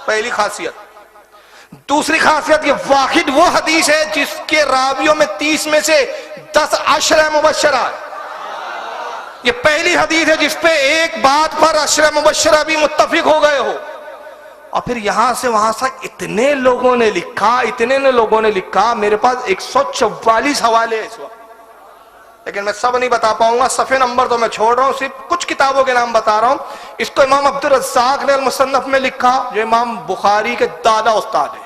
पहली खासियत। दूसरी खासियत, ये वाहिद वो हदीस है जिसके रावियों में 30 में से 10 अशर मुबशरा है। ये पहली हदीस है जिसपे एक बात पर अशर मुबशरा भी मुत्तफिक हो गए हो। और फिर यहां से वहां तक इतने लोगों ने लिखा, मेरे पास 144 हवाले इस वक्त, लेकिन मैं सब नहीं बता पाऊंगा। सफ़े नंबर तो मैं छोड़ रहा हूं, सिर्फ कुछ किताबों के नाम बता रहा हूं। इसको इमाम अब्दुल रज़्ज़ाक़ ने मुसन्नफ में लिखा, जो इमाम बुखारी के दादा उस्ताद है,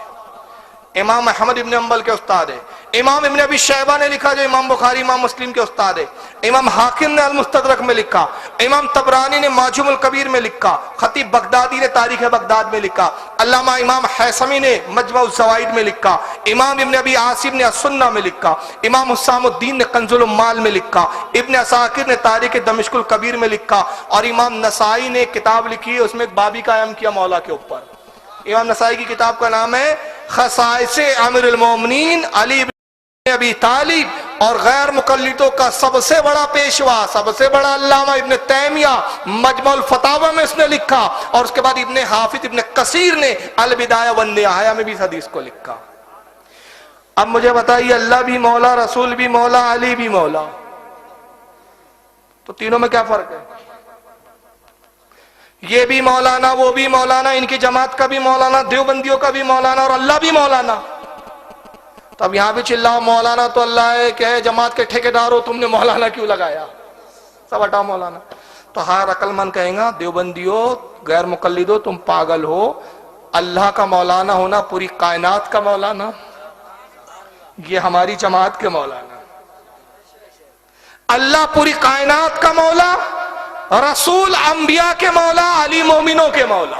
इमाम अहमद इब्न हंबल के उस्ताद है। इमाम इब्न अबी शैबा ने लिखा, जो इमाम बुखारी इमाम मुस्लिम के उस्ताद है। इमाम हाकिम ने अल मुस्तदरक में लिखा। इमाम तबरानी ने माजुमुल कबीर में लिखा। खतीब बगदादी ने तारीख बगदाद में लिखा। अल्लामा इमाम हैसमी ने मजमुअ ज़वाइद में लिखा। इमाम इब्न अबी आसिम ने अस्सुन्ना में लिखा। इमाम हुस्सामुद्दीन ने कंजुल उम्माल में लिखा। इब्न असाकिर ने तारीख दमिश्कुल कबीर में लिखा। और इमाम नसाई ने किताब लिखी है, उसमें एक बाबी कायम किया मौला के ऊपर। इमाम नसाई की किताब का नाम है खसाइसे अमीरुल मोमिनीन अली इब्न अबी तालिब। और गैर मुकल्लिदों का सबसे बड़ा पेशवा, सबसे बड़ा अल्लामा इब्न तैमिया मजमुअल फतावा में उसने लिखा। और उसके बाद इब्न हाफिज इब्न कसीर ने अल बिदाया वन निहाया में भी इस हदीस को लिखा। अब मुझे बताइए, अल्लाह भी मौला, रसूल भी मौला, अली भी मौला, तो तीनों में क्या फर्क है? ये भी मौलाना, वो भी मौलाना, इनकी जमात का भी मौलाना, देवबंदियों का भी मौलाना, और अल्लाह भी मौलाना। तो अब यहां भी चिल्लाओ, मौलाना तो अल्लाह है, क्या है जमात के ठेकेदार हो, तुमने मौलाना क्यों लगाया? सब हटाओ मौलाना। तो हर अक्लमंद कहेगा, देवबंदियों, गैर मुकल्लिदो, तुम पागल हो। अल्लाह का मौलाना होना, पूरी कायनात का मौलाना, ये हमारी जमात के मौलाना। अल्लाह पूरी कायनात का मौला, रसूल अंबिया के मौला, अली मोमिनों के मौला।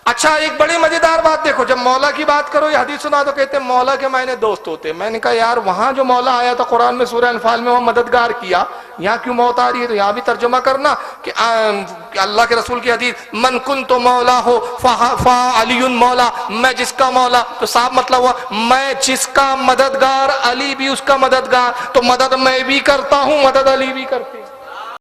अच्छा, एक बड़ी मजेदार बात देखो, जब मौला की बात करो, ये हदीस सुना तो कहते हैं मौला के मायने दोस्त होते। मैंने कहा यार, वहां जो मौला आया था कुरान में सूरह अनफाल में, वहां मददगार किया, यहाँ क्यों मौत आ रही है? तो यहाँ भी तर्जुमा करना कि अल्लाह के रसूल की हदीस, मन कुन तो मौला हो फा अलीयुन मौला, मैं जिसका मौला, तो साफ मतलब हुआ मैं जिसका मददगार, अली भी उसका मददगार। तो मदद मैं भी करता हूँ, मदद अली भी करते।